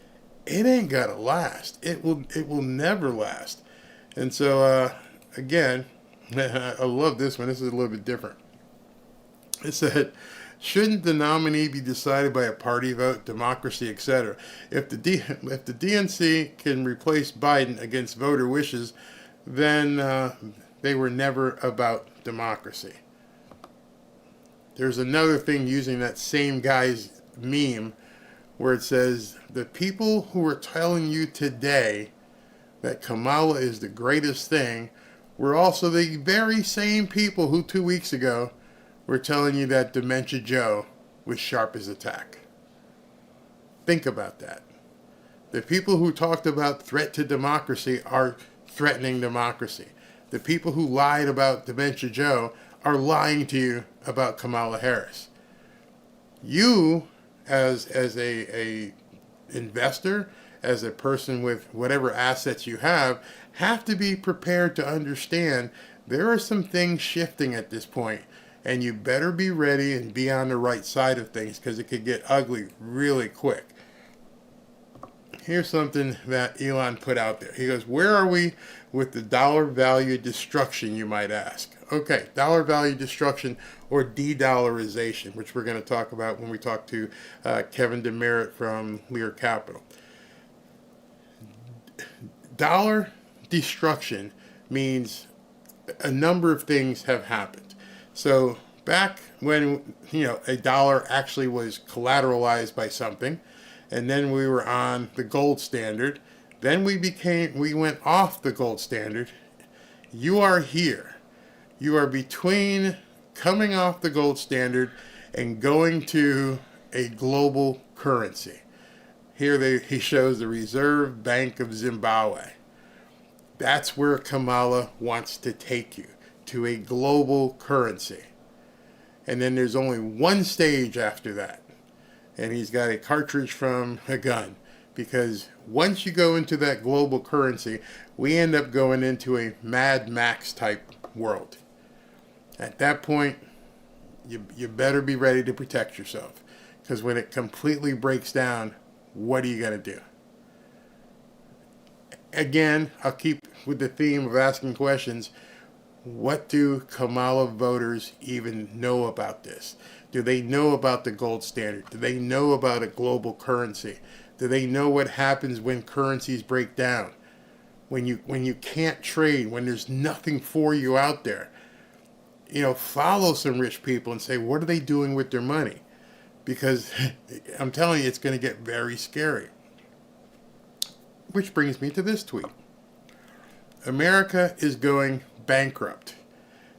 Speaker 3: it ain't gonna last. It will never last. And so again, I love this one. This is a little bit different. It said, shouldn't the nominee be decided by a party vote, democracy, etc.? If the DNC can replace Biden against voter wishes, then they were never about democracy. There's another thing using that same guy's meme where it says, the people who are telling you today that Kamala is the greatest thing were also the very same people who 2 weeks ago were telling you that Dementia Joe was sharp as a tack. Think about that. The people who talked about threat to democracy are threatening democracy. The people who lied about Dementia Joe are lying to you about Kamala Harris. You, as a investor, as a person with whatever assets you have to be prepared to understand there are some things shifting at this point, and you better be ready and be on the right side of things because it could get ugly really quick. Here's something that Elon put out there. He goes, where are we with the dollar value destruction, you might ask? Okay, dollar value destruction or de-dollarization, which we're going to talk about when we talk to Kevin DeMeritt from Lear Capital. Dollar destruction means a number of things have happened. So back when a dollar actually was collateralized by something, and then we were on the gold standard. Then we went off the gold standard. You are here. You are between coming off the gold standard and going to a global currency. Here he shows the Reserve Bank of Zimbabwe. That's where Kamala wants to take you, to a global currency. And then there's only one stage after that. And he's got a cartridge from a gun. Because once you go into that global currency, we end up going into a Mad Max type world. At that point, you better be ready to protect yourself. Because when it completely breaks down, what are you going to do? Again, I'll keep with the theme of asking questions. What do Kamala voters even know about this? Do they know about the gold standard? Do they know about a global currency? Do they know what happens when currencies break down? When you can't trade, when there's nothing for you out there? Follow some rich people and say, what are they doing with their money? Because I'm telling you, it's going to get very scary. Which brings me to this tweet. America is going bankrupt.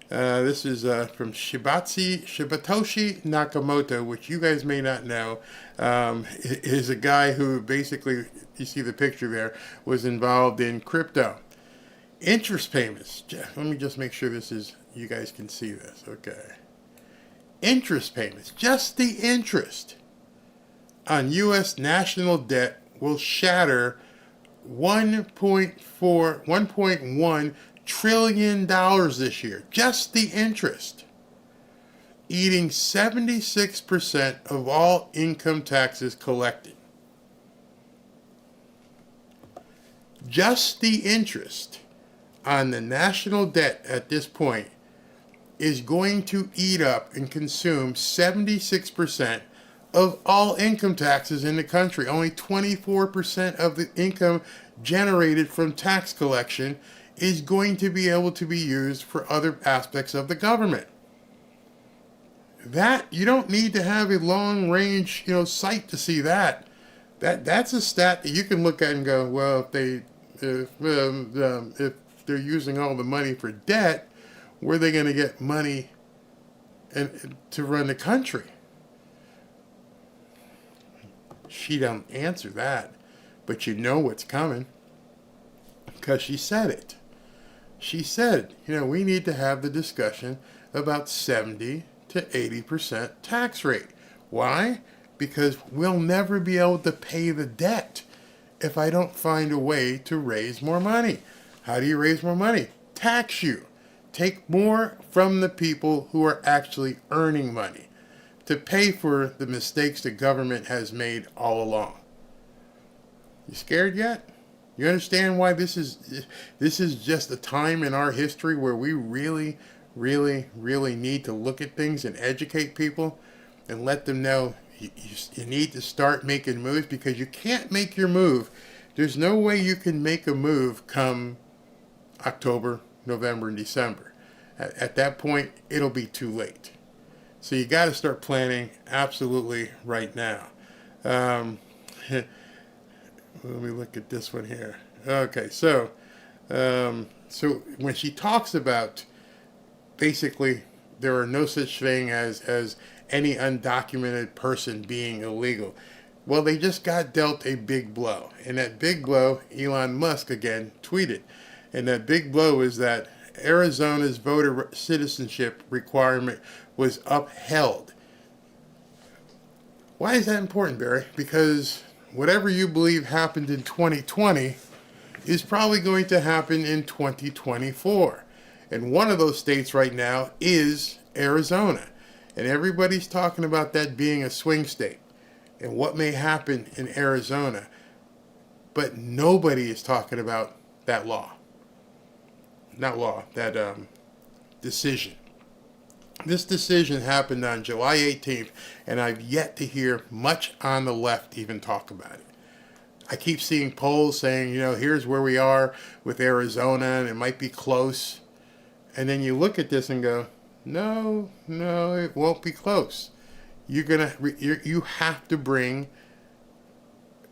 Speaker 3: This is from Shibatoshi Nakamoto, which you guys may not know, is a guy who basically, you see the picture there, was involved in crypto. Interest payments. Let me just make sure you guys can see this. Okay. Interest payments, just the interest on U.S. national debt will shatter $1.1 trillion this year. Just the interest. Eating 76% of all income taxes collected. Just the interest on the national debt at this point is going to eat up and consume 76% of all income taxes in the country. Only 24% of the income generated from tax collection is going to be able to be used for other aspects of the government. That, you don't need to have a long range, sight to see that. That's a stat that you can look at and go, well, if they're using all the money for debt, where are they going to get money to run the country? She don't answer that, but you know what's coming because she said it. She said, we need to have the discussion about 70 to 80% tax rate. Why? Because we'll never be able to pay the debt if I don't find a way to raise more money. How do you raise more money? Tax you. Take more from the people who are actually earning money to pay for the mistakes the government has made all along. You scared yet? You understand why this is just a time in our history where we really, really, really need to look at things and educate people and let them know you need to start making moves, because you can't make your move. There's no way you can make a move come October, November, and December. At that point, it'll be too late. So you got to start planning absolutely right now. Let me look at this one here. Okay, so when she talks about basically there are no such thing as any undocumented person being illegal, well, they just got dealt a big blow. And that big blow, Elon Musk again tweeted. And that big blow is that Arizona's voter citizenship requirement was upheld. Why is that important, Barry? Because whatever you believe happened in 2020 is probably going to happen in 2024. And one of those states right now is Arizona. And everybody's talking about that being a swing state and what may happen in Arizona. But nobody is talking about that law. Not law, that decision. This decision happened on July 18th, and I've yet to hear much on the left even talk about it. I keep seeing polls saying, here's where we are with Arizona, and it might be close. And then you look at this and go, No, it won't be close. You have to bring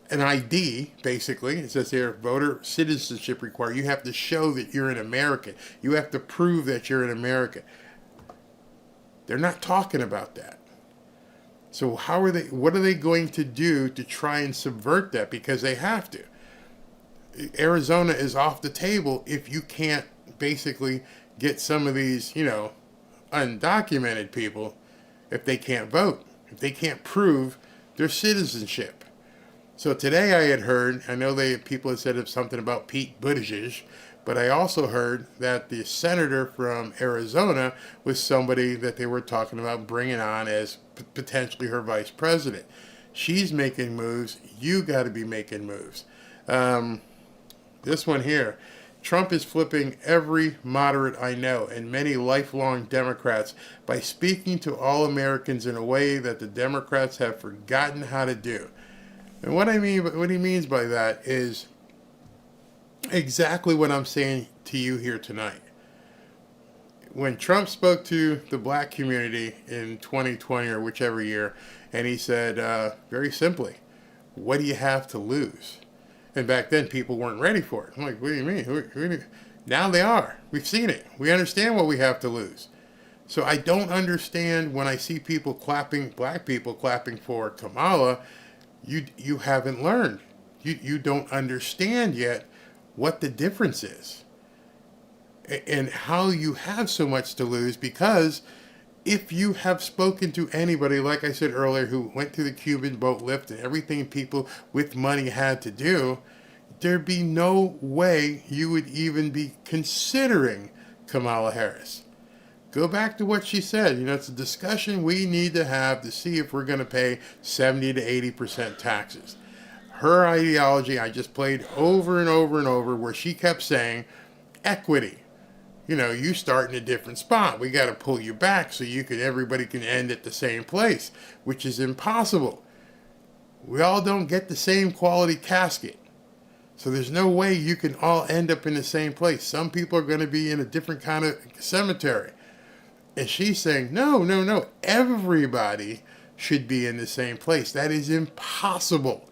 Speaker 3: an ID, basically. It says here, voter citizenship required. You have to show that you're an American. You have to prove that you're an American. They're not talking about that. So what are they going to do to try and subvert that? Because they have to. Arizona is off the table if you can't basically get some of these, undocumented people, if they can't vote, if they can't prove their citizenship. So today I had heard, I know people had said something about Pete Buttigieg, but I also heard that the senator from Arizona was somebody that they were talking about bringing on as potentially her vice president. She's making moves. You got to be making moves. This one here. Trump is flipping every moderate I know and many lifelong Democrats by speaking to all Americans in a way that the Democrats have forgotten how to do. And what he means by that is exactly what I'm saying to you here tonight. When Trump spoke to the black community in 2020 or whichever year, and he said, very simply, what do you have to lose? And back then, people weren't ready for it. I'm like, what do you mean? Now they are. We've seen it. We understand what we have to lose. So I don't understand when I see people clapping, black people clapping for Kamala. You haven't learned. You don't understand yet what the difference is and how you have so much to lose, because if you have spoken to anybody, like I said earlier, who went through the Cuban boat lift and everything people with money had to do, there'd be no way you would even be considering Kamala Harris. Go back to what she said. It's a discussion we need to have to see if we're going to pay 70 to 80% taxes. Her ideology, I just played over and over and over, where she kept saying, equity. You start in a different spot. We got to pull you back so everybody can end at the same place, which is impossible. We all don't get the same quality casket. So there's no way you can all end up in the same place. Some people are going to be in a different kind of cemetery. And she's saying, no. Everybody should be in the same place. That is impossible.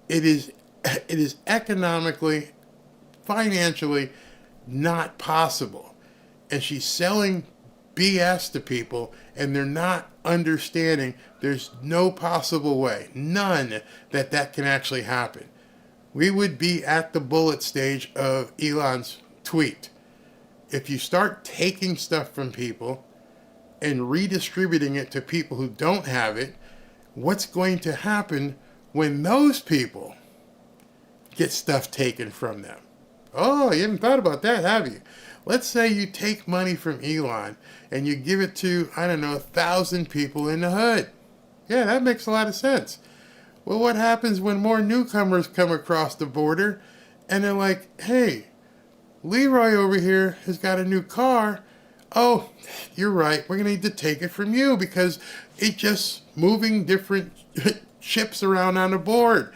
Speaker 3: It is economically, financially not possible. And she's selling BS to people, and they're not understanding there's no possible way, none, that can actually happen. We would be at the bullet stage of Elon's tweet. If you start taking stuff from people and redistributing it to people who don't have it, what's going to happen when those people get stuff taken from them? Oh, you haven't thought about that, have you? Let's say you take money from Elon and you give it to, 1,000 people in the hood. Yeah, that makes a lot of sense. Well, what happens when more newcomers come across the border and they're like, hey, Leroy over here has got a new car. Oh, you're right. We're going to need to take it from you because it's just moving different chips around on the board.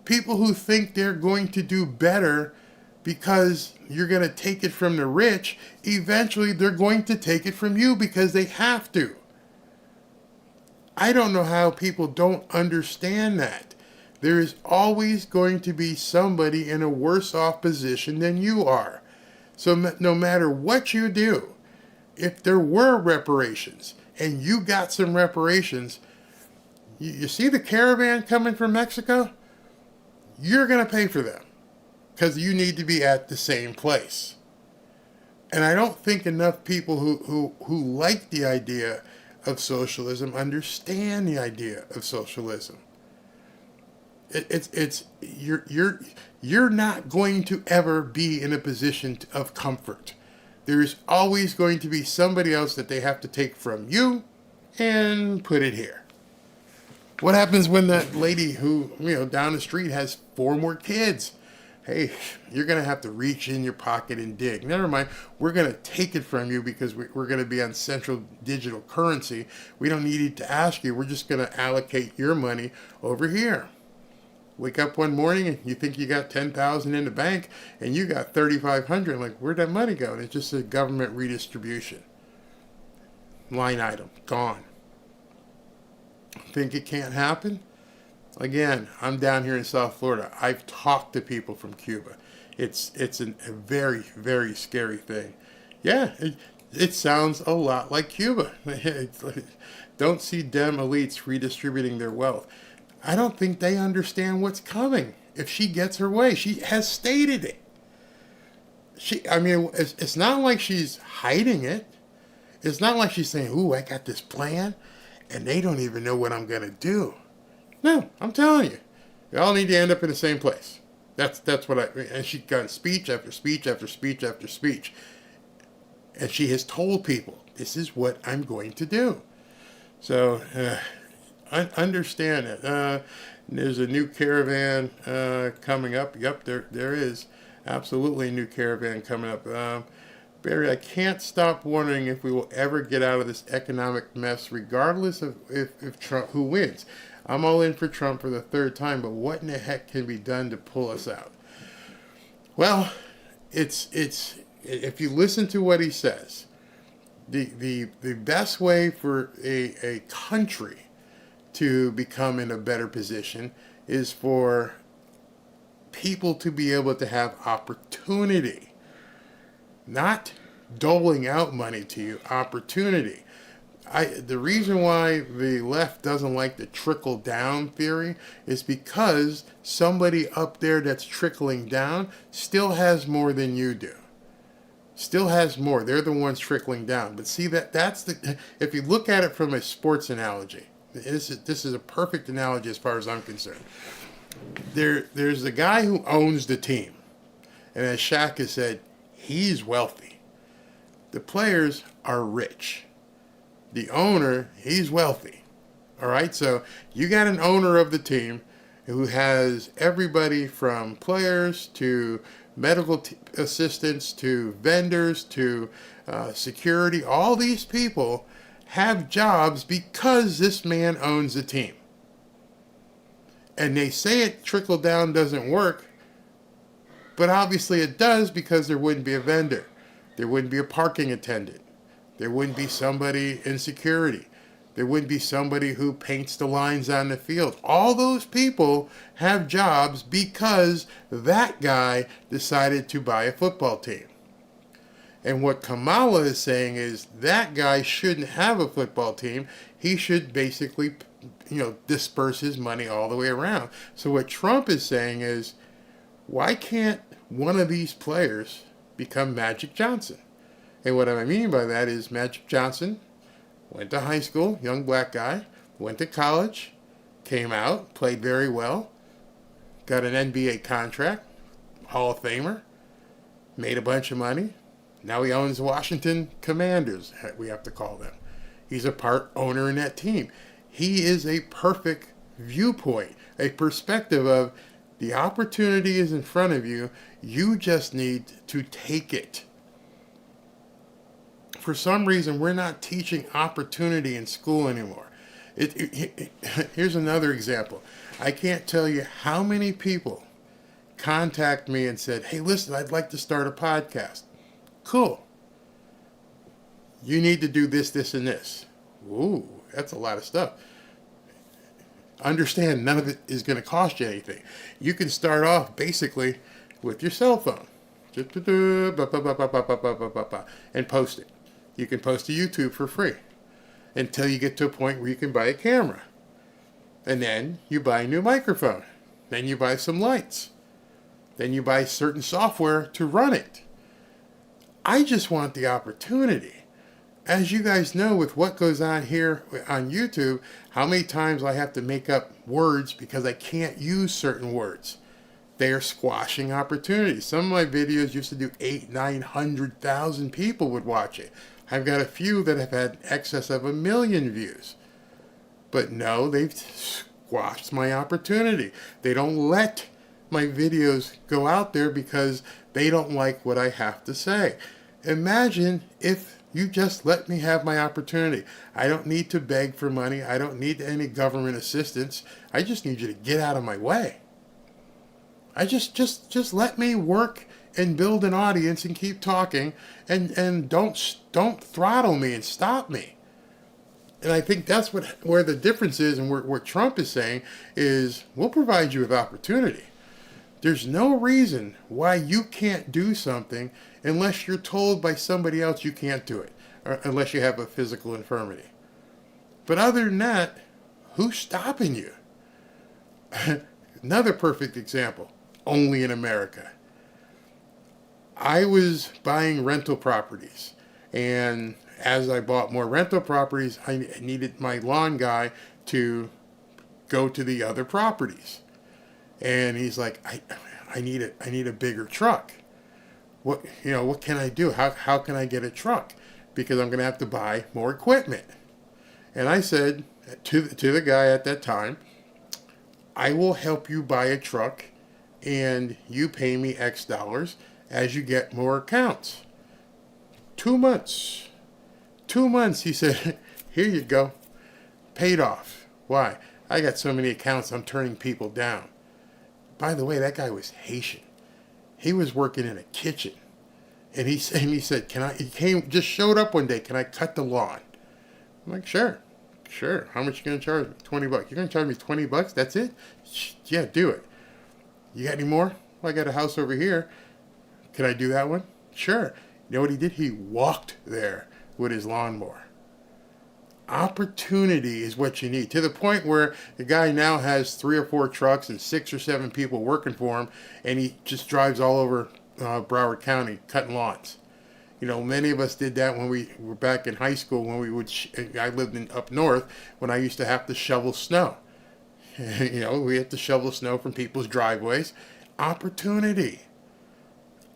Speaker 3: People who think they're going to do better because you're going to take it from the rich, eventually they're going to take it from you because they have to. I don't know how people don't understand that. There is always going to be somebody in a worse off position than you are. So no matter what you do, if there were reparations and you got some reparations, you see the caravan coming from Mexico? You're going to pay for them because you need to be at the same place. And I don't think enough people who like the idea of socialism understand the idea of socialism. You're not going to ever be in a position of comfort. There is always going to be somebody else that they have to take from you and put it here. What happens when that lady who, down the street has 4 more kids? Hey, you're going to have to reach in your pocket and dig. Never mind, we're going to take it from you because we're going to be on central digital currency. We don't need to ask you. We're just going to allocate your money over here. Wake up one morning and you think you got $10,000 in the bank and you got $3,500. Like, where'd that money go? And it's just a government redistribution. line item, gone. Think it can't happen? Again, I'm down here in South Florida. I've talked to people from Cuba. It's a very, very scary thing. Yeah, it sounds a lot like Cuba. Don't see Dem elites redistributing their wealth. I don't think they understand what's coming if she gets her way. She has stated it. It's not like she's hiding it. It's not like she's saying, ooh, I got this plan, and they don't even know what I'm going to do. No, I'm telling you. We all need to end up in the same place. That's what and she's got speech after speech after speech after speech. And she has told people, this is what I'm going to do. So, understand it. There's a new caravan coming up. Yep, there is absolutely a new caravan coming up. Barry, I can't stop wondering if we will ever get out of this economic mess, regardless of if Trump, who wins. I'm all in for Trump for the third time, but what in the heck can be done to pull us out? Well, it's if you listen to what he says, the best way for a country to become in a better position is for people to be able to have opportunity, not doling out money to you, opportunity. The reason why the left doesn't like the trickle down theory is because somebody up there that's trickling down still has more than you do. Still has more. They're the ones trickling down. But see, if you look at it from a sports analogy, this is a perfect analogy as far as I'm concerned. There's the guy who owns the team. And as Shaq has said, he's wealthy. The players are rich. The owner, he's wealthy. All right, so you got an owner of the team who has everybody from players to medical assistants to vendors to security. All these people have jobs because this man owns the team. And they say it trickle down doesn't work, but obviously it does, because there wouldn't be a vendor. There wouldn't be a parking attendant. There wouldn't be somebody in security. There wouldn't be somebody who paints the lines on the field. All those people have jobs because that guy decided to buy a football team. And what Kamala is saying is that guy shouldn't have a football team. He should basically, disperse his money all the way around. So what Trump is saying is, why can't one of these players become Magic Johnson? And what I mean by that is Magic Johnson went to high school, young black guy, went to college, came out, played very well, got an NBA contract, Hall of Famer, made a bunch of money. Now he owns the Washington Commanders, we have to call them. He's a part owner in that team. He is a perfect viewpoint, a perspective of the opportunity is in front of you. You just need to take it. For some reason, we're not teaching opportunity in school anymore. Here's another example. I can't tell you how many people contact me and said, hey, listen, I'd like to start a podcast. Cool. You need to do this, this, and this. Ooh, that's a lot of stuff. Understand, none of it is going to cost you anything. You can start off basically with your cell phone and post it. You can post to YouTube for free until you get to a point where you can buy a camera. And then you buy a new microphone. Then you buy some lights. Then you buy certain software to run it. I just want the opportunity. As you guys know, with what goes on here on YouTube, how many times I have to make up words because I can't use certain words. They are squashing opportunities. Some of my videos used to do 800,000-900,000 people would watch it. I've got a few that have had excess of 1 million views. But no, they've squashed my opportunity. They don't let my videos go out there because they don't like what I have to say. Imagine if you just let me have my opportunity. I don't need to beg for money. I don't need any government assistance. I just need you to get out of my way. I just let me work and build an audience and keep talking, and don't throttle me and stop me. And I think that's where the difference is, and what Trump is saying is, we'll provide you with opportunity. There's no reason why you can't do something unless you're told by somebody else you can't do it, or unless you have a physical infirmity. But other than that, who's stopping you? Another perfect example, only in America. I was buying rental properties, and as I bought more rental properties, I needed my lawn guy to go to the other properties. And he's like, I need a bigger truck. What can I do? How can I get a truck? Because I'm going to have to buy more equipment. And I said to the guy at that time, I will help you buy a truck, and you pay me X dollars as you get more accounts. 2 months. 2 months, he said, here you go. Paid off. Why? I got so many accounts, I'm turning people down. By the way, that guy was Haitian. He was working in a kitchen. And he said, just showed up one day, can I cut the lawn? I'm like, sure. How much you going to charge me? $20. You're going to charge me $20? That's it? Yeah, do it. You got any more? Well, I got a house over here. Can I do that one? Sure. You know what he did? He walked there with his lawnmower. Opportunity is what you need, to the point where the guy now has 3 or 4 trucks and 6 or 7 people working for him, and he just drives all over Broward County cutting lawns. Many of us did that when we were back in high school, when we would, I lived up north, when I used to have to shovel snow. We had to shovel snow from people's driveways. Opportunity.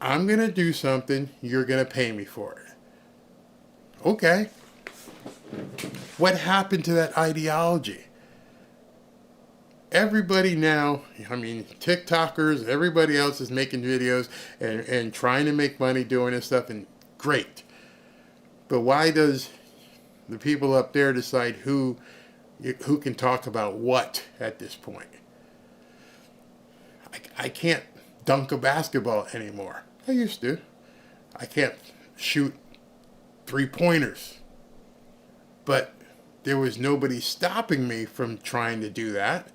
Speaker 3: I'm going to do something, you're going to pay me for it. Okay. What happened to that ideology? Everybody now, TikTokers, everybody else is making videos and trying to make money doing this stuff, and great. But why does the people up there decide who can talk about what at this point? I can't dunk a basketball anymore. I used to. I can't shoot 3-pointers. But there was nobody stopping me from trying to do that.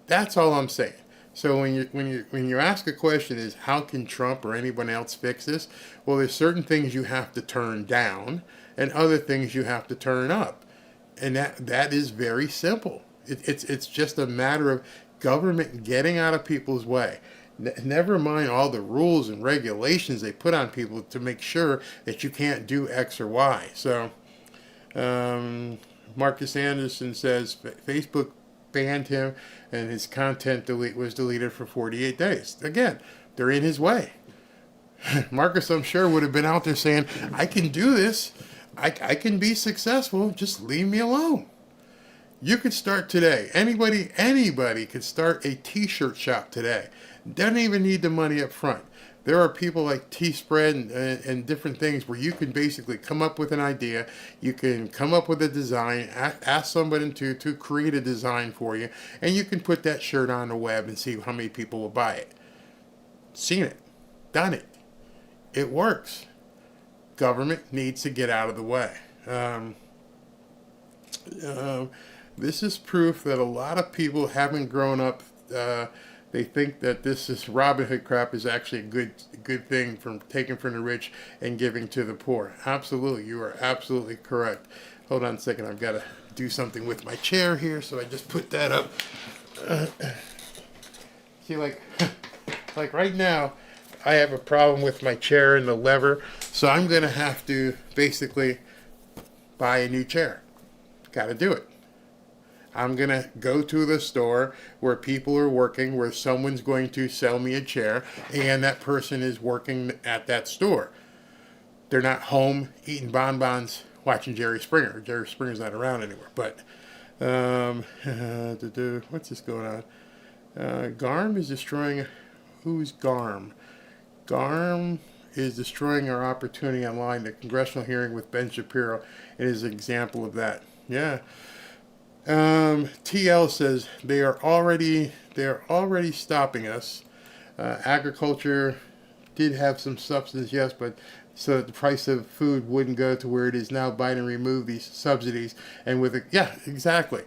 Speaker 3: That's all I'm saying. So when you ask a question is, how can Trump or anyone else fix this? Well, there's certain things you have to turn down and other things you have to turn up. And that is very simple. It's just a matter of government getting out of people's way. Never mind all the rules and regulations they put on people to make sure that you can't do X or Y. So Marcus Anderson says Facebook banned him and his content was deleted for 48 days. Again, they're in his way. Marcus, I'm sure, would have been out there saying, I can do this. I can be successful. Just leave me alone. You could start today. Anybody could start a t-shirt shop today. Doesn't even need the money up front. There are people like T-Spread and different things where you can basically come up with an idea. You can come up with a design, ask somebody to create a design for you, and you can put that shirt on the web and see how many people will buy it. Seen it. Done it. It works. Government needs to get out of the way. This is proof that a lot of people haven't grown up. They think that this Robin Hood crap is actually a good thing, from taking from the rich and giving to the poor. Absolutely, you are absolutely correct. Hold on a second, I've got to do something with my chair here, so I just put that up. See, like right now, I have a problem with my chair and the lever, so I'm going to have to basically buy a new chair. Got to do it. I'm going to go to the store where people are working, where someone's going to sell me a chair, and that person is working at that store. They're not home eating bonbons watching Jerry Springer. Jerry Springer's not around anymore. But what's this going on? GARM is destroying... Who's GARM? GARM is destroying our opportunity online. The congressional hearing with Ben Shapiro is an example of that. Yeah. TL says they are already stopping us. Agriculture did have some substance, yes, but so that the price of food wouldn't go to where it is now. Biden removed these subsidies, and with it, yeah, exactly.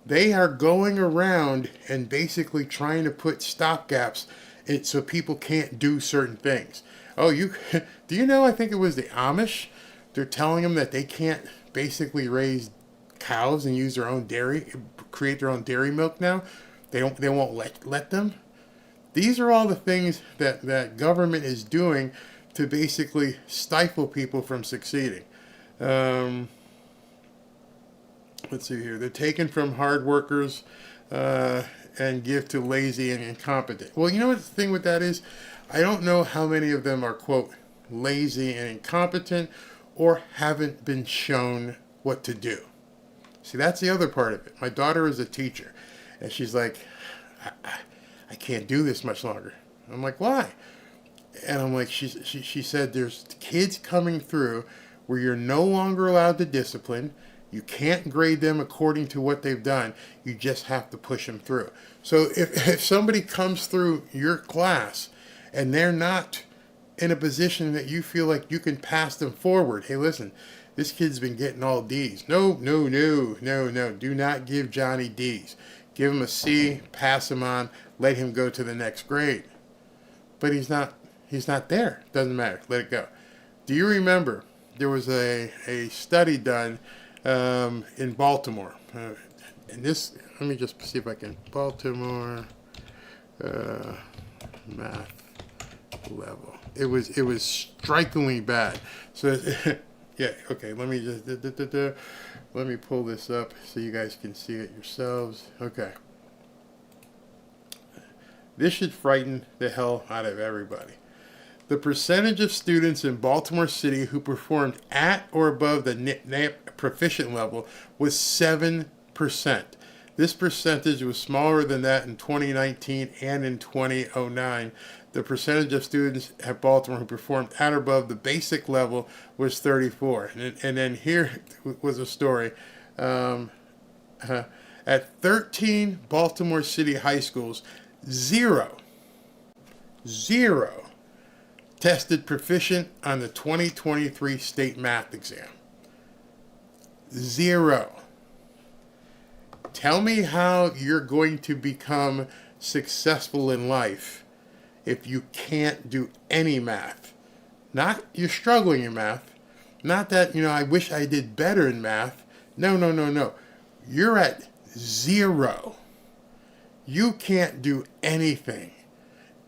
Speaker 3: They are going around and basically trying to put stopgaps in so people can't do certain things. Oh, do you know? I think it was the Amish. They're telling them that they can't basically raise cows and use their own dairy, create their own dairy milk now. They won't let them. These are all the things that government is doing to basically stifle people from succeeding. Let's see here. They're taken from hard workers and give to lazy and incompetent. Well, you know what the thing with that is? I don't know how many of them are, quote, lazy and incompetent or haven't been shown what to do. See, that's the other part of it. My daughter is a teacher, and she's like, I can't do this much longer. I'm like, why? And I'm like, she said there's kids coming through where you're no longer allowed to discipline. You can't grade them according to what they've done. You just have to push them through. So if somebody comes through your class and they're not in a position that you feel like you can pass them forward, hey, listen, this kid's been getting all D's. No. Do not give Johnny D's. Give him a C, pass him on, let him go to the next grade. But he's not there. Doesn't matter. Let it go. Do you remember there was a study done in Baltimore? And this, let me just see if I can. Baltimore math level. It was strikingly bad. So yeah, okay. Let me just let me pull this up so you guys can see it yourselves. Okay. This should frighten the hell out of everybody. The percentage of students in Baltimore City who performed at or above the NAEP proficient level was 7%. This percentage was smaller than that in 2019 and in 2009. The percentage of students at Baltimore who performed at or above the basic level was 34. And then here was a story. At 13 Baltimore City high schools, zero tested proficient on the 2023 state math exam. Zero. Tell me how you're going to become successful in life if you can't do any math. Not you're struggling in math. Not that, I wish I did better in math. No. You're at zero. You can't do anything.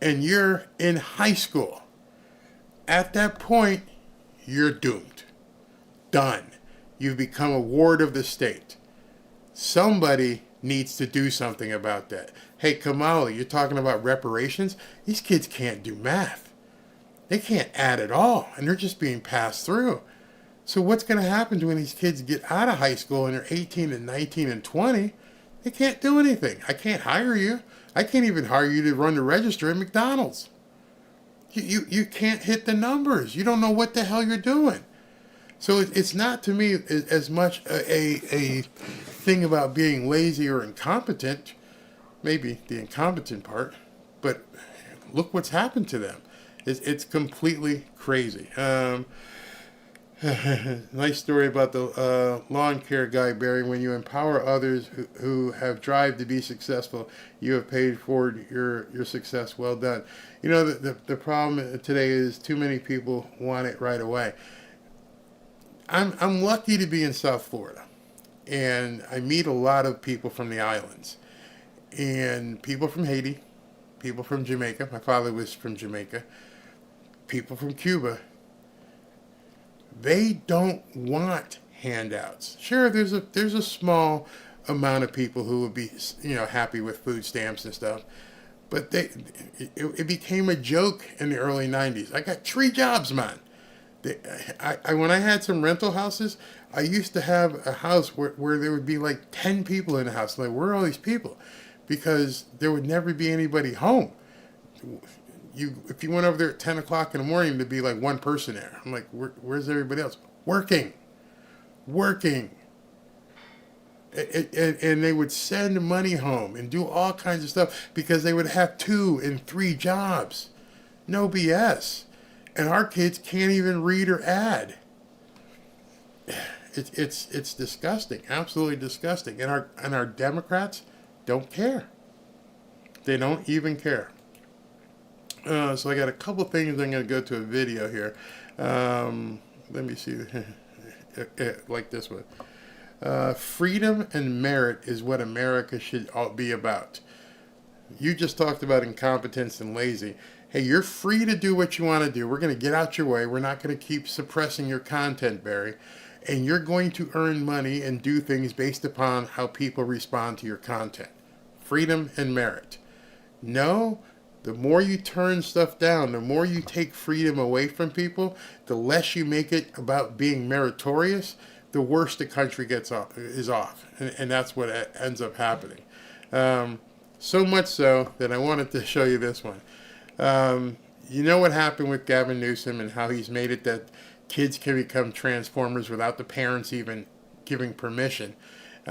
Speaker 3: And you're in high school. At that point, you're doomed. Done. You've become a ward of the state. Somebody needs to do something about that. Hey, Kamala, you're talking about reparations? These kids can't do math. They can't add at all, and they're just being passed through. So what's going to happen to when these kids get out of high school and they're 18 and 19 and 20? They can't do anything. I can't hire you. I can't even hire you to run the register at McDonald's. You can't hit the numbers. You don't know what the hell you're doing. So it's not, to me, as much a thing about being lazy or incompetent, maybe the incompetent part, but look what's happened to them. It's completely crazy. Nice story about the lawn care guy, Barry. When you empower others who have drive to be successful, you have paid forward your success. Well done. The problem today is too many people want it right away. I'm lucky to be in South Florida, and I meet a lot of people from the islands, and people from Haiti, people from Jamaica. My father was from Jamaica. People from Cuba. They don't want handouts. Sure, there's a small amount of people who would be happy with food stamps and stuff, but it became a joke in the early 90s. I got 3 jobs, man. When I had some rental houses, I used to have a house where there would be like 10 people in the house. Like, where are all these people? Because there would never be anybody home. If you went over there at 10 o'clock in the morning, there'd be like one person there. I'm like, where's everybody else? Working. And they would send money home and do all kinds of stuff because they would have 2 and 3 jobs. No BS. And our kids can't even read or add. It's disgusting, absolutely disgusting. And our Democrats don't care. They don't even care. So I got a couple things. I'm going to go to a video here. Let me see, like this one. Freedom and merit is what America should be about. You just talked about incompetence and lazy. Hey, you're free to do what you want to do. We're going to get out your way. We're not going to keep suppressing your content, Barry. And you're going to earn money and do things based upon how people respond to your content. Freedom and merit. No, the more you turn stuff down, the more you take freedom away from people, the less you make it about being meritorious, the worse the country is off. And that's what ends up happening. So much so that I wanted to show you this one. You know what happened with Gavin Newsom and how he's made it that kids can become transformers without the parents even giving permission.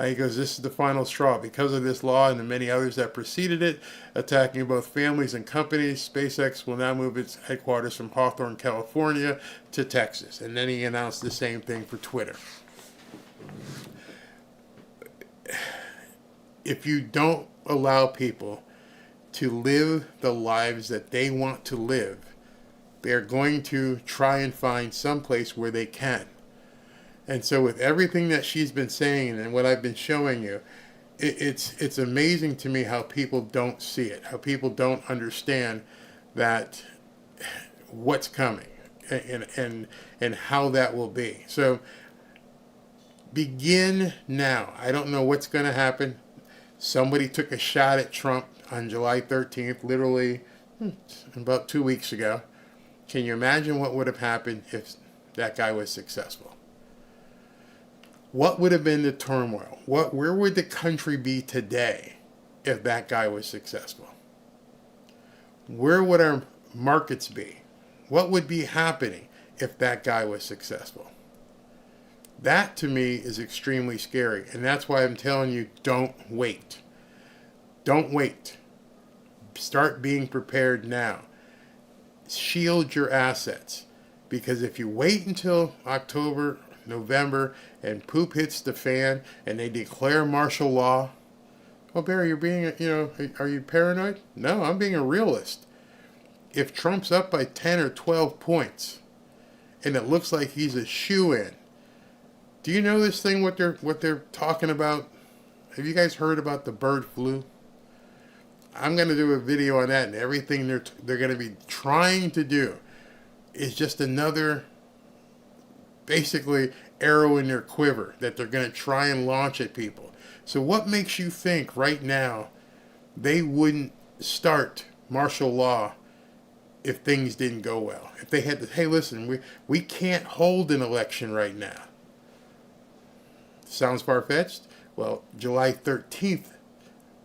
Speaker 3: He goes, this is the final straw. Because of this law and the many others that preceded it, attacking both families and companies, SpaceX will now move its headquarters from Hawthorne, California to Texas. And then he announced the same thing for Twitter. If you don't allow people to live the lives that they want to live, they're going to try and find some place where they can. And so with everything that she's been saying and what I've been showing you, it's amazing to me how people don't see it, how people don't understand that what's coming and how that will be. So begin now. I don't know what's going to happen. Somebody took a shot at Trump on July 13th, literally about 2 weeks ago. Can you imagine what would have happened if that guy was successful? What would have been the turmoil? Where would the country be today if that guy was successful? Where would our markets be? What would be happening if that guy was successful? That, to me, is extremely scary. And that's why I'm telling you, don't wait. Don't wait. Start being prepared now. Shield your assets. Because if you wait until October, November, and poop hits the fan, and they declare martial law, well, Barry, you're being, are you paranoid? No, I'm being a realist. If Trump's up by 10 or 12 points, and it looks like he's a shoo-in, do you know this thing, what they're talking about? Have you guys heard about the bird flu? I'm going to do a video on that, and everything they're going to be trying to do is just another, basically, arrow in their quiver that they're going to try and launch at people. So what makes you think right now they wouldn't start martial law if things didn't go well? If they had to, hey, listen, we can't hold an election right now. Sounds far-fetched? Well, July 13th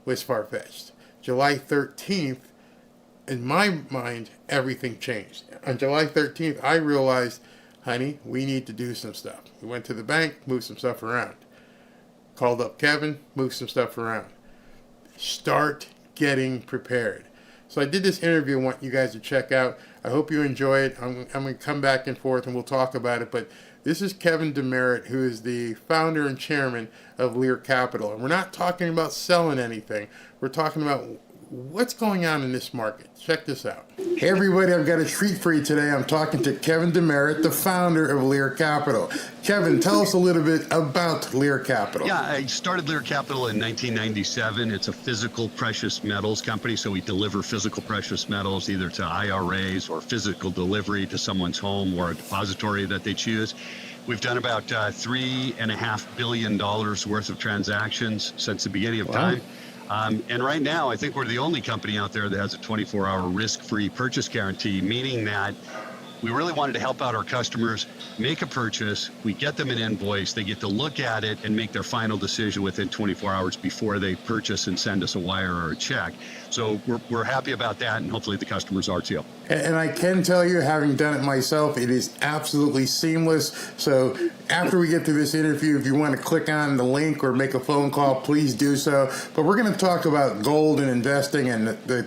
Speaker 3: was far-fetched. July 13th, in my mind, everything changed. On July 13th, I realized, honey, we need to do some stuff. We went to the bank, moved some stuff around. Called up Kevin, moved some stuff around. Start getting prepared. So I did this interview I want you guys to check out. I hope you enjoy it. I'm going to come back and forth and we'll talk about it. But this is Kevin DeMeritt, who is the founder and chairman of Lear Capital. And we're not talking about selling anything. We're talking about what's going on in this market. Check this out. Hey everybody, I've got a treat for you today. I'm talking to Kevin DeMeritt, the founder of Lear Capital. Kevin, tell us a little bit about Lear Capital.
Speaker 13: Yeah, I started Lear Capital in 1997. It's a physical precious metals company, so we deliver physical precious metals either to IRAs or physical delivery to someone's home or a depository that they choose. We've done about $3.5 billion worth of transactions since the beginning of time. And right now, I think we're the only company out there that has a 24-hour risk-free purchase guarantee, meaning that We really wanted to help out our customers make a purchase. We get them an invoice. They get to look at it and make their final decision within 24 hours before they purchase and send us a wire or a check. So we're happy about that, and hopefully the customers are too.
Speaker 3: And I can tell you, having done it myself, it is absolutely seamless. So after we get through this interview, if you want to click on the link or make a phone call, please do so. But we're going to talk about gold and investing and the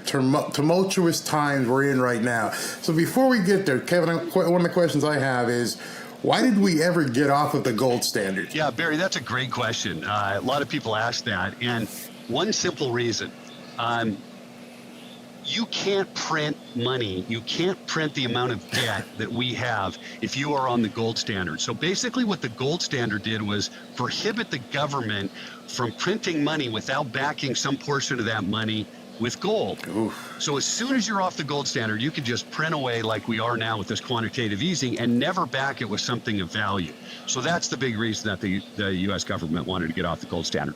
Speaker 3: tumultuous times we're in right now. So before we get there, Kevin, one of the questions I have is, why did we ever get off of the gold standard?
Speaker 13: Yeah, Barry, that's a great question. A lot of people ask that. And one simple reason. You can't print money. You can't print the amount of debt that we have if you are on the gold standard. So basically what the gold standard did was prohibit the government from printing money without backing some portion of that money with gold.
Speaker 3: Oof.
Speaker 13: So as soon as you're off the gold standard, you can just print away like we are now with this quantitative easing and never back it with something of value. So that's the big reason that the U.S. government wanted to get off the gold standard.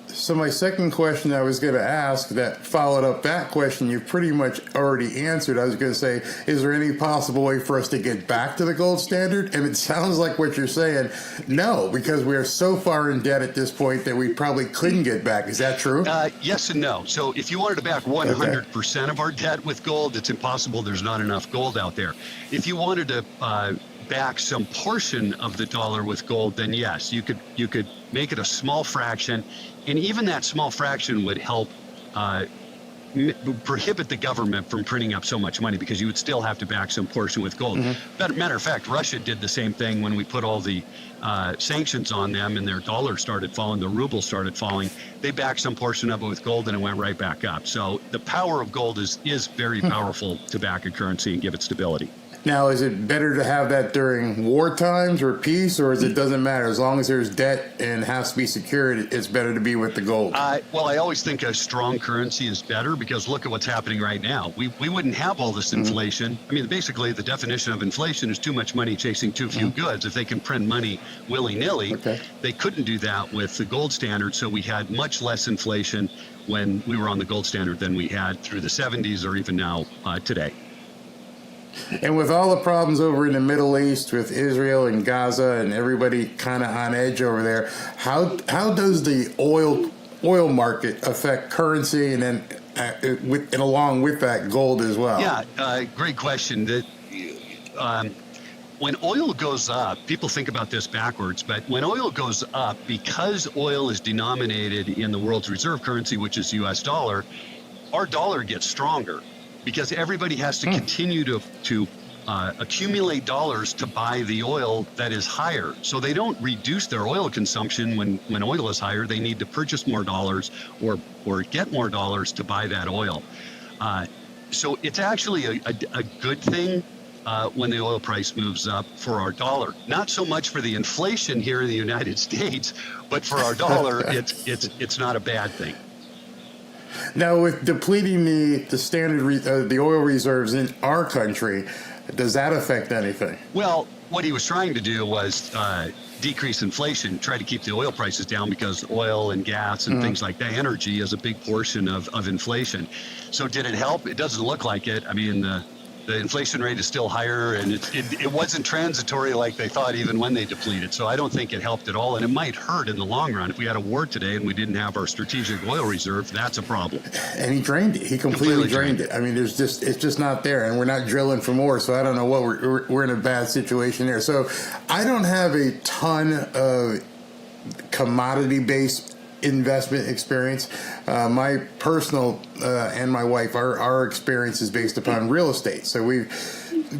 Speaker 3: So my second question I was going to ask that followed up that question you pretty much already answered. I was going to say, is there any possible way for us to get back to the gold standard? And it sounds like what you're saying, no, because we are so far in debt at this point that we probably couldn't get back. Is that true?
Speaker 13: Yes and no. So if you wanted to back 100% of our debt with gold, it's impossible. There's not enough gold out there. If you wanted to back some portion of the dollar with gold, then yes, you could make it a small fraction, and even that small fraction would help prohibit the government from printing up so much money, because you would still have to back some portion with gold. Matter of fact, Russia did the same thing when we put all the sanctions on them and their dollar started falling, the ruble started falling. They backed some portion of it with gold and it went right back up. So the power of gold is very powerful to back a currency and give it stability.
Speaker 3: Now, is it better to have that during war times or peace, or it doesn't matter? As long as there's debt and has to be secured, it's better to be with the gold?
Speaker 13: Well, I always think a strong currency is better, because look at what's happening right now. We wouldn't have all this inflation. I mean, basically, the definition of inflation is too much money chasing too few goods. If they can print money willy-nilly, they couldn't do that with the gold standard. So we had much less inflation when we were on the gold standard than we had through the 70s or even now today.
Speaker 3: And with all the problems over in the Middle East with Israel and Gaza and everybody kind of on edge over there, how does the oil market affect currency, and then and along with that, gold as well?
Speaker 13: Yeah, great question. When oil goes up, people think about this backwards, but when oil goes up, because oil is denominated in the world's reserve currency, which is U.S. dollar, our dollar gets stronger, because everybody has to continue to accumulate dollars to buy the oil that is higher. So they don't reduce their oil consumption when oil is higher. They need to purchase more dollars or get more dollars to buy that oil. So it's actually a good thing when the oil price moves up for our dollar. Not so much for the inflation here in the United States, but for our dollar, it's not a bad thing.
Speaker 3: Now, with depleting the standard the oil reserves in our country, does that affect anything?
Speaker 13: Well, what he was trying to do was decrease inflation, try to keep the oil prices down, because oil and gas and things like that, energy, is a big portion of inflation. So did it help? It doesn't look like it. I mean, the inflation rate is still higher, and it wasn't transitory like they thought even when they depleted. So I don't think it helped at all, and it might hurt in the long run. If we had a war today and we didn't have our strategic oil reserve, that's a problem.
Speaker 3: And he drained it. He completely drained it. I mean, it's just not there, and we're not drilling for more. So I don't know what we're in a bad situation there. So I don't have a ton of commodity-based investment experience. My personal and my wife, our experience is based upon real estate. So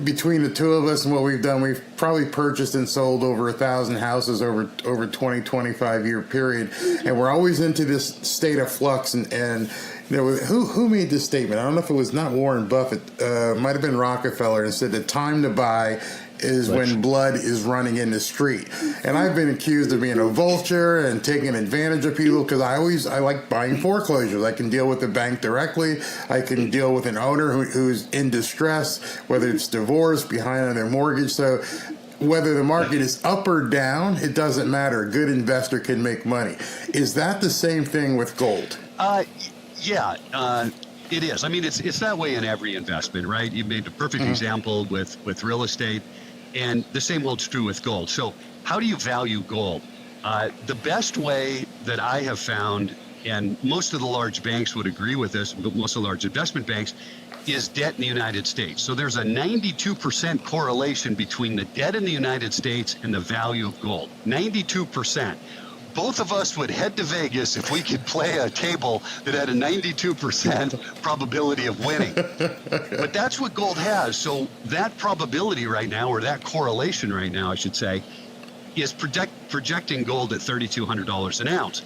Speaker 3: between the two of us and what we've done, we've probably purchased and sold over 1,000 houses over 20-25 year period, and we're always into this state of flux. And you know, who made this statement? I don't know if it was not Warren Buffett, might have been Rockefeller, and said the time to buy is when blood is running in the street. And I've been accused of being a vulture and taking advantage of people, because I like buying foreclosures. I can deal with the bank directly. I can deal with an owner who's in distress, whether it's divorce, behind on their mortgage. So whether the market is up or down, it doesn't matter. A good investor can make money. Is that the same thing with gold?
Speaker 13: Yeah. It is. I mean, it's that way in every investment, right? You made a perfect example with real estate, and the same holds true with gold. So how do you value gold? The best way that I have found, and most of the large banks would agree with this, but most of the large investment banks, is debt in the United States. So there's a 92% correlation between the debt in the United States and the value of gold. 92%. Both of us would head to Vegas if we could play a table that had a 92% probability of winning. But that's what gold has. So that probability right now, or that correlation right now, I should say, is projecting gold at $3,200 an ounce.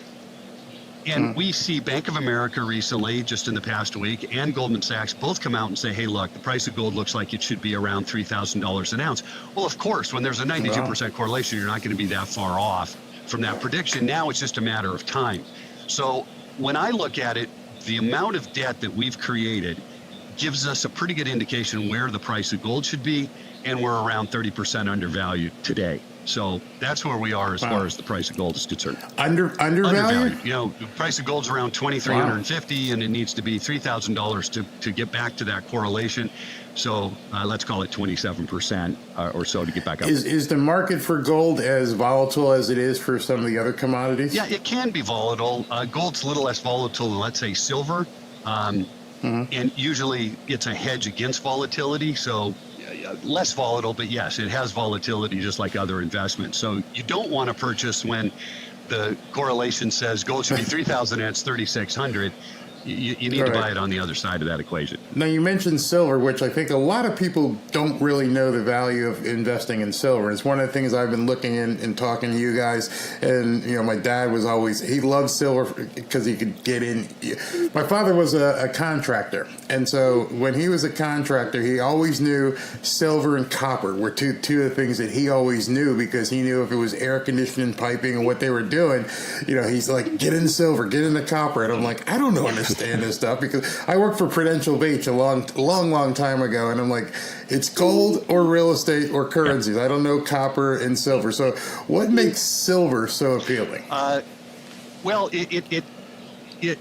Speaker 13: And we see Bank of America recently, just in the past week, and Goldman Sachs both come out and say, hey, look, the price of gold looks like it should be around $3,000 an ounce. Well, of course, when there's a 92% correlation, you're not going to be that far off from that prediction. Now it's just a matter of time. So when I look at it, the amount of debt that we've created gives us a pretty good indication where the price of gold should be, and we're around 30% undervalued today. So that's where we are as far as the price of gold is concerned.
Speaker 3: Undervalued?
Speaker 13: You know, the price of gold's around $2,350, and it needs to be $3,000 to get back to that correlation. So let's call it 27% or so to get back up.
Speaker 3: Is the market for gold as volatile as it is for some of the other commodities?
Speaker 13: Yeah, it can be volatile. Gold's a little less volatile than, let's say, silver. And usually it's a hedge against volatility. So less volatile, but yes, it has volatility just like other investments. So you don't want to purchase when the correlation says gold should be 3,000 and it's 3,600. You need to buy it on the other side of that equation.
Speaker 3: Now, you mentioned silver, which I think a lot of people don't really know the value of investing in silver. It's one of the things I've been looking in and talking to you guys. And, you know, my dad was always, he loved silver because he could get in. My father was a contractor. And so when he was a contractor, he always knew silver and copper were two of the things that he always knew, because he knew if it was air conditioning, piping, and what they were doing, you know, he's like, get in silver, get in the copper. And I'm like, I don't understand this stuff, because I worked for Prudential Beach a long time ago, and I'm like, it's gold or real estate or currencies. I don't know copper and silver. So what makes silver so appealing?
Speaker 13: Well,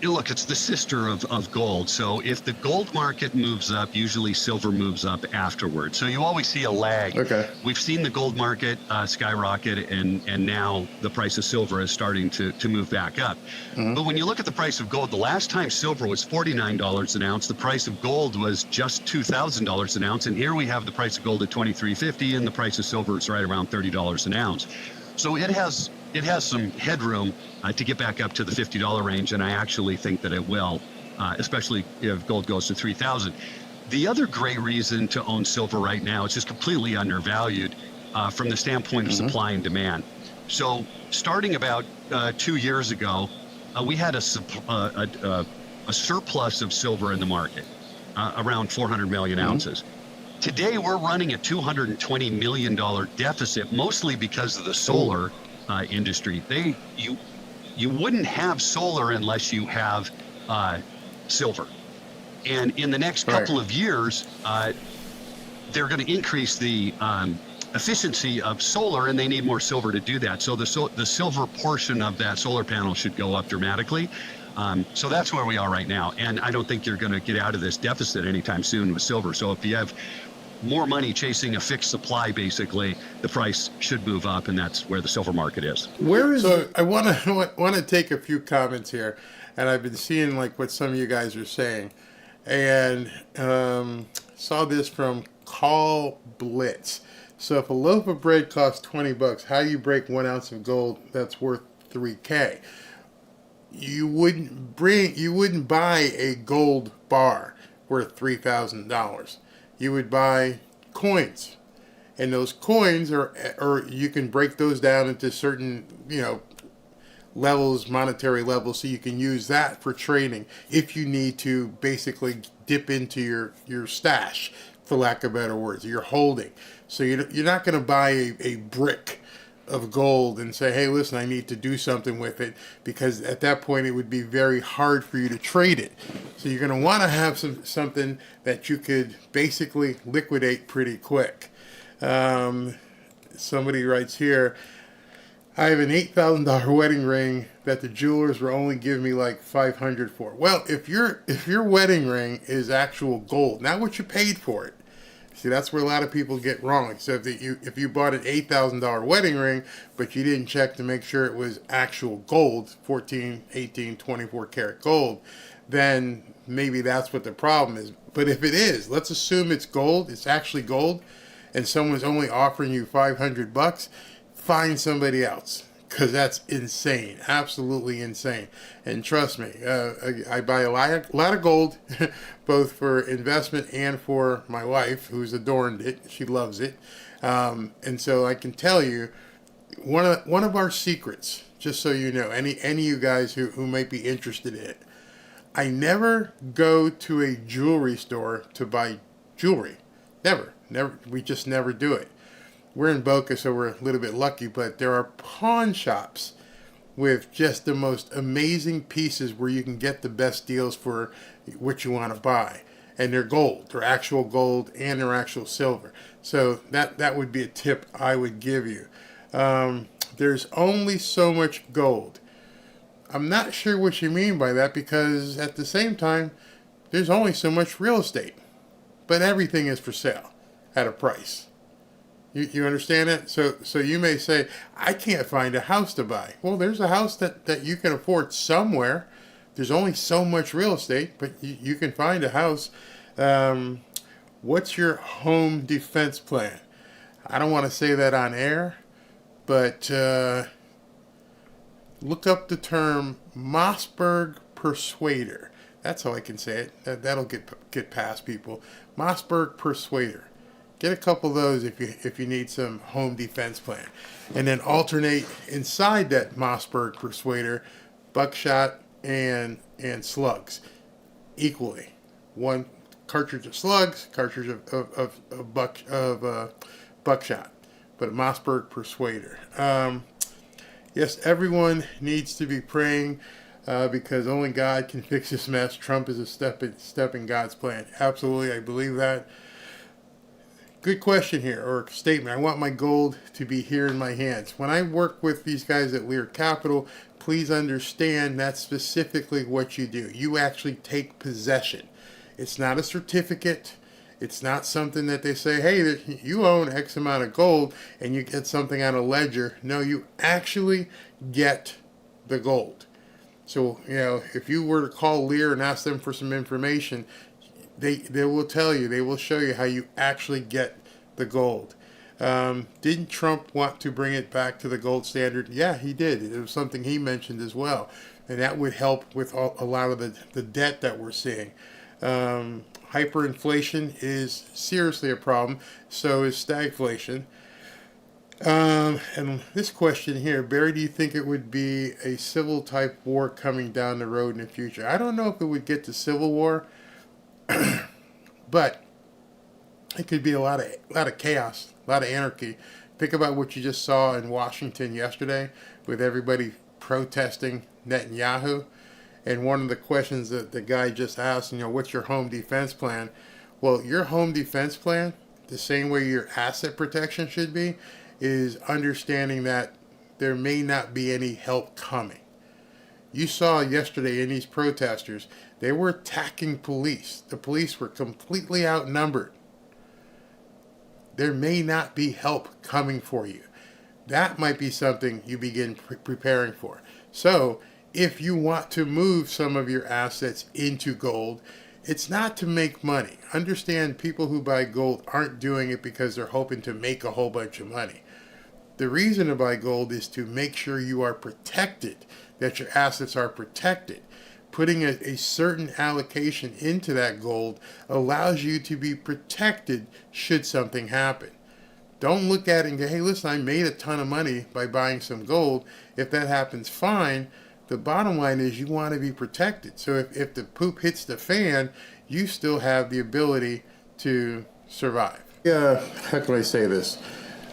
Speaker 13: look, it's the sister of gold. So if the gold market moves up, usually silver moves up afterwards. So you always see a lag.
Speaker 3: Okay.
Speaker 13: We've seen the gold market skyrocket, and now the price of silver is starting to move back up. But when you look at the price of gold, the last time silver was $49 an ounce, the price of gold was just $2,000 an ounce. And here we have the price of gold at $23.50, and the price of silver is right around $30 an ounce. So it has some headroom to get back up to the $50 range, and I actually think that it will, especially if gold goes to 3,000. The other great reason to own silver right now, it's just completely undervalued from the standpoint of supply and demand. So starting about 2 years ago, we had a surplus of silver in the market, around 400 million ounces. Today, we're running a $220 million deficit, mostly because of the solar industry. You wouldn't have solar unless you have silver. And in the next couple of years, they're going to increase the efficiency of solar, and they need more silver to do that. So the silver portion of that solar panel should go up dramatically. So that's where we are right now. And I don't think you're going to get out of this deficit anytime soon with silver. So if you have more money chasing a fixed supply, basically, the price should move up, and that's where the silver market is.
Speaker 3: I want to take a few comments here, and I've been seeing like what some of you guys are saying, and saw this from Call Blitz. So if a loaf of bread costs $20, how do you break 1 ounce of gold that's worth $3K? You wouldn't buy a gold bar worth $3,000. You would buy coins, and those coins or you can break those down into certain, levels, monetary levels, so you can use that for trading if you need to basically dip into your stash, for lack of better words, your holding. So you're not going to buy a brick of gold and say, hey, listen, I need to do something with it, because at that point it would be very hard for you to trade it. So you're going to want to have something that you could basically liquidate pretty quick. Somebody writes here, I have an $8,000 wedding ring that the jewelers were only giving me like $500 for. Well, if your wedding ring is actual gold, not what you paid for it. See, that's where a lot of people get wrong. So if you bought an $8,000 wedding ring, but you didn't check to make sure it was actual gold, 14, 18, 24 karat gold, then maybe that's what the problem is. But if it is, let's assume it's gold, it's actually gold, and someone's only offering you $500, find somebody else, because that's insane, absolutely insane. And trust me, I buy a lot of gold, both for investment and for my wife, who's adorned it. She loves it, and so I can tell you, one of our secrets, just so you know, any of you guys who might be interested in it, I never go to a jewelry store to buy jewelry. Never. We just never do it. We're in Boca, so we're a little bit lucky, but there are pawn shops with just the most amazing pieces where you can get the best deals for what you want to buy. And they're gold. They're actual gold and they're actual silver. So that would be a tip I would give you. There's only so much gold. I'm not sure what you mean by that, because at the same time, there's only so much real estate. But everything is for sale at a price. You understand that? So you may say, I can't find a house to buy. Well, there's a house that you can afford somewhere. There's only so much real estate, but you can find a house. What's your home defense plan? I don't want to say that on air, but look up the term Mossberg Persuader. That's how I can say it. That'll get past people. Mossberg Persuader. Get a couple of those if you need some home defense plan. And then alternate inside that Mossberg Persuader buckshot and slugs equally. One cartridge of slugs, cartridge of buckshot. But a Mossberg Persuader. Yes, everyone needs to be praying because only God can fix this mess. Trump is a step in God's plan. Absolutely, I believe that. Good question here, or statement. I want my gold to be here in my hands. When I work with these guys at Lear Capital, please understand that's specifically what you do. You actually take possession. It's not a certificate. It's not something that they say, hey, you own X amount of gold and you get something on a ledger. No, you actually get the gold. So, if you were to call Lear and ask them for some information, they will tell you, they will show you how you actually get the gold. Didn't Trump want to bring it back to the gold standard? Yeah, he did. It was something he mentioned as well. And that would help with a lot of the debt that we're seeing. Hyperinflation is seriously a problem. So is stagflation. And this question here, Barry, do you think it would be a civil type war coming down the road in the future? I don't know if it would get to civil war, but it could be a lot of chaos, a lot of anarchy. Think about what you just saw in Washington yesterday with everybody protesting Netanyahu. And one of the questions that the guy just asked, what's your home defense plan? Well, your home defense plan, the same way your asset protection should be, is understanding that there may not be any help coming. You saw yesterday in these protesters, they were attacking police. The police were completely outnumbered. There may not be help coming for you. That might be something you begin preparing for. So, if you want to move some of your assets into gold, it's not to make money. Understand, people who buy gold aren't doing it because they're hoping to make a whole bunch of money. The reason to buy gold is to make sure you are protected, that your assets are protected. Putting a certain allocation into that gold allows you to be protected should something happen. Don't look at it and go, hey, listen, I made a ton of money by buying some gold. If that happens, fine. The bottom line is you want to be protected. So if the poop hits the fan, you still have the ability to survive. How can I say this?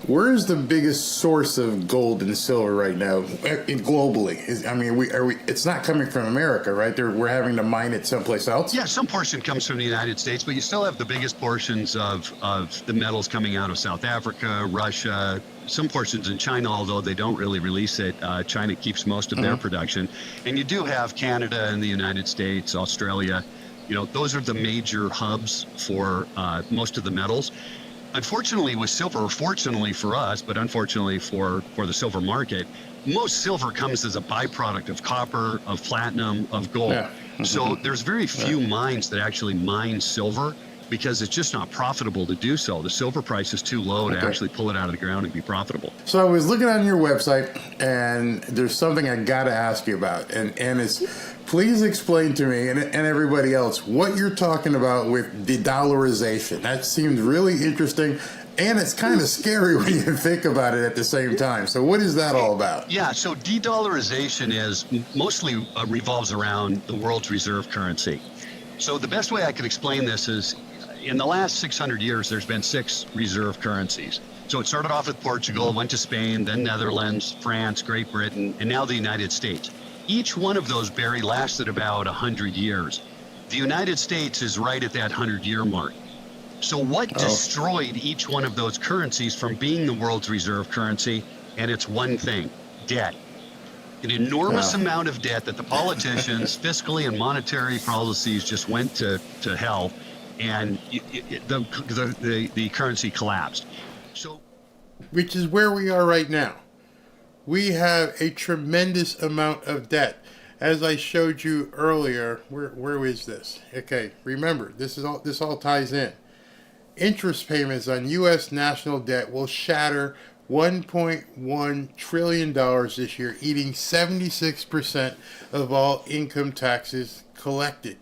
Speaker 3: Where is the biggest source of gold and silver right now, globally? It's not coming from America, right? We're having to mine it someplace else?
Speaker 13: Yeah, some portion comes from the United States, but you still have the biggest portions of the metals coming out of South Africa, Russia, some portions in China, although they don't really release it. China keeps most of their production. And you do have Canada and the United States, Australia. Those are the major hubs for most of the metals. Unfortunately, with silver, or fortunately for us, but unfortunately for the silver market, most silver comes as a byproduct of copper, of platinum, of gold. Yeah. So there's very few mines that actually mine silver because it's just not profitable to do so. The silver price is too low to actually pull it out of the ground and be profitable.
Speaker 3: So I was looking on your website, and there's something I got to ask you about, and it's, please explain to me and everybody else what you're talking about with de-dollarization. That seems really interesting, and it's kind of scary when you think about it at the same time. So what is that all about?
Speaker 13: Yeah, so de-dollarization is mostly revolves around the world's reserve currency. So the best way I could explain this is, in the last 600 years, there's been 6 reserve currencies. So it started off with Portugal, went to Spain, then Netherlands, France, Great Britain, and now the United States. Each one of those, Barry, lasted about 100 years. The United States is right at that 100-year mark. So what destroyed each one of those currencies from being the world's reserve currency? And it's one thing: debt. An enormous amount of debt that the politicians, fiscally and monetary policies just went to hell, and the currency collapsed. So,
Speaker 3: which is where we are right now. We have a tremendous amount of debt. As I showed you earlier, where is this? Okay, remember, this all ties in. Interest payments on U.S. national debt will shatter $1.1 trillion this year, eating 76% of all income taxes collected.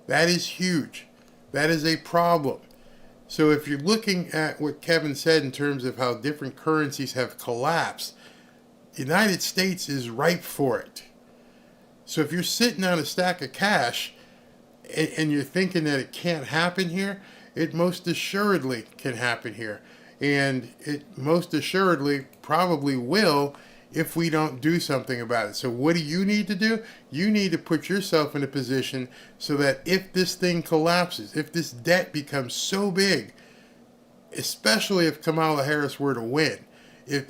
Speaker 3: That is huge. That is a problem. So if you're looking at what Kevin said in terms of how different currencies have collapsed, the United States is ripe for it. So if you're sitting on a stack of cash and you're thinking that it can't happen here, it most assuredly can happen here. And it most assuredly probably will if we don't do something about it. So what do you need to do? You need to put yourself in a position so that if this thing collapses, if this debt becomes so big, especially if Kamala Harris were to win, if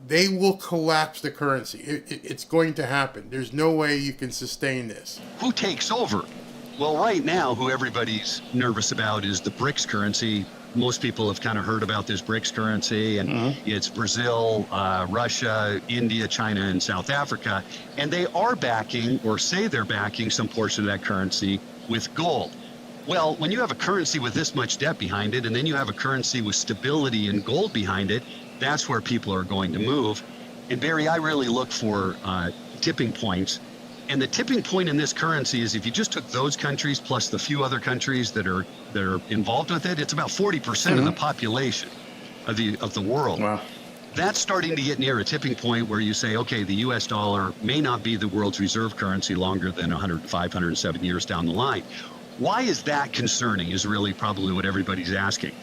Speaker 3: they will collapse the currency. It's going to happen. There's no way you can sustain this.
Speaker 13: Who takes over? Well, right now, who everybody's nervous about is the BRICS currency. Most people have kind of heard about this BRICS currency, and it's Brazil, Russia, India, China, and South Africa. And they are backing, or say they're backing, some portion of that currency with gold. Well, when you have a currency with this much debt behind it, and then you have a currency with stability and gold behind it, that's where people are going to move. And Barry, I really look for tipping points. And the tipping point in this currency is if you just took those countries plus the few other countries that are involved with it, it's about 40% of the population of the world.
Speaker 3: Wow.
Speaker 13: That's starting to get near a tipping point where you say, okay, the US dollar may not be the world's reserve currency longer than 105, 107 years down the line. Why is that concerning is really probably what everybody's asking.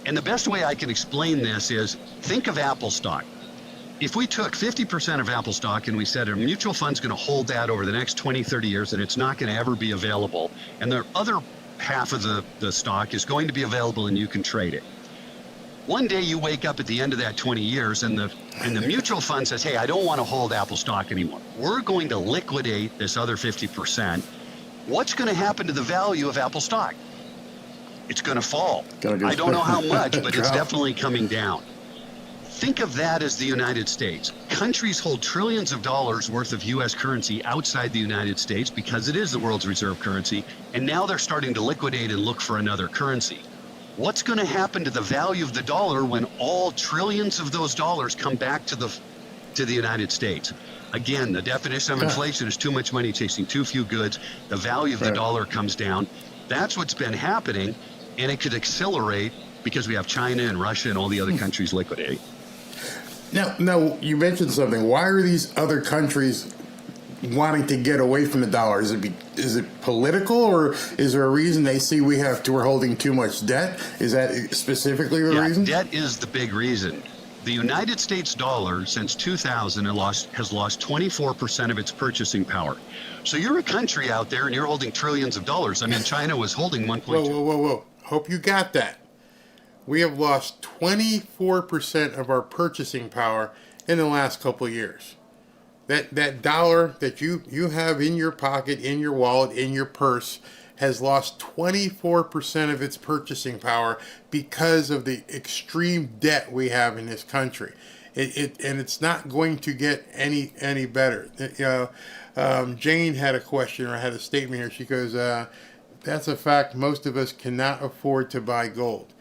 Speaker 13: And the best way I can explain this is think of Apple stock. If we took 50% of Apple stock and we said a mutual fund's going to hold that over the next 20, 30 years and it's not going to ever be available, and the other half of the stock is going to be available and you can trade it. One day you wake up at the end of that 20 years and the mutual fund says, hey, I don't want to hold Apple stock anymore. We're going to liquidate this other 50%. What's going to happen to the value of Apple stock? It's going to fall. I don't know how much, but it's definitely coming down. Think of that as the United States. Countries hold trillions of dollars worth of U.S. currency outside the United States because it is the world's reserve currency, and now they're starting to liquidate and look for another currency. What's going to happen to the value of the dollar when all trillions of those dollars come back to the United States? Again, the definition of inflation is too much money chasing too few goods. The value of the dollar comes down. That's what's been happening, and it could accelerate because we have China and Russia and all the other countries liquidating.
Speaker 3: Now, you mentioned something. Why are these other countries wanting to get away from the dollar? Is it political, or is there a reason they see we're holding too much debt? Is that specifically the reason?
Speaker 13: Debt is the big reason. The United States dollar since 2000 has lost 24% of its purchasing power. So you're a country out there and you're holding trillions of dollars. I mean, China was holding 1.2.
Speaker 3: Whoa. Hope you got that. We have lost 24% of our purchasing power in the last couple of years. That dollar that you have in your pocket, in your wallet, in your purse, has lost 24% of its purchasing power because of the extreme debt we have in this country. And it's not going to get any better. Jane had a question or had a statement here. She goes, that's a fact. Most of us cannot afford to buy gold.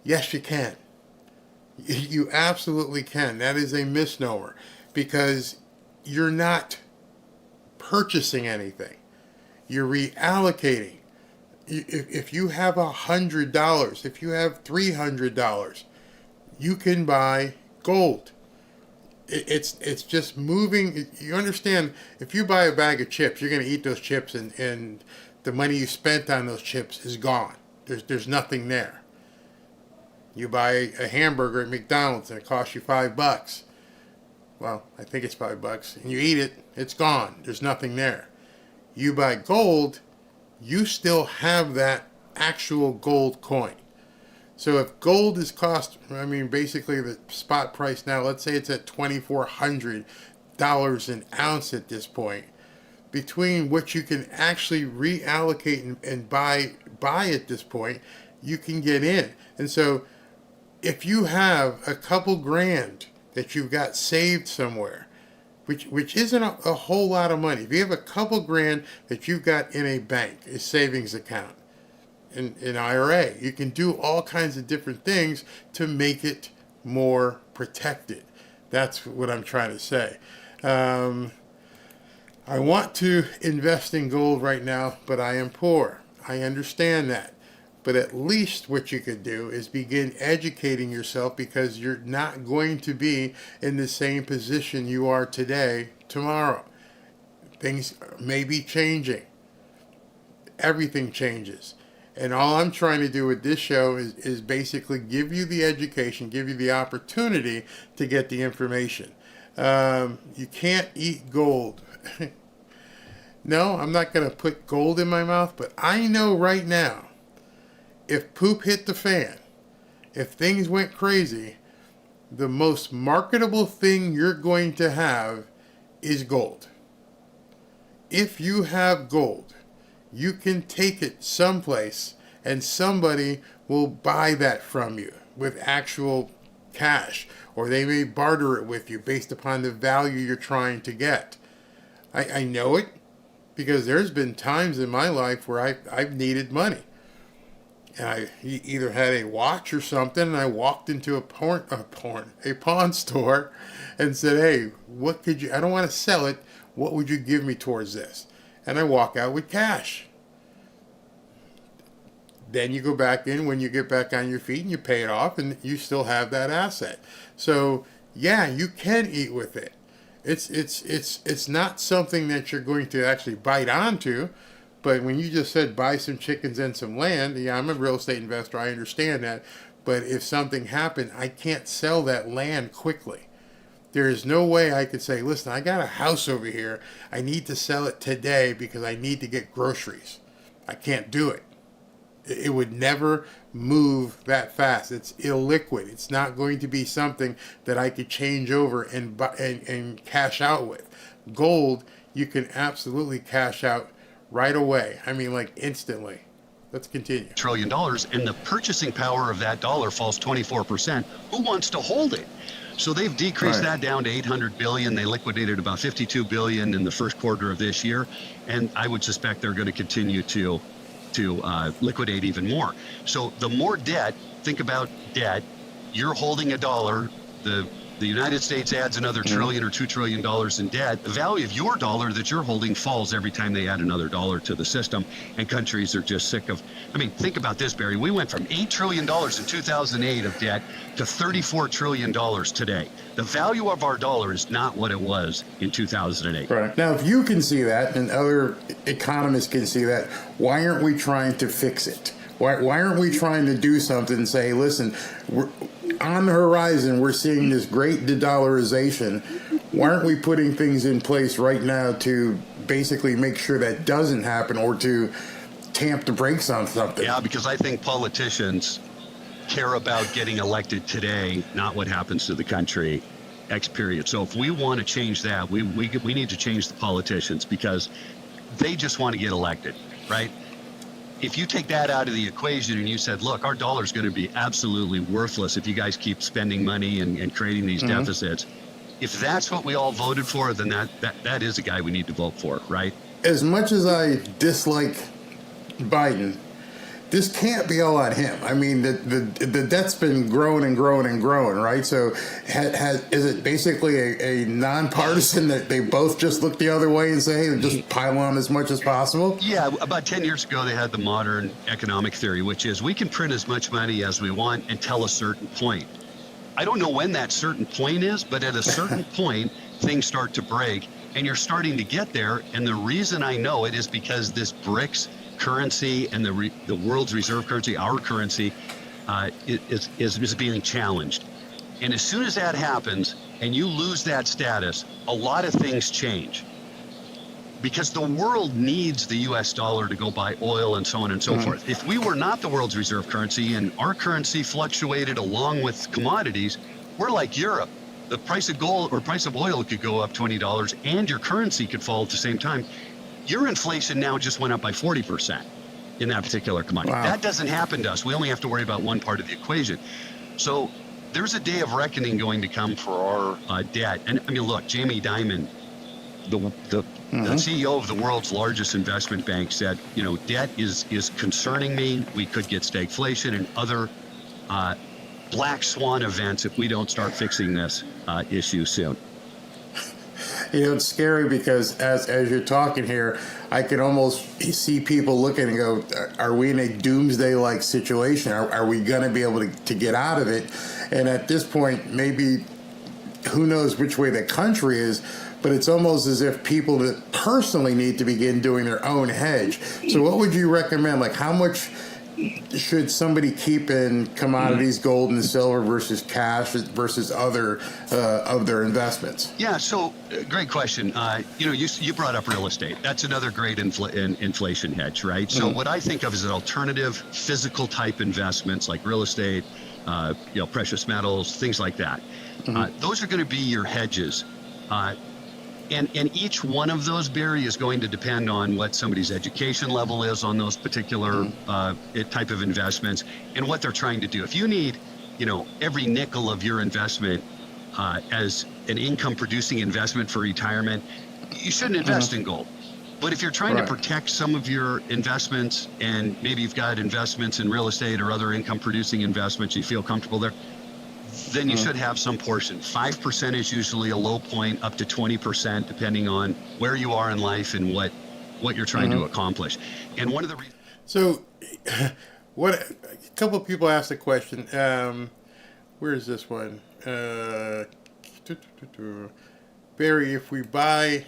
Speaker 3: Yes, you can. You absolutely can. That is a misnomer because you're not purchasing anything. You're reallocating. If you have $100, if you have $300, you can buy gold. It's just moving. You understand, if you buy a bag of chips, you're going to eat those chips and the money you spent on those chips is gone. There's nothing there. You buy a hamburger at McDonald's and it costs you $5. Well, I think it's $5, and you eat it, it's gone. There's nothing there. You buy gold, you still have that actual gold coin. So if gold is basically the spot price now, let's say it's at $2,400 an ounce at this point, between what you can actually reallocate and buy at this point, you can get in. And so if you have a couple grand that you've got saved somewhere, which isn't a whole lot of money. If you have a couple grand that you've got in a bank, a savings account, an IRA, you can do all kinds of different things to make it more protected. That's what I'm trying to say. I want to invest in gold right now, but I am poor. I understand that. But at least what you could do is begin educating yourself, because you're not going to be in the same position you are today tomorrow. Things may be changing. Everything changes. And all I'm trying to do with this show is basically give you the education, give you the opportunity to get the information. You can't eat gold. No, I'm not going to put gold in my mouth, but I know right now, if poop hit the fan, if things went crazy, the most marketable thing you're going to have is gold. If you have gold, you can take it someplace and somebody will buy that from you with actual cash, or they may barter it with you based upon the value you're trying to get. I know it because there's been times in my life where I've needed money. And I either had a watch or something, and I walked into a pawn store and said, hey, what could you, I don't want to sell it, what would you give me towards this? And I walk out with cash. Then you go back in when you get back on your feet and you pay it off, and you still have that asset. So yeah, you can eat with it. It's not something that you're going to actually bite onto. But when you just said buy some chickens and some land, yeah, I'm a real estate investor, I understand that. But if something happened, I can't sell that land quickly. There is no way I could say, listen, I got a house over here, I need to sell it today because I need to get groceries. I can't do it. It would never move that fast. It's illiquid. It's not going to be something that I could change over and cash out with. Gold, you can absolutely cash out right away. I mean, like instantly. Let's continue.
Speaker 13: $1 trillion, and the purchasing power of that dollar falls 24%. Who wants to hold it? So they've decreased that down to 800 billion. They liquidated about 52 billion in the first quarter of this year, and I would suspect they're going to continue to liquidate even more. So the more debt, think about debt. You're holding a dollar. The United States adds another trillion or $2 trillion in debt. The value of your dollar that you're holding falls every time they add another dollar to the system, and countries are just sick of. I mean, think about this, Barry. We went from $8 trillion in 2008 of debt to $34 trillion today. The value of our dollar is not what it was in 2008.
Speaker 3: Right. Now, if you can see that and other economists can see that, why aren't we trying to fix it? Why aren't we trying to do something and say, listen, on the horizon, we're seeing this great de-dollarization. Why aren't we putting things in place right now to basically make sure that doesn't happen, or to tamp the brakes on something?
Speaker 13: Yeah, because I think politicians care about getting elected today, not what happens to the country X period. So if we want to change that, we need to change the politicians, because they just want to get elected, right? If you take that out of the equation and you said, look, our dollar is going to be absolutely worthless if you guys keep spending money and creating these deficits. If that's what we all voted for, then that is a guy we need to vote for, right?
Speaker 3: As much as I dislike Biden, this can't be all on him. I mean, the debt's been growing and growing and growing, right? So is it basically a nonpartisan that they both just look the other way and say, hey, just pile on as much as possible?
Speaker 13: Yeah, about 10 years ago, they had the modern economic theory, which is we can print as much money as we want until a certain point. I don't know when that certain point is, but at a certain point, things start to break, and you're starting to get there. And the reason I know it is because this BRICS currency and the world's reserve currency, our currency, is being challenged. And as soon as that happens and you lose that status, a lot of things change. Because the world needs the US dollar to go buy oil and so on and so forth. If we were not the world's reserve currency and our currency fluctuated along with commodities, we're like Europe. The price of gold or price of oil could go up $20 and your currency could fall at the same time. Your inflation now just went up by 40% in that particular commodity. Wow. That doesn't happen to us. We only have to worry about one part of the equation. So there's a day of reckoning going to come for our debt. And I mean, look, Jamie Dimon, the CEO of the world's largest investment bank, said, you know, debt is concerning me. We could get stagflation and other black swan events if we don't start fixing this issue soon.
Speaker 3: You know, it's scary because as you're talking here, I can almost see people looking and go, are we in a doomsday-like situation? Are we going to be able to get out of it? And at this point, maybe who knows which way the country is, but it's almost as if people that personally need to begin doing their own hedge. So what would you recommend? Like, how much should somebody keep in commodities, gold and silver versus cash versus other of their investments?
Speaker 13: Yeah, so great question. You know, you brought up real estate. That's another great inflation hedge, right? So what I think of as an alternative physical type investments like real estate, you know, precious metals, things like that. Those are going to be your hedges. And each one of those, Barry, is going to depend on what somebody's education level is on those particular type of investments and what they're trying to do. If you need, you know, every nickel of your investment as an income-producing investment for retirement, you shouldn't invest in gold. But if you're trying to protect some of your investments, and maybe you've got investments in real estate or other income-producing investments, you feel comfortable there, then you should have some portion. 5% is usually a low point, up to 20%, depending on where you are in life and what you're trying to accomplish. And one of the reasons.
Speaker 3: So, what a couple of people asked a question. Where is this one? Barry, if we buy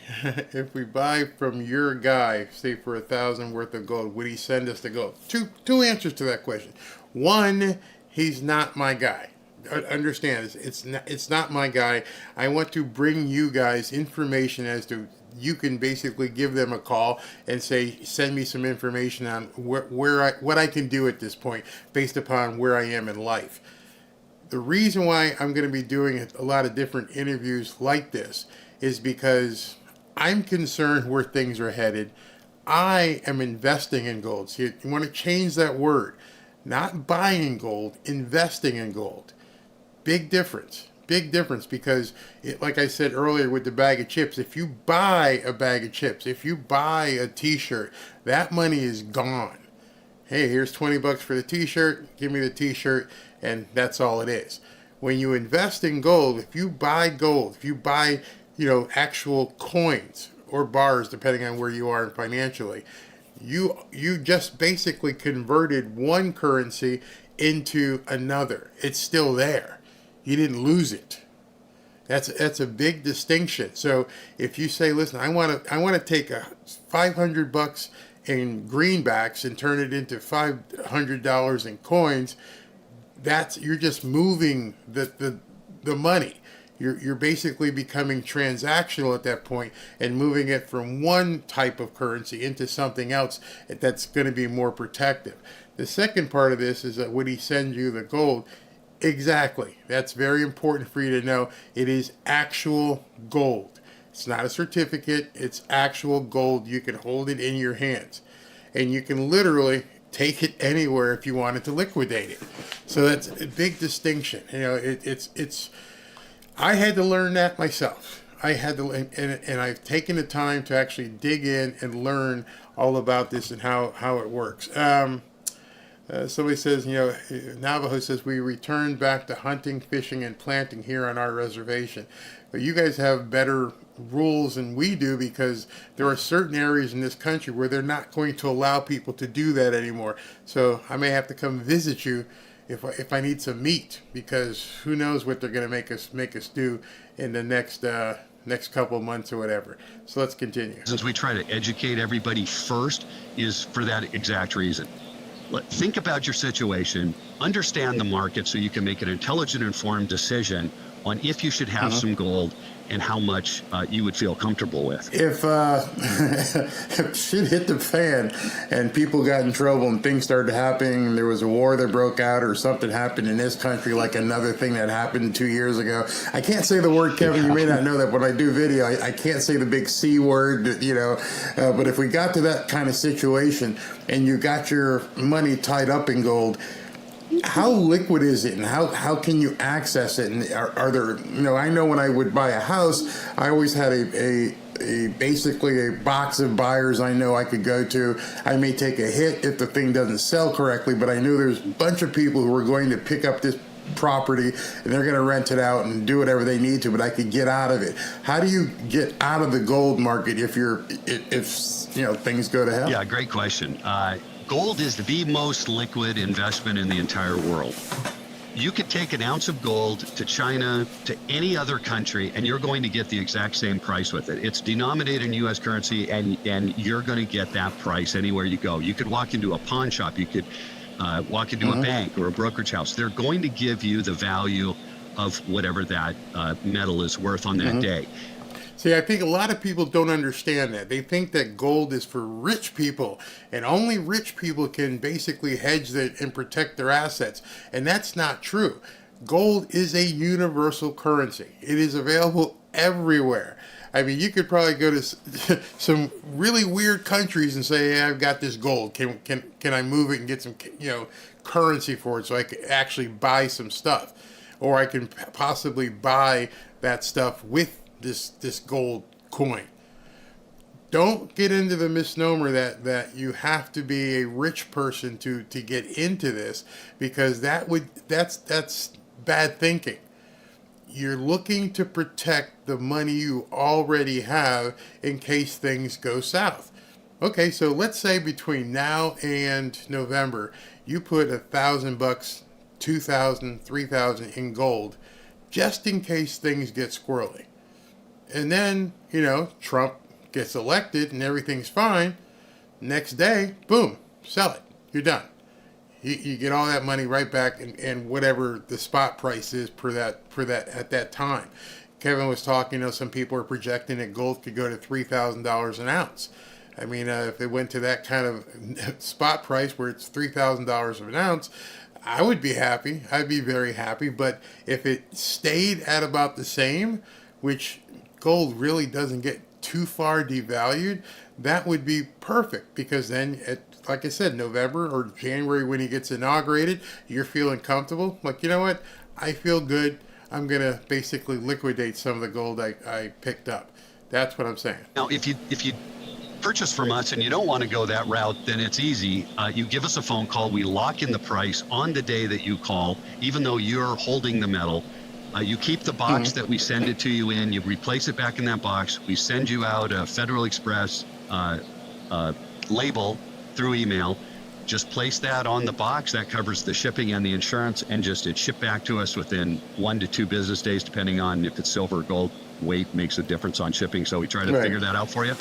Speaker 3: from your guy, say for $1,000 worth of gold, would he send us the gold? Two answers to that question. One, he's not my guy. Understand, it's not my guy. I want to bring you guys information as to, you can basically give them a call and say, send me some information on what I can do at this point based upon where I am in life. The reason why I'm going to be doing a lot of different interviews like this is because I'm concerned where things are headed. I am investing in gold. So you want to change that word. Not buying gold, investing in gold. Big difference, because like I said earlier with the bag of chips, if you buy a bag of chips, if you buy a t-shirt, that money is gone. Hey, here's $20 for the t-shirt, give me the t-shirt, and that's all it is. When you invest in gold, if you buy gold, if you buy, you know, actual coins or bars, depending on where you are financially, you just basically converted one currency into another. It's still there. You didn't lose it. That's a big distinction. So if you say, listen, I want to take $500 in greenbacks and turn it into $500 in coins, you're just moving the money. You're basically becoming transactional at that point and moving it from one type of currency into something else that's going to be more protective. The second part of this is that when he sends you the gold, exactly, that's very important for you to know. It is actual gold. It's not a certificate. It's actual gold. You can hold it in your hands, and you can literally take it anywhere if you wanted to liquidate it. So that's a big distinction. You know, it's. I had to learn that myself. I had to, and I've taken the time to actually dig in and learn all about this and how it works. Somebody says, you know, Navajo says, we returned back to hunting, fishing, and planting here on our reservation. But you guys have better rules than we do, because there are certain areas in this country where they're not going to allow people to do that anymore. So I may have to come visit you if I need some meat, because who knows what they're going to make us do in the next couple of months or whatever. So let's continue.
Speaker 13: Since we try to educate everybody first, is for that exact reason. Think about your situation, understand the market so you can make an intelligent, informed decision on if you should have some gold and how much you would feel comfortable with.
Speaker 3: If shit hit the fan and people got in trouble and things started happening, there was a war that broke out or something happened in this country, like another thing that happened 2 years ago. I can't say the word, Kevin. You may not know that when I do video, I can't say the big C word, you know. But if we got to that kind of situation and you got your money tied up in gold, how liquid is it, and how can you access it? And are there, you know, I know when I would buy a house, I always had a basically a box of buyers I know I could go to. I may take a hit if the thing doesn't sell correctly, but I knew there's a bunch of people who are going to pick up this property and they're going to rent it out and do whatever they need to, but I could get out of it. How do you get out of the gold market if you know, things go to hell?
Speaker 13: Yeah, great question. Gold is the most liquid investment in the entire world. You could take an ounce of gold to China, to any other country, and you're going to get the exact same price with it. It's denominated in U.S. currency, and you're going to get that price anywhere you go. You could walk into a pawn shop. You could walk into a bank or a brokerage house. They're going to give you the value of whatever that metal is worth on that day.
Speaker 3: See, I think a lot of people don't understand that. They think that gold is for rich people, and only rich people can basically hedge and protect their assets. And that's not true. Gold is a universal currency. It is available everywhere. I mean, you could probably go to some really weird countries and say, hey, I've got this gold. Can I move it and get some, you know, currency for it so I could actually buy some stuff? Or I can possibly buy that stuff with this gold coin. Don't get into the misnomer that you have to be a rich person to get into this, because that's bad thinking. You're looking to protect the money you already have in case things go south. Okay, so let's say between now and November, you put $1,000, $2,000, $3,000 in gold, just in case things get squirrely. And then, you know, Trump gets elected and everything's fine. Next day, boom, sell it. You're done. You get all that money right back, and whatever the spot price is for that at that time. Kevin was talking, you know, some people are projecting that gold could go to $3,000 an ounce. I mean, if it went to that kind of spot price where it's $3,000 an ounce, I would be happy. I'd be very happy. But if it stayed at about the same, which gold really doesn't get too far devalued, that would be perfect, because then, like I said, November or January when he gets inaugurated, you're feeling comfortable. Like, you know what? I feel good. I'm going to basically liquidate some of the gold I picked up. That's what I'm saying.
Speaker 13: Now, if you purchase from us and you don't want to go that route, then it's easy. You give us a phone call. We lock in the price on the day that you call, even though you're holding the metal. You keep the box that we send it to you in. You replace it back in that box. We send you out a Federal Express label through email. Just place that on the box. That covers the shipping and the insurance, and it's shipped back to us within 1 to 2 business days, depending on if it's silver or gold. Weight makes a difference on shipping, so we try to figure that out for you.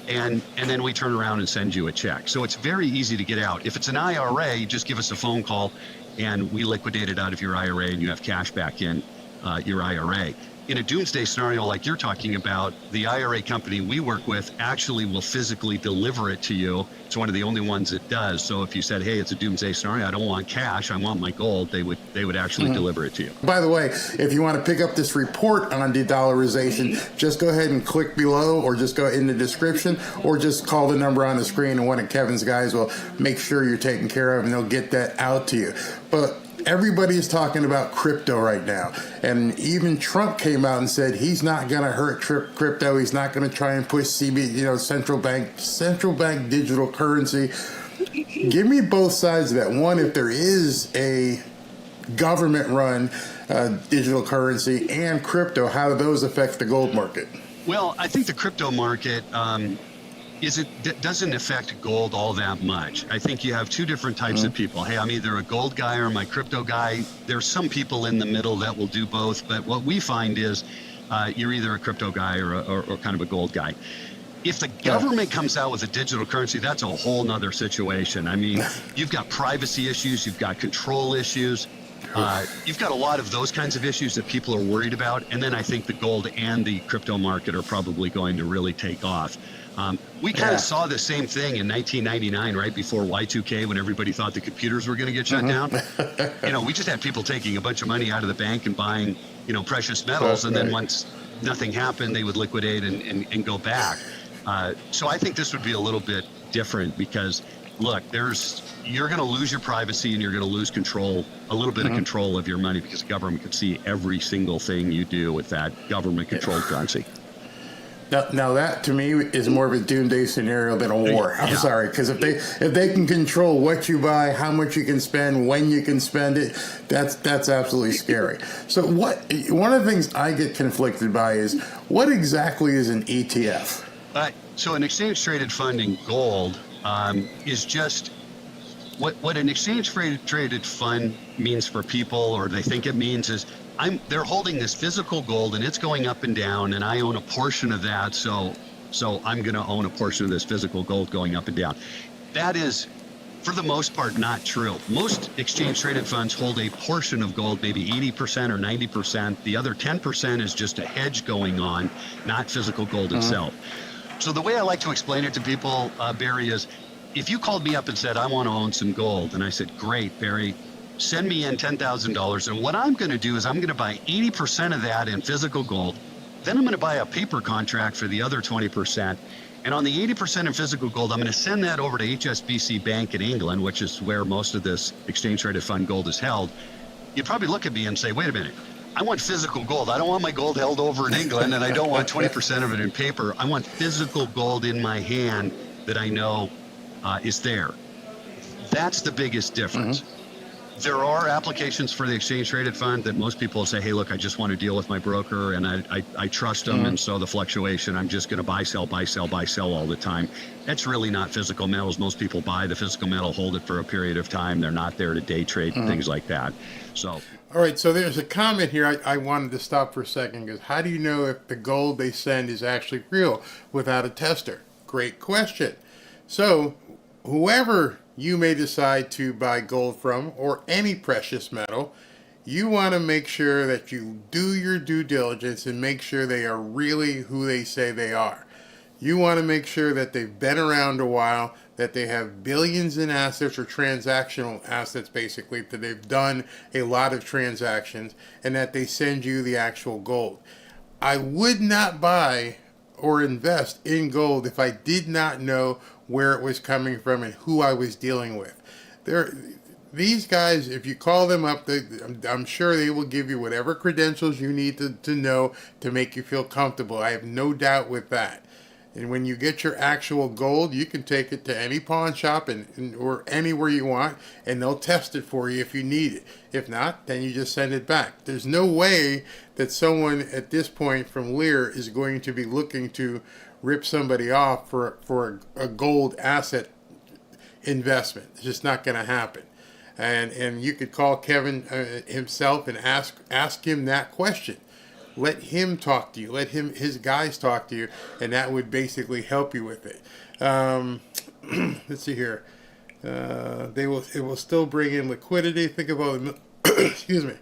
Speaker 13: and then we turn around and send you a check. So it's very easy to get out. If it's an IRA, you just give us a phone call and we liquidate it out of your IRA and you have cash back in your IRA. In a doomsday scenario like you're talking about, the IRA company we work with actually will physically deliver it to you. It's one of the only ones that does. So if you said, hey, it's a doomsday scenario, I don't want cash, I want my gold, they would actually deliver it to you.
Speaker 3: By the way, if you want to pick up this report on de-dollarization, just go ahead and click below, or just go in the description, or just call the number on the screen and one of Kevin's guys will make sure you're taken care of and they'll get that out to you. But everybody's talking about crypto right now, and even Trump came out and said he's not going to hurt crypto. He's not going to try and push central bank digital currency. Give me both sides of that. One, if there is a government-run digital currency and crypto, how do those affect the gold market?
Speaker 13: Well, I think the crypto market doesn't affect gold all that much. I think you have two different types of people. Hey, I'm either a gold guy or my crypto guy. There's some people in the middle that will do both, but what we find is you're either a crypto guy or kind of a gold guy. If the government comes out with a digital currency, that's a whole nother situation. I mean, you've got privacy issues, you've got control issues, you've got a lot of those kinds of issues that people are worried about. And then I think the gold and the crypto market are probably going to really take off. We kind of saw the same thing in 1999, right before Y2K, when everybody thought the computers were going to get shut down. We just had people taking a bunch of money out of the bank and buying, precious metals. And then once nothing happened, they would liquidate and go back. So I think this would be a little bit different because, look, you're going to lose your privacy and you're going to lose control, a little bit of control of your money, because the government can see every single thing you do with that government-controlled currency.
Speaker 3: Now that to me is more of a doomsday scenario than a war. I'm sorry, because if they can control what you buy, how much you can spend, when you can spend it, that's absolutely scary. So one of the things I get conflicted by is, what exactly is an ETF?
Speaker 13: So an exchange traded fund in gold is just what an exchange traded fund means for people, or they think it means, is they're holding this physical gold and it's going up and down, and I own a portion of that, so I'm going to own a portion of this physical gold going up and down. That is, for the most part, not true. Most exchange traded funds hold a portion of gold, maybe 80% or 90%. The other 10% is just a hedge going on, not physical gold itself. So the way I like to explain it to people, Barry, is if you called me up and said, I want to own some gold, and I said, great, Barry, send me in $10,000. And what I'm going to do is I'm going to buy 80% of that in physical gold. Then I'm going to buy a paper contract for the other 20%. And on the 80% in physical gold, I'm going to send that over to HSBC Bank in England, which is where most of this exchange traded fund gold is held. You'd probably look at me and say, wait a minute, I want physical gold. I don't want my gold held over in England, and I don't want 20% of it in paper. I want physical gold in my hand that I know is there. That's the biggest difference. There are applications for the exchange traded fund that most people say, hey, look, I just want to deal with my broker and I trust them. And so the fluctuation, I'm just going to buy, sell all the time. That's really not physical metals. Most people buy the physical metal, hold it for a period of time. They're not there to day trade, things like that. So. All
Speaker 3: right. So there's a comment here. I wanted to stop for a second, because how do you know if the gold they send is actually real without a tester? Great question. So whoever you may decide to buy gold from, or any precious metal, you want to make sure that you do your due diligence and make sure they are really who they say they are. You want to make sure that they've been around a while, that they have billions in assets, or transactional assets basically, that they've done a lot of transactions, and that they send you the actual gold. I would not buy or invest in gold if I did not know where it was coming from and who I was dealing with. These guys, if you call them up, I'm sure they will give you whatever credentials you need to know to make you feel comfortable. I have no doubt with that. And when you get your actual gold, you can take it to any pawn shop or anywhere you want, and they'll test it for you if you need it. If not, then you just send it back. There's no way that someone at this point from Lear is going to be looking to rip somebody off for a gold asset investment. It's just not going to happen. And you could call Kevin himself and ask him that question. let him talk to you. Let his guys talk to you, and that would basically help you with it. Let's see here. It will still bring in liquidity. Think of all the excuse me.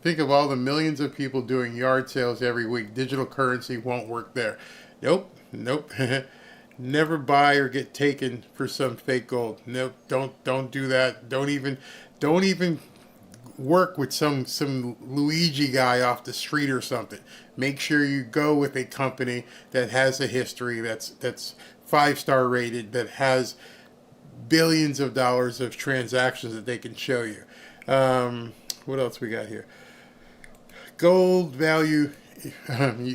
Speaker 3: Think of all the millions of people doing yard sales every week. Digital currency won't work there. Nope. Never buy or get taken for some fake gold. Nope. Don't do that. Don't even work with some Luigi guy off the street or something. Make sure you go with a company that has a history, that's 5-star rated, that has billions of dollars of transactions that they can show you. What else we got here? Gold value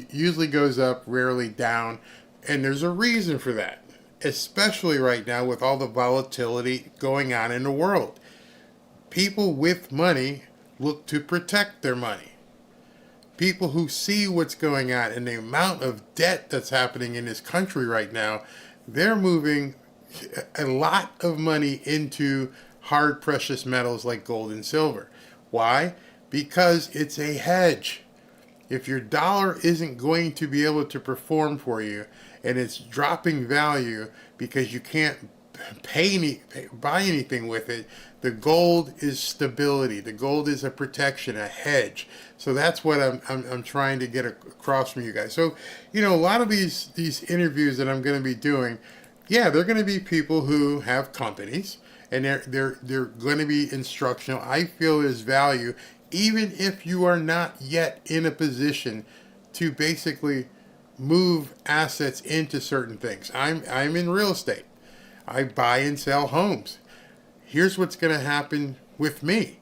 Speaker 3: usually goes up, rarely down, and there's a reason for that, especially right now with all the volatility going on in the world. People with money look to protect their money. People who see what's going on and the amount of debt that's happening in this country right now, they're moving a lot of money into hard precious metals like gold and silver. Why? Because it's a hedge. If your dollar isn't going to be able to perform for you and it's dropping value because you can't buy anything with it, the gold is stability. The gold is a protection, a hedge. So that's what I'm trying to get across from you guys. So, a lot of these interviews that I'm going to be doing, yeah, they're going to be people who have companies, and they're going to be instructional. I feel there's value, even if you are not yet in a position to basically move assets into certain things. I'm in real estate. I buy and sell homes. Here's what's going to happen with me.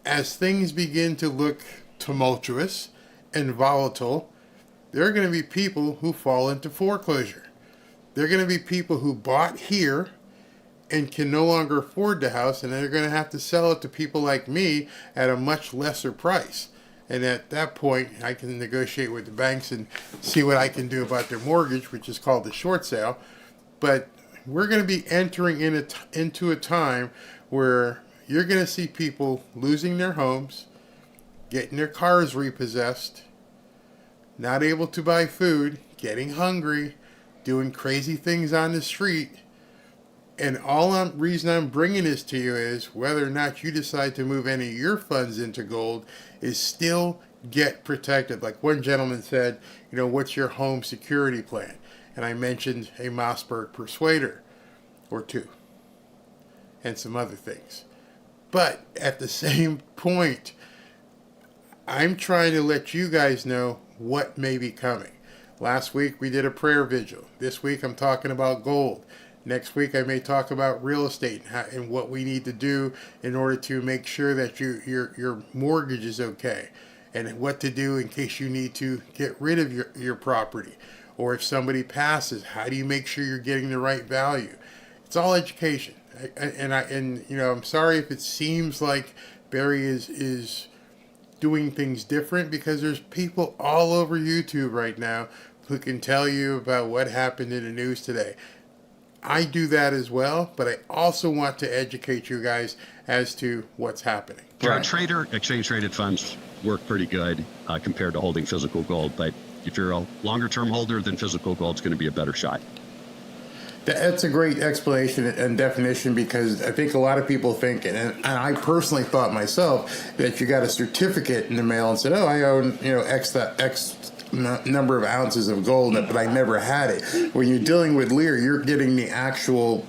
Speaker 3: As things begin to look tumultuous and volatile, there are going to be people who fall into foreclosure. There are going to be people who bought here and can no longer afford the house, and they're going to have to sell it to people like me at a much lesser price. And at that point, I can negotiate with the banks and see what I can do about their mortgage, which is called the short sale. But we're going to be entering into a time where you're going to see people losing their homes, getting their cars repossessed, not able to buy food, getting hungry, doing crazy things on the street. And reason I'm bringing this to you is whether or not you decide to move any of your funds into gold is still get protected. Like one gentleman said, what's your home security plan? And I mentioned a Mossberg Persuader or two and some other things. But at the same point, I'm trying to let you guys know what may be coming. Last week we did a prayer vigil. This week I'm talking about gold. Next week I may talk about real estate and what we need to do in order to make sure that your mortgage is okay, and what to do in case you need to get rid of your property. Or if somebody passes, how do you make sure you're getting the right value? It's all education. I'm sorry if it seems like Barry is doing things different, because there's people all over YouTube right now who can tell you about what happened in the news today. I do that as well, but I also want to educate you guys as to what's happening.
Speaker 13: If you're a trader, exchange-traded funds work pretty good compared to holding physical gold. But if you're a longer-term holder, then physical gold's going to be a better shot.
Speaker 3: That's a great explanation and definition, because I think a lot of people think, and I personally thought myself, that you got a certificate in the mail and said, oh, I own X number of ounces of gold, but I never had it. When you're dealing with Lear, you're getting the actual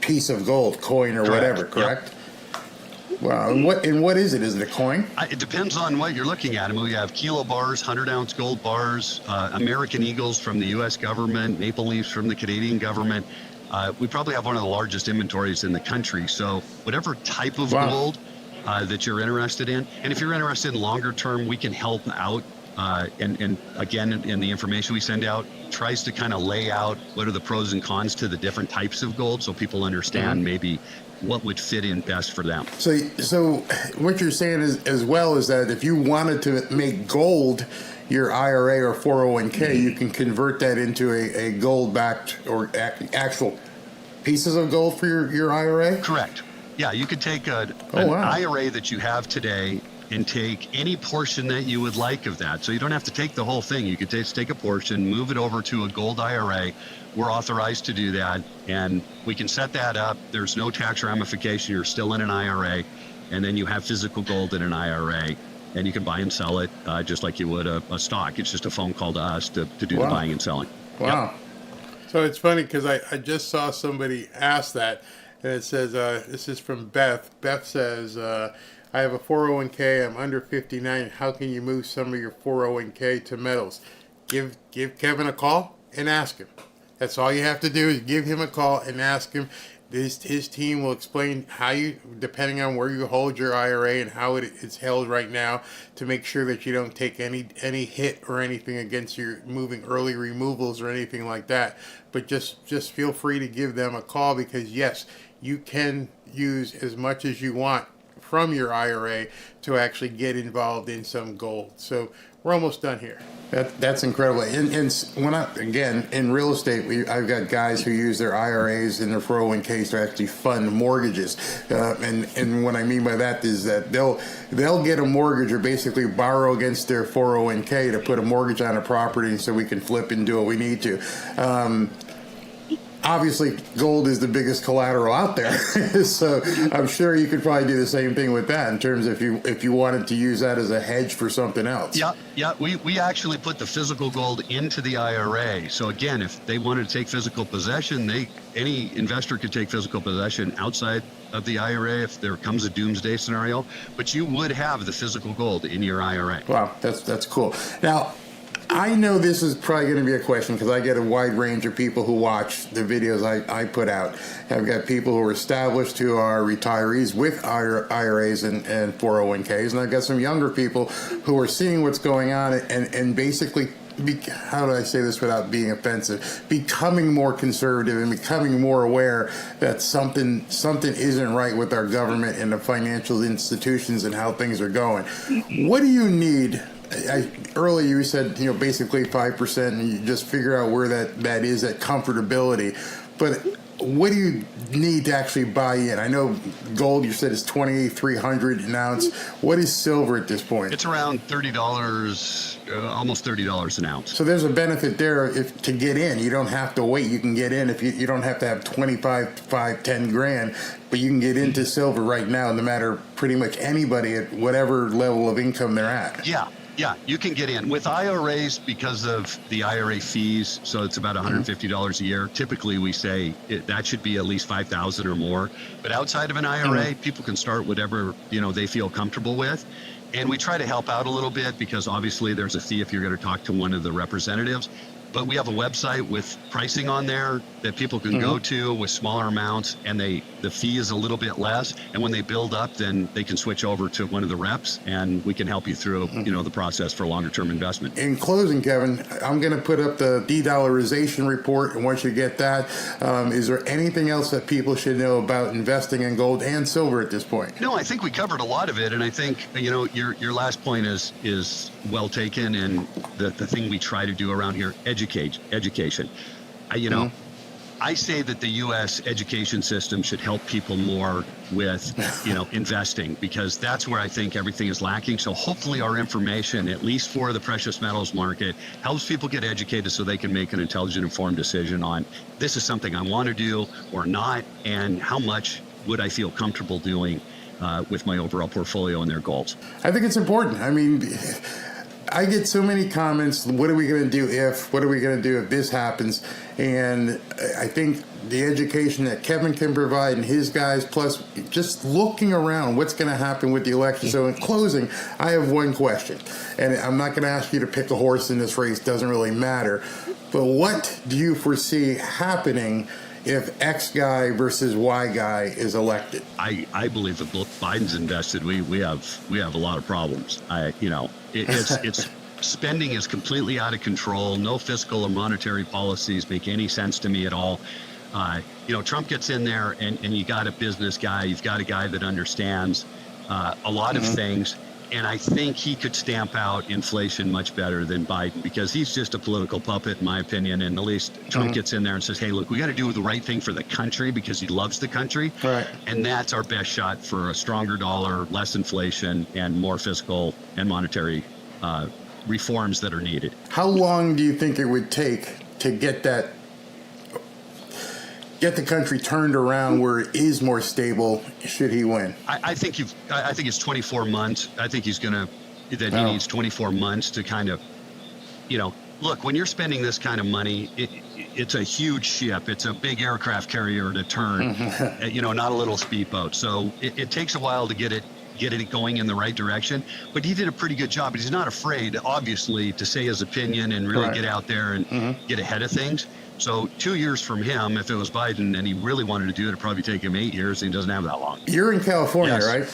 Speaker 3: piece of gold, coin or whatever, correct? Yep. Wow. And what is it? Is it a coin?
Speaker 13: It depends on what you're looking at. I mean, we have kilo bars, 100-ounce gold bars, American Eagles from the U.S. government, maple leaves from the Canadian government. We probably have one of the largest inventories in the country. So whatever type of gold that you're interested in, and if you're interested in longer term, we can help out. And again, in the information we send out, tries to kind of lay out what are the pros and cons to the different types of gold, so people understand maybe what would fit in best for them.
Speaker 3: So what you're saying is, as well, is that if you wanted to make gold your IRA or 401k, you can convert that into a gold-backed or actual pieces of gold for your IRA?
Speaker 13: Correct. Yeah, you could take an IRA that you have today, and take any portion that you would like of that. So you don't have to take the whole thing. You could just take a portion, move it over to a gold IRA. We're authorized to do that, and we can set that up. There's no tax ramification. You're still in an IRA, and then you have physical gold in an IRA, and you can buy and sell it just like you would a stock. It's just a phone call to us to do the buying and selling.
Speaker 3: Wow. Yep. So it's funny because I just saw somebody ask that, and it says, this is from Beth. Beth says, I have a 401k. I'm under 59. How can you move some of your 401k to metals? Give Kevin a call and ask him. That's all you have to do is give him a call and ask him. His team will explain how you, depending on where you hold your IRA and how it's held right now, to make sure that you don't take any hit or anything against your moving early removals or anything like that. But just feel free to give them a call, because yes, you can use as much as you want from your IRA to actually get involved in some gold. So we're almost done here. That's incredible. And when in real estate, I've got guys who use their IRAs and their 401ks to actually fund mortgages. And what I mean by that is that they'll get a mortgage or basically borrow against their 401k to put a mortgage on a property so we can flip and do what we need to. Obviously, gold is the biggest collateral out there, so I'm sure you could probably do the same thing with that in terms of if you wanted to use that as a hedge for something else.
Speaker 13: Yeah. We actually put the physical gold into the IRA. So again, if they wanted to take physical possession, any investor could take physical possession outside of the IRA if there comes a doomsday scenario. But you would have the physical gold in your IRA.
Speaker 3: Wow, that's cool. Now, I know this is probably going to be a question because I get a wide range of people who watch the videos I put out. I've got people who are established who are retirees with IRAs and 401ks, and I've got some younger people who are seeing what's going on and basically, how do I say this without being offensive, becoming more conservative and becoming more aware that something isn't right with our government and the financial institutions and how things are going. What do you need? Earlier you said, basically 5%, and you just figure out where that is at comfortability. But what do you need to actually buy in? I know gold, you said, is $2,300 an ounce. What is silver at this point?
Speaker 13: It's around $30, almost $30 an ounce.
Speaker 3: So there's a benefit there to get in. You don't have to wait. You can get in if you don't have to have 10 grand, but you can get into silver right now, no matter pretty much anybody at whatever level of income they're at.
Speaker 13: Yeah, you can get in. With IRAs, because of the IRA fees, so it's about $150 a year. Typically, we say that should be at least $5,000 or more. But outside of an IRA, people can start whatever they feel comfortable with. And we try to help out a little bit because obviously there's a fee if you're going to talk to one of the representatives. But we have a website with pricing on there that people can go to with smaller amounts, and the fee is a little bit less. And when they build up, then they can switch over to one of the reps, and we can help you through the process for longer term investment.
Speaker 3: In closing, Kevin, I'm going to put up the de-dollarization report, and once you get that, is there anything else that people should know about investing in gold and silver at this point?
Speaker 13: No, I think we covered a lot of it, and I think your last point is well taken, and the thing we try to do around here, education. I say that the U.S. education system should help people more with, investing, because that's where I think everything is lacking. So hopefully our information, at least for the precious metals market, helps people get educated so they can make an intelligent, informed decision on this is something I want to do or not, and how much would I feel comfortable doing with my overall portfolio and their goals.
Speaker 3: I think it's important. I mean, I get so many comments, what are we going to do if this happens? And I think the education that Kevin can provide and his guys, plus just looking around, what's going to happen with the election. So in closing, I have one question, and I'm not going to ask you to pick a horse in this race, doesn't really matter. But what do you foresee happening if X guy versus Y guy is elected?
Speaker 13: I believe that both Biden's invested, we have a lot of problems. It's spending is completely out of control. No fiscal or monetary policies make any sense to me at all. Trump gets in there, and you got a business guy, you've got a guy that understands a lot of things. And I think he could stamp out inflation much better than Biden, because he's just a political puppet, in my opinion. And at least Trump gets in there and says, hey, look, we got to do the right thing for the country because he loves the country.
Speaker 3: Right.
Speaker 13: And that's our best shot for a stronger dollar, less inflation, and more fiscal and monetary reforms that are needed.
Speaker 3: How long do you think it would take to get the country turned around where it is more stable should he win?
Speaker 13: I think it's 24 months. I think he needs 24 months to kind of, look, when you're spending this kind of money, it's a huge ship. It's a big aircraft carrier to turn, not a little speedboat. So it takes a while to get it going in the right direction. But he did a pretty good job. He's not afraid, obviously, to say his opinion and really get out there and get ahead of things. So 2 years from him, if it was Biden and he really wanted to do it, it'd probably take him 8 years, and he doesn't have that long.
Speaker 3: You're in California,
Speaker 13: Yes.
Speaker 3: right?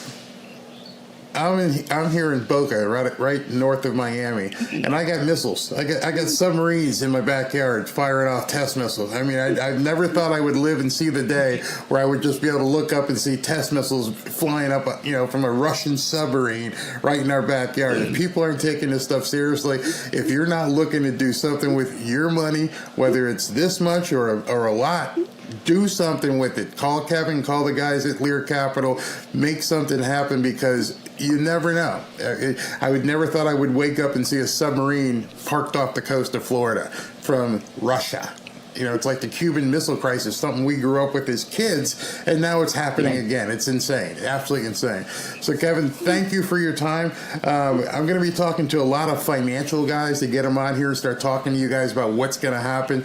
Speaker 3: I'm here in Boca, right north of Miami, and I got missiles. I got submarines in my backyard firing off test missiles. I mean, I never thought I would live and see the day where I would just be able to look up and see test missiles flying up, from a Russian submarine right in our backyard. If people aren't taking this stuff seriously, if you're not looking to do something with your money, whether it's this much or a lot, do something with it. Call Kevin, call the guys at Lear Capital, make something happen, because you never know. I would never thought I would wake up and see a submarine parked off the coast of Florida from Russia. It's like the Cuban Missile Crisis, something we grew up with as kids, and now it's happening again. It's insane, absolutely insane. So, Kevin, thank you for your time. I'm going to be talking to a lot of financial guys to get them on here and start talking to you guys about what's going to happen.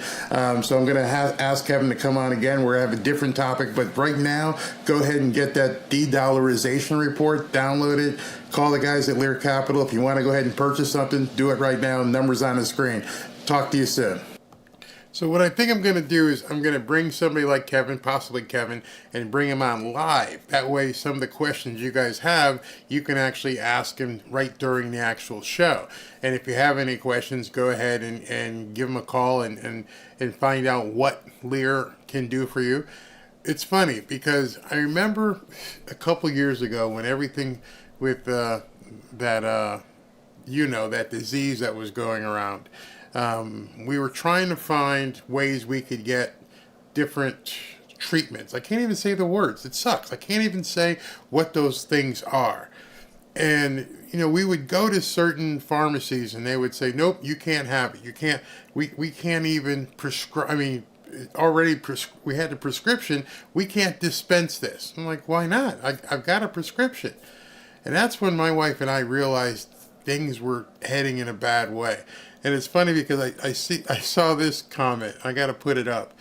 Speaker 3: So I'm going to ask Kevin to come on again. We're going to have a different topic, but right now, go ahead and get that de-dollarization report, download it, call the guys at Lear Capital. If you want to go ahead and purchase something, do it right now. Numbers on the screen. Talk to you soon. So what I think I'm going to do is I'm going to bring somebody like Kevin, possibly Kevin, and bring him on live. That way, some of the questions you guys have, you can actually ask him right during the actual show. And if you have any questions, go ahead and give him a call and find out what Lear can do for you. It's funny because I remember a couple years ago when everything with that disease that was going around. We were trying to find ways we could get different treatments. I can't even say the words. It sucks. I can't even say what those things are. And, we would go to certain pharmacies and they would say, nope, you can't have it. You can't, we can't even prescribe. I mean, we had a prescription. We can't dispense this. I'm like, why not? I've got a prescription. And that's when my wife and I realized things were heading in a bad way. And it's funny because I saw this comment. I got to put it up.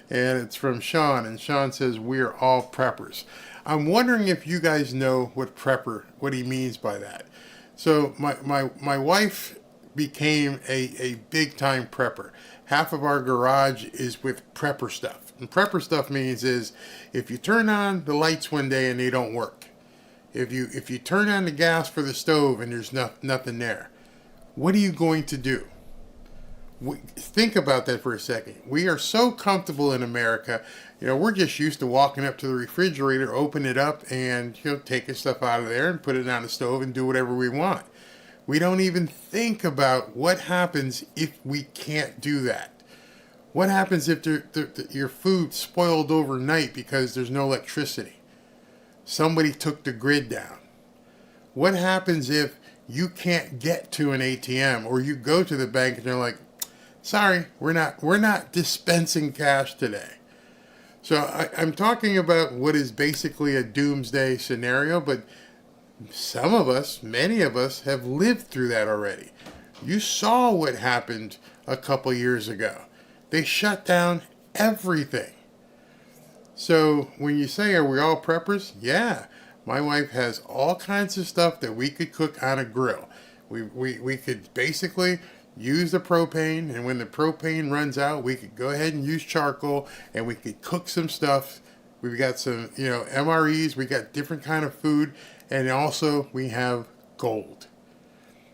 Speaker 3: And it's from Sean. And Sean says, we're all preppers. I'm wondering if you guys know what he means by that. So my wife became a big-time prepper. Half of our garage is with prepper stuff. And prepper stuff means is if you turn on the lights one day and they don't work, if you turn on the gas for the stove and there's nothing there, what are you going to do? Think about that for a second. We are so comfortable in America. We're just used to walking up to the refrigerator, open it up, and taking stuff out of there and put it on the stove and do whatever we want. We don't even think about what happens if we can't do that. What happens if your food spoiled overnight because there's no electricity? Somebody took the grid down. What happens if you can't get to an ATM or you go to the bank and they're like, sorry, we're not dispensing cash today. So I'm talking about what is basically a doomsday scenario, but some of us, many of us, have lived through that already. You saw what happened a couple years ago. They shut down everything. So when you say, are we all preppers? Yeah. My wife has all kinds of stuff that we could cook on a grill. We could basically use the propane, and when the propane runs out, we could go ahead and use charcoal, and we could cook some stuff. We've got some, MREs. We got different kind of food, and also we have gold.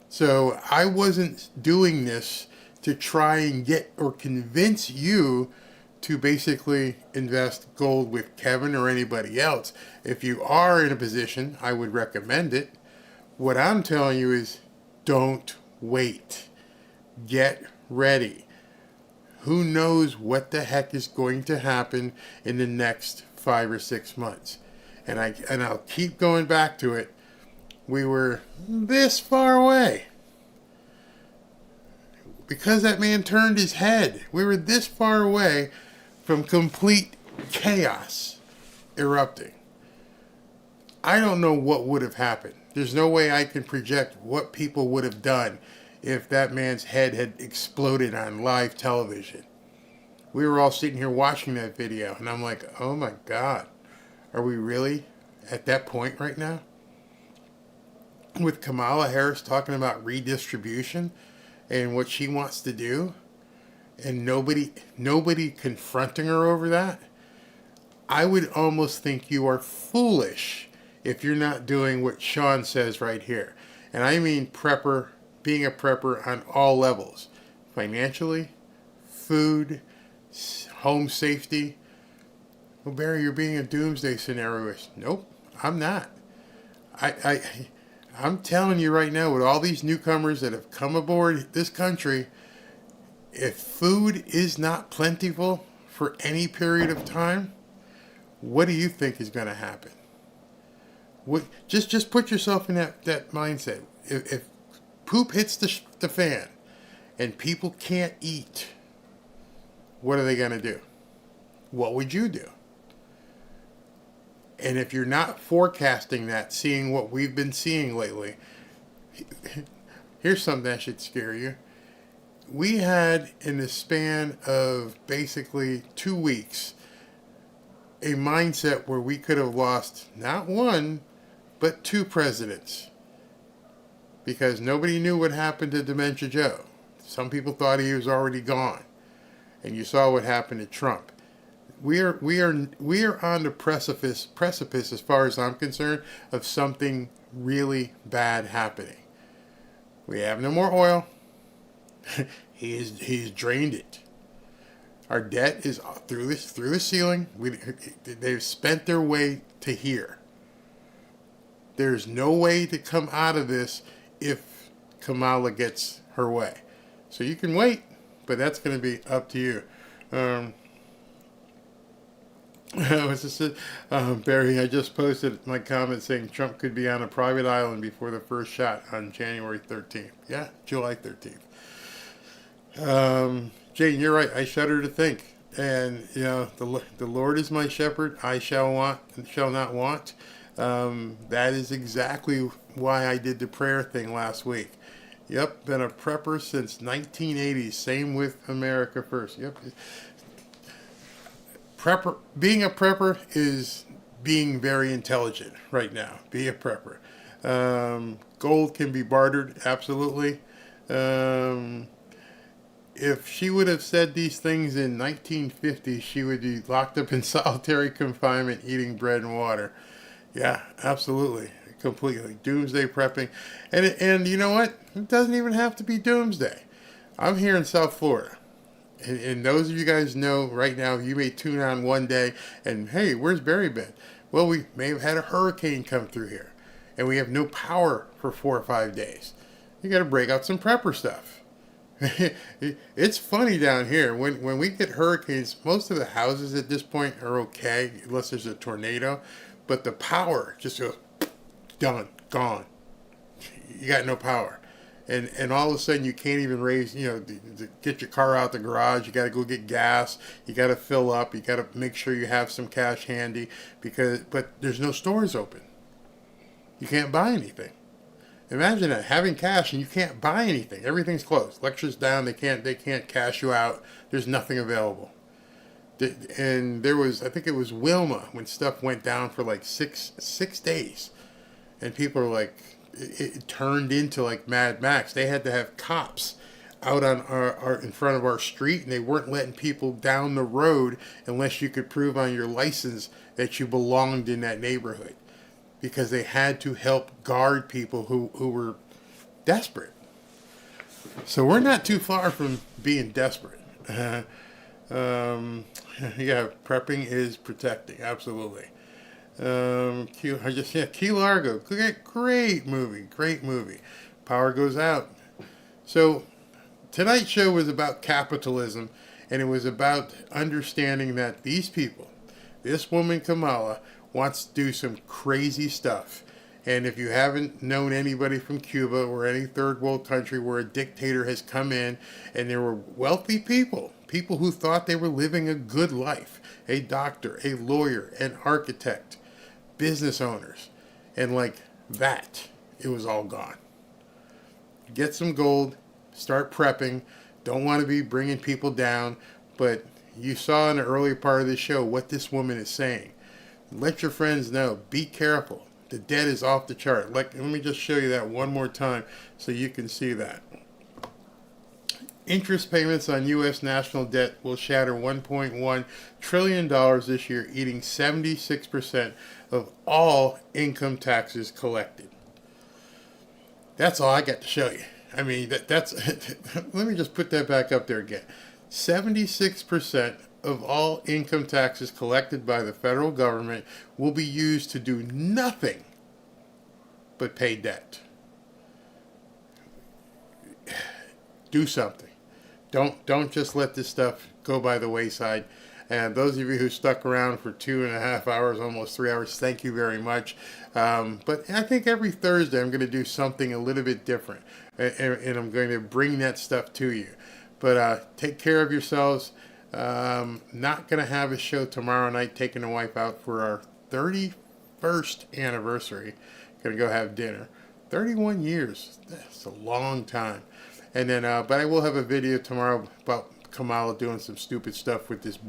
Speaker 3: So I wasn't doing this to try and get or convince you to basically invest gold with Kevin or anybody else. If you are in a position, I would recommend it. What I'm telling you is don't wait. Get ready. Who knows what the heck is going to happen in the next 5 or 6 months? And I'll keep going back to it. We were this far away. Because that man turned his head, we were this far away from complete chaos erupting. I don't know what would have happened. There's no way I can project what people would have done if that man's head had exploded on live television. We were all sitting here watching that video, and I'm like, oh my God, are we really at that point right now? With Kamala Harris talking about redistribution and what she wants to do, and nobody confronting her over that, I would almost think you are foolish if you're not doing what Sean says right here. And I mean prepper, being a prepper on all levels. Financially, food, home safety. Well, Barry, you're being a doomsday scenarioist. Nope, I'm not. I'm telling you right now, with all these newcomers that have come aboard this country, if food is not plentiful for any period of time, what do you think is going to happen? Just put yourself in that mindset. If poop hits the fan and people can't eat, what are they going to do? What would you do? And if you're not forecasting that, seeing what we've been seeing lately, here's something that should scare you. We had, in the span of basically 2 weeks, a mindset where we could have lost not one, but 2 presidents. Because nobody knew what happened to Dementia Joe. Some people thought he was already gone. And you saw what happened to Trump. We are on the precipice, as far as I'm concerned, of something really bad happening. We have no more oil. He's drained it. Our debt is through the ceiling. They've spent their way to here. There's no way to come out of this if Kamala gets her way. So you can wait, but that's going to be up to you. Barry, I just posted my comment saying Trump could be on a private island before the first shot on January 13th. Yeah, July 13th. Jane, you're right. I shudder to think. And, the Lord is my shepherd. I shall not want. That is exactly why I did the prayer thing last week. Yep, been a prepper since 1980. Same with America First. Yep. Being a prepper is being very intelligent right now. Be a prepper. Gold can be bartered, absolutely. If she would have said these things in 1950, she would be locked up in solitary confinement eating bread and water. Yeah, absolutely. Completely. Doomsday prepping. And you know what? It doesn't even have to be doomsday. I'm here in South Florida. And those of you guys know right now, you may tune on one day and, hey, where's Barry been? Well, we may have had a hurricane come through here. And we have no power for 4 or 5 days. You got to break out some prepper stuff. It's funny down here. When we get hurricanes, most of the houses at this point are okay, unless there's a tornado. But the power just goes, done, gone. You got no power. And all of a sudden you can't even raise, get your car out the garage. You got to go get gas. You got to fill up. You got to make sure you have some cash handy but there's no stores open. You can't buy anything. Imagine that, having cash and you can't buy anything. Everything's closed. Lecture's down. They can't cash you out. There's nothing available. And there was, I think it was Wilma, when stuff went down for like six days. And people are like, it turned into like Mad Max. They had to have cops out on our in front of our street, and they weren't letting people down the road unless you could prove on your license that you belonged in that neighborhood, because they had to help guard people who were desperate. So we're not too far from being desperate. Yeah, prepping is protecting, absolutely. Key Largo. Great movie. Power goes out. So tonight's show was about capitalism, and it was about understanding that these people, this woman Kamala, wants to do some crazy stuff. And if you haven't known anybody from Cuba or any third world country where a dictator has come in and there were wealthy people who thought they were living a good life, a doctor, a lawyer, an architect, business owners, and like that, it was all gone. Get some gold, start prepping. Don't want to be bringing people down, but you saw in the earlier part of the show what this woman is saying. Let your friends know. Be careful. The debt is off the chart. Let me just show you that one more time so you can see that. Interest payments on U.S. national debt will shatter $1.1 trillion this year, eating 76% of all income taxes collected. That's all I got to show you. I mean, that's let me just put that back up there again. 76% of all income taxes collected by the federal government will be used to do nothing but pay debt. Do something. Don't just let this stuff go by the wayside. And those of you who stuck around for 2.5 hours, almost 3 hours, thank you very much. But I think every Thursday I'm going to do something a little bit different. And I'm going to bring that stuff to you. But take care of yourselves. Not going to have a show tomorrow night, taking the wife out for our 31st anniversary. Going to go have dinner. 31 years. That's a long time. And then, but I will have a video tomorrow about Kamala doing some stupid stuff with this board.